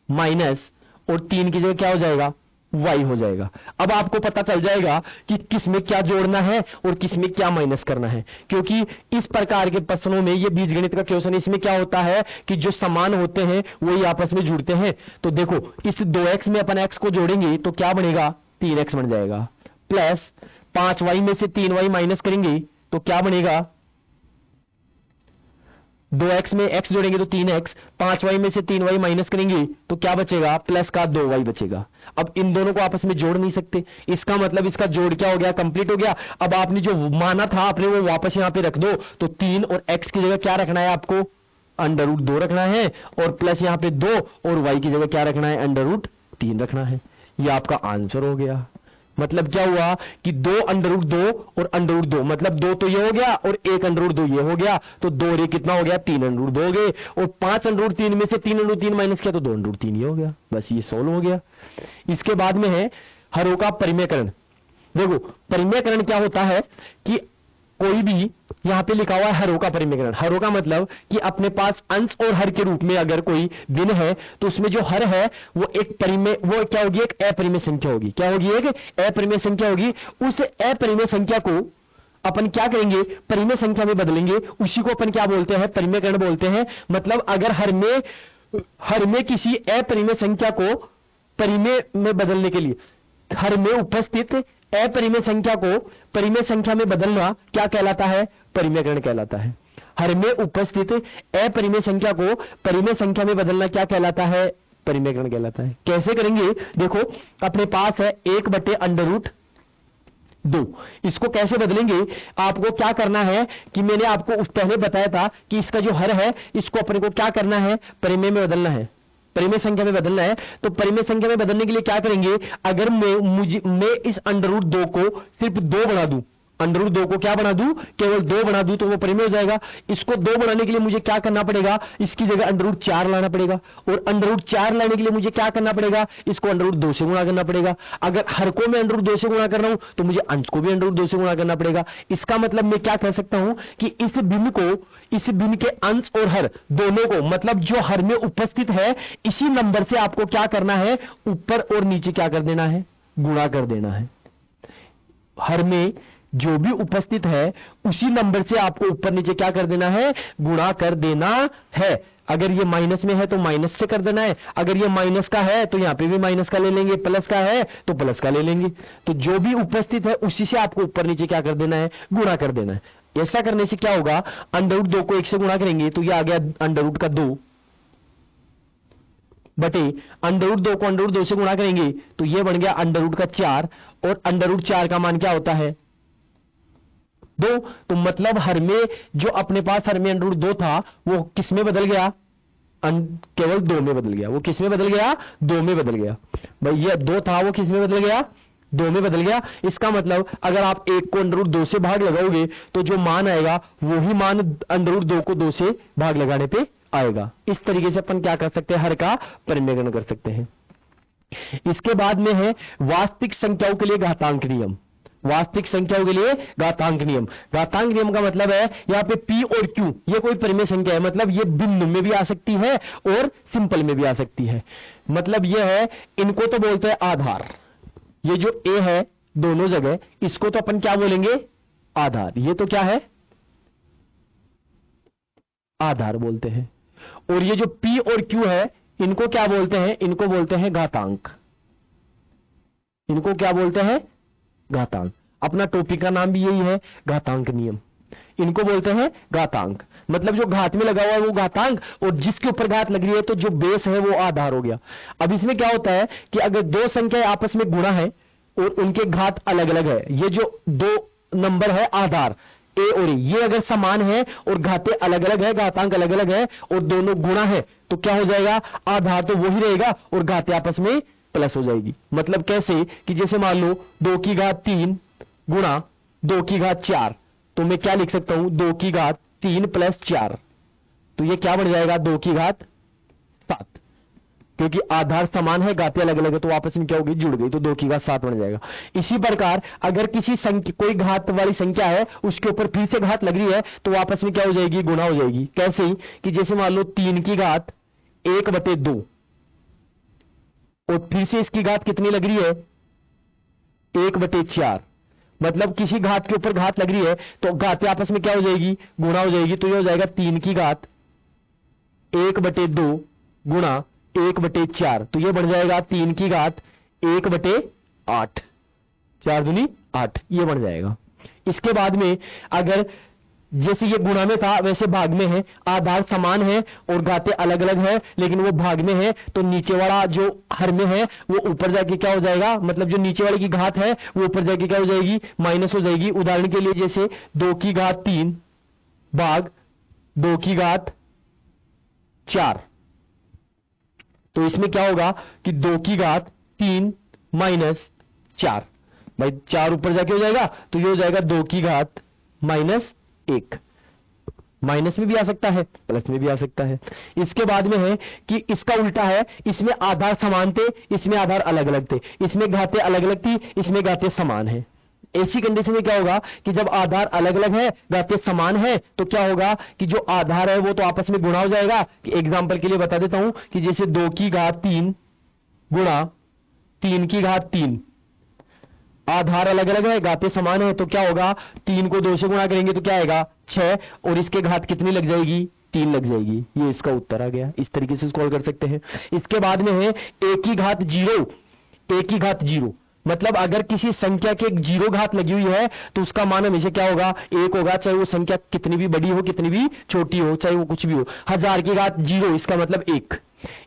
माइनस और 3 की जगह क्या हो जाएगा, y हो जाएगा। अब आपको पता चल जाएगा कि किसमें क्या जोड़ना है और किसमें क्या माइनस करना है, क्योंकि इस प्रकार के प्रश्नों में, ये बीजगणित का क्वेश्चन, इसमें क्या होता है कि जो समान होते हैं वही आपस में जुड़ते हैं। तो देखो, इस 2x में अपन x को जोड़ेंगे तो क्या बनेगा, 3x बन जाएगा, प्लस 5y में से 3y माइनस करेंगे तो क्या बनेगा, 2x में x जोड़ेंगे तो 3x, 5y में से 3y माइनस करेंगे तो क्या बचेगा, प्लस का 2y बचेगा। अब इन दोनों को आपस में जोड़ नहीं सकते, इसका मतलब इसका जोड़ क्या हो गया, कंप्लीट हो गया। अब आपने जो माना था आपने वो वापस यहां पे रख दो। तो 3 और x की जगह क्या रखना है आपको, √2 रखना है, और प्लस यहां पे 2 और y की जगह क्या रखना है, √3 रखना है। ये आपका आंसर हो गया। मतलब क्या हुआ कि 2 √2 और √2, मतलब 2 तो ये हो गया और 1 √2 ये हो गया, तो 2 रे कितना हो गया, 3 √2 हो गए, और 5 √3 में से 3 √3 माइनस किया तो 2 √3 ये हो गया। बस ये सोल्व हो गया। इसके बाद में है हरों का परिमेयकरण। देखो, परिमेयकरण क्या होता है कि कोई भी यहां पे लिखा हुआ है हरों का परिमेयकरण। हरों का मतलब कि अपने पास अंश और हर के रूप में अगर कोई दिन है तो उसमें जो हर है वो एक वो क्या होगी, एक अपरिमेय संख्या होगी। क्या होगी, एक अपरिमेय संख्या होगी। उस अपरिमेय संख्या को अपन क्या करेंगे, परिमेय संख्या में बदलेंगे। उसी को अपन क्या बोलते हैं, परिमेयकरण बोलते हैं। मतलब अगर हर में किसी अपरिमेय संख्या को परिमेय में बदलने के लिए, हर में उपस्थित अपरिमेय संख्या को परिमेय संख्या में बदलना क्या कहलाता है, परिमेयकरण कहलाता है। हर में उपस्थित अपरिमेय संख्या को परिमेय संख्या में बदलना क्या कहलाता है, परिमेयकरण कहलाता है। कैसे करेंगे, देखो अपने पास है 1/√2, इसको कैसे बदलेंगे, आपको क्या करना है कि मैंने आपको उस पहले बताया था कि इसका जो हर है इसको अपने को क्या करना है, परिमेय में बदलना है, परिमेय संख्या में बदलना है। तो परिमेय संख्या में बदलने के लिए क्या करेंगे, अगर मैं इस √2 को सिर्फ 2 बना दूं, √2 को क्या बना दूं, केवल 2 बना दूं, तो वो परिमेय हो जाएगा। इसको 2 बनाने के लिए मुझे क्या करना पड़ेगा, इसकी जगह √4 लाना पड़ेगा, और √4 लाने के लिए मुझे क्या करना पड़ेगा, इसको √2 से गुणा करना पड़ेगा। अगर हर को मैं √2 से गुणा कर रहा हूं तो मुझे अंश को भी √2 से गुणा करना पड़ेगा। इसका मतलब मैं क्या कह सकता हूं कि इस भिन्न के अंश और हर दोनों को, मतलब जो हर में उपस्थित है, इसी नंबर से आपको क्या करना है, ऊपर और नीचे क्या कर देना है, गुणा कर देना है। हर में जो भी उपस्थित है उसी नंबर से आपको ऊपर नीचे क्या कर देना है, गुणा कर देना है। अगर ये माइनस में है तो माइनस से कर देना है, अगर ये माइनस का है तो यहां पे भी माइनस का ले लेंगे, प्लस का है तो प्लस का ले लेंगे। तो जो भी उपस्थित है उसी से आपको ऊपर नीचे क्या कर देना है, गुणा कर देना है। ऐसा करने से क्या होगा, √2 को 1 से गुणा करेंगे तो ये आ गया √2 बटे √2 को √2 से गुणा करेंगे तो ये बन गया √4, और √4 का मान क्या होता है, 2। तो मतलब हर में जो अपने पास हर में √2 था वो किस में बदल गया, केवल 2 में बदल गया। वो किस में बदल गया, 2 में बदल गया। भाई ये 2 था वो किस में बदल गया, 2 में बदल गया। इसका मतलब अगर आप 1 को √2 से भाग लगाओगे तो जो मान आएगा वो ही मान √2 को 2 से भाग लगाने पे आएगा। इस तरीके से अपन क्या कर सकते हैं, हर का परिमेयकरण कर सकते हैं। इसके बाद में है वास्तविक संख्याओं के लिए घातांक नियम। वास्तविक संख्याओं के लिए घातांक नियम। घातांक नियम का मतलब है यहां पे p और q ये कोई परिमेय संख्या है, मतलब ये भिन्न में भी आ सकती है और सिंपल में भी आ सकती है। मतलब ये है, इनको तो बोलते हैं आधार। ये जो a है दोनों जगह, इसको तो अपन क्या बोलेंगे, आधार। ये तो क्या है, आधार बोलते हैं। और ये जो p और q है इनको क्या बोलते हैं, इनको बोलते हैं घातांक। इनको क्या बोलते हैं, घातांक। अपना टॉपिक का नाम भी यही है, घातांक नियम। इनको बोलते हैं घातांक। मतलब जो घात में लगा हुआ है वो घातांक, और जिसके ऊपर घात लग रही है तो जो बेस है वो आधार हो गया। अब इसमें क्या होता है कि अगर 2 संख्याएं आपस में गुणा है और उनके घात अलग अलग है, ये जो 2 नंबर है आधार a और a, ये अगर समान है और घातें अलग अलग है, घातांक अलग अलग है और दोनों गुणा है, तो क्या हो जाएगा, आधार तो वही रहेगा और घातें आपस में प्लस हो जाएगी। मतलब कैसे कि जैसे मान लो 2 की घात 3 गुणा 2 की घात 4, तो मैं क्या लिख सकता हूं, 2 की घात 3 प्लस 4, तो ये क्या बन जाएगा, 2 की घात 7। क्योंकि आधार समान है, घातें अलग अलग है, तो आपस में क्या होगी, जुड़ गई, तो 2 की घात 7 बन जाएगा। इसी प्रकार अगर किसी कोई घात वाली संख्या है उसके ऊपर फिर से घात लग रही है तो आपस में क्या हो जाएगी, गुणा हो जाएगी। कैसे कि जैसे मान लो 3 की घात 1/2, और फिर से इसकी घात कितनी लग रही है, 1/4। मतलब किसी घात के ऊपर घात लग रही है तो घातें आपस में क्या हो जाएगी, गुणा हो जाएगी। तो ये हो जाएगा 3 की घात 1/2 गुणा 1/4। तो ये बन जाएगा 3 की घात 1/8, 4 दूनी 8, ये बन जाएगा। इसके बाद में अगर जैसे ये गुणा में था वैसे भाग में है, आधार समान है और घातें अलग अलग है लेकिन वो भाग में है, तो नीचे वाला जो हर में है वो ऊपर जाके क्या हो जाएगा, मतलब जो नीचे वाले की घात है वो ऊपर जाके क्या हो जाएगी, माइनस हो जाएगी। उदाहरण के लिए जैसे 2 की घात 3 भाग 2 की घात 4, तो इसमें क्या होगा कि 2 की घात 3 माइनस 4, भाई 4 ऊपर जाके हो जाएगा, तो ये हो जाएगा 2 की घात -1। माइनस में भी आ सकता है, प्लस में भी आ सकता है। इसके बाद में है कि इसका उल्टा है, इसमें आधार समान थे, इसमें आधार अलग अलग थे, इसमें घातें अलग अलग थी, इसमें घातें समान है। ऐसी कंडीशन में क्या होगा कि जब आधार अलग अलग है, घातें समान है, तो क्या होगा कि जो आधार है वो तो आपस में गुणा हो जाएगा। कि एग्जांपल के लिए बता देता हूं कि जैसे 2 की घात 3 गुणा 3 की घात 3, आधार अलग अलग है, घातें समान है, तो क्या होगा 3 को 2 से गुणा करेंगे तो क्या आएगा 6, और इसके घात कितनी लग जाएगी, 3 लग जाएगी। ये इसका उत्तर आ गया। इस तरीके से सॉल्व कर सकते हैं। इसके बाद में है 1 की घात 0, 1 की घात 0, मतलब अगर किसी संख्या के एक 0 घात लगी हुई है तो उसका मान हमेशा क्या होगा, 1 होगा, चाहे वो संख्या कितनी भी बड़ी हो कितनी भी छोटी हो, चाहे वो कुछ भी हो। 1000 की घात 0, इसका मतलब 1।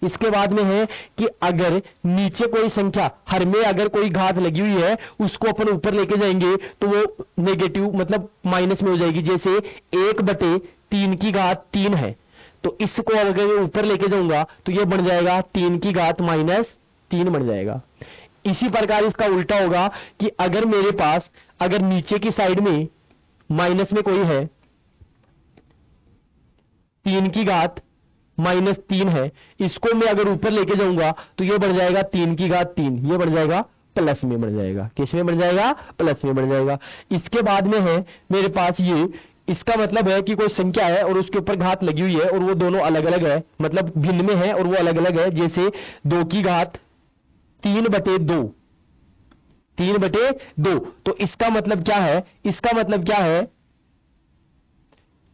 इसके बाद में है कि अगर नीचे कोई संख्या हर में अगर कोई घात लगी हुई है उसको अपन ऊपर लेके जाएंगे तो वो नेगेटिव मतलब माइनस में हो जाएगी। जैसे 1/3 की घात 3 है, तो इसको अगर मैं ऊपर लेके जाऊंगा तो ये बन जाएगा 3 की घात -3 बन जाएगा। इसी प्रकार इसका उल्टा होगा कि अगर मेरे पास अगर नीचे की साइड में माइनस में कोई है, 3 की घात -3 है, इसको मैं अगर ऊपर लेके जाऊंगा तो ये बढ़ जाएगा 3 की घात 3, ये बढ़ जाएगा प्लस में बढ़ जाएगा। किस में बढ़ जाएगा, प्लस में बढ़ जाएगा। इसके बाद में है मेरे पास ये, इसका मतलब है कि कोई संख्या है और उसके ऊपर घात लगी हुई है और वो दोनों अलग अलग है, मतलब भिन्न में है और वो अलग अलग है। जैसे 2 की घात 3/2, 3/2, तो इसका मतलब क्या है, इसका मतलब क्या है,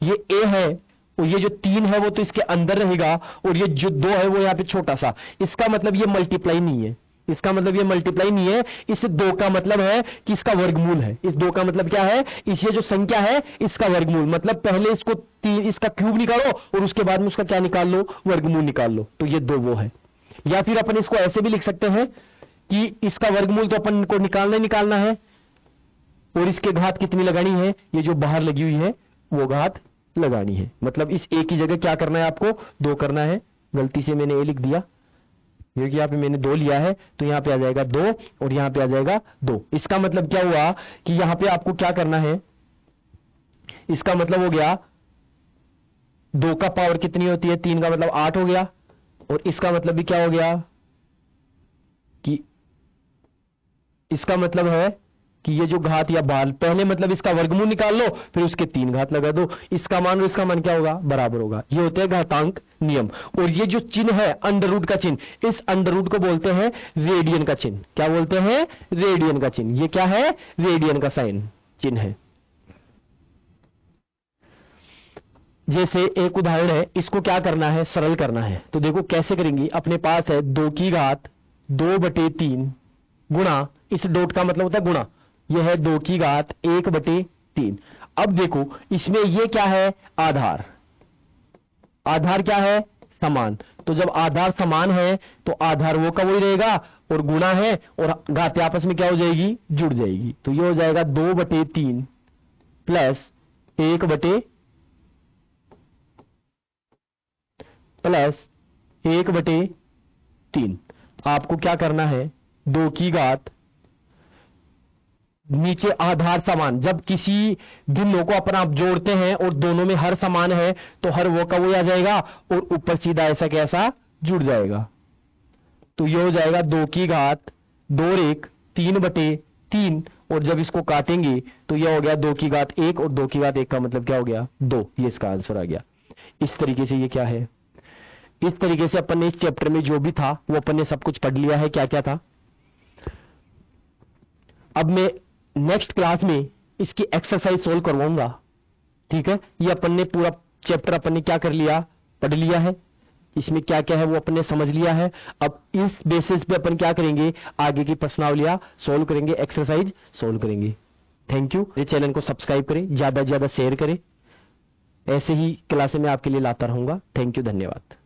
ये a है और ये जो 3 है वो तो इसके अंदर रहेगा और ये जो 2 है वो यहां पे छोटा सा। इसका मतलब ये मल्टीप्लाई नहीं है, इसका मतलब ये मल्टीप्लाई नहीं है। इस 2 का मतलब है कि इसका वर्गमूल है। इस 2 का मतलब क्या है, इस ये जो संख्या है इसका वर्गमूल, मतलब पहले इसको 3 इसका क्यूब निकालो और उसके बाद में उसका क्या निकाल लो, वर्गमूल निकाल लो, तो ये 2 वो है। या फिर अपन इसको ऐसे भी लिख सकते हैं कि इसका वर्गमूल तो अपन को निकालना है और इसके घात कितनी लगानी है, ये जो बाहर लगी हुई है वो घात लगानी है। मतलब इस a की जगह क्या करना है, आपको 2 करना है। गलती से मैंने a लिख दिया क्योंकि यहाँ पे मैंने 2 लिया है, तो यहाँ पे आ जाएगा 2 और यहाँ पे आ जाएगा 2। इसका मतलब क्या हुआ कि यहाँ पे आपको क्या करना है, इसका मतलब हो गया 2 का पावर कितनी होती है, 3 का मतलब 8 हो गया, और इसका मतलब भी क्या हो गया कि इसका मतलब है कि ये जो घात या बाल पहले मतलब इसका वर्गमूल निकाल लो फिर उसके 3 घात लगा दो, इसका मान और इसका मान क्या होगा, बराबर होगा। ये होते हैं घातांक नियम। और ये जो चिन्ह है अंडर रूट का चिन्ह, इस अंडर रूट को बोलते हैं रेडियन का चिन्ह। क्या बोलते हैं, रेडियन का चिन्ह। ये क्या है, रेडियन का साइन चिन्ह है। जैसे एक उदाहरण है, इसको क्या करना है, सरल करना है। तो देखो कैसे करेंगे, अपने पास है 2 की घात 2/3 गुणा, इस डॉट का मतलब होता है गुणा, यह है 2 की घात 1/3। अब देखो इसमें ये क्या है, आधार, आधार क्या है, समान। तो जब आधार समान है तो आधार वो का वही रहेगा और गुणा है और घातें आपस में क्या हो जाएगी, जुड़ जाएगी। तो ये हो जाएगा 2/3 प्लस 1/3। आपको क्या करना है, 2 की घात नीचे आधार समान, जब किसी भिन्नों को अपन आप जोड़ते हैं और दोनों में हर समान है तो हर वो का वही आ जाएगा और ऊपर सीधा ऐसा कैसा जुड़ जाएगा। तो ये हो जाएगा 2 की घात 2 और 1 3/3, और जब इसको काटेंगे तो यह हो गया 2 की घात 1 और 2 की घात 1 का मतलब क्या हो गया, 2। ये इसका आंसर आ गया। इस तरीके से ये क्या है, इस तरीके से अपन ने इस चैप्टर में जो भी था वो अपन ने सब कुछ पढ़ लिया है, क्या क्या था। अब मैं नेक्स्ट क्लास में इसकी एक्सरसाइज सोल्व करवाऊंगा, ठीक है। ये अपन ने पूरा चैप्टर अपन ने क्या कर लिया, पढ़ लिया है, इसमें क्या क्या है वो अपन ने समझ लिया है। अब इस बेसिस पे अपन क्या करेंगे, आगे की प्रश्नावलियां सोल्व करेंगे, एक्सरसाइज सोल्व करेंगे। Thank you. मेरे चैनल को सब्सक्राइब करें, ज्यादा से ज्यादा शेयर करें, ऐसे ही क्लासें मैं आपके लिए लाता रहूंगा। थैंक यू, धन्यवाद।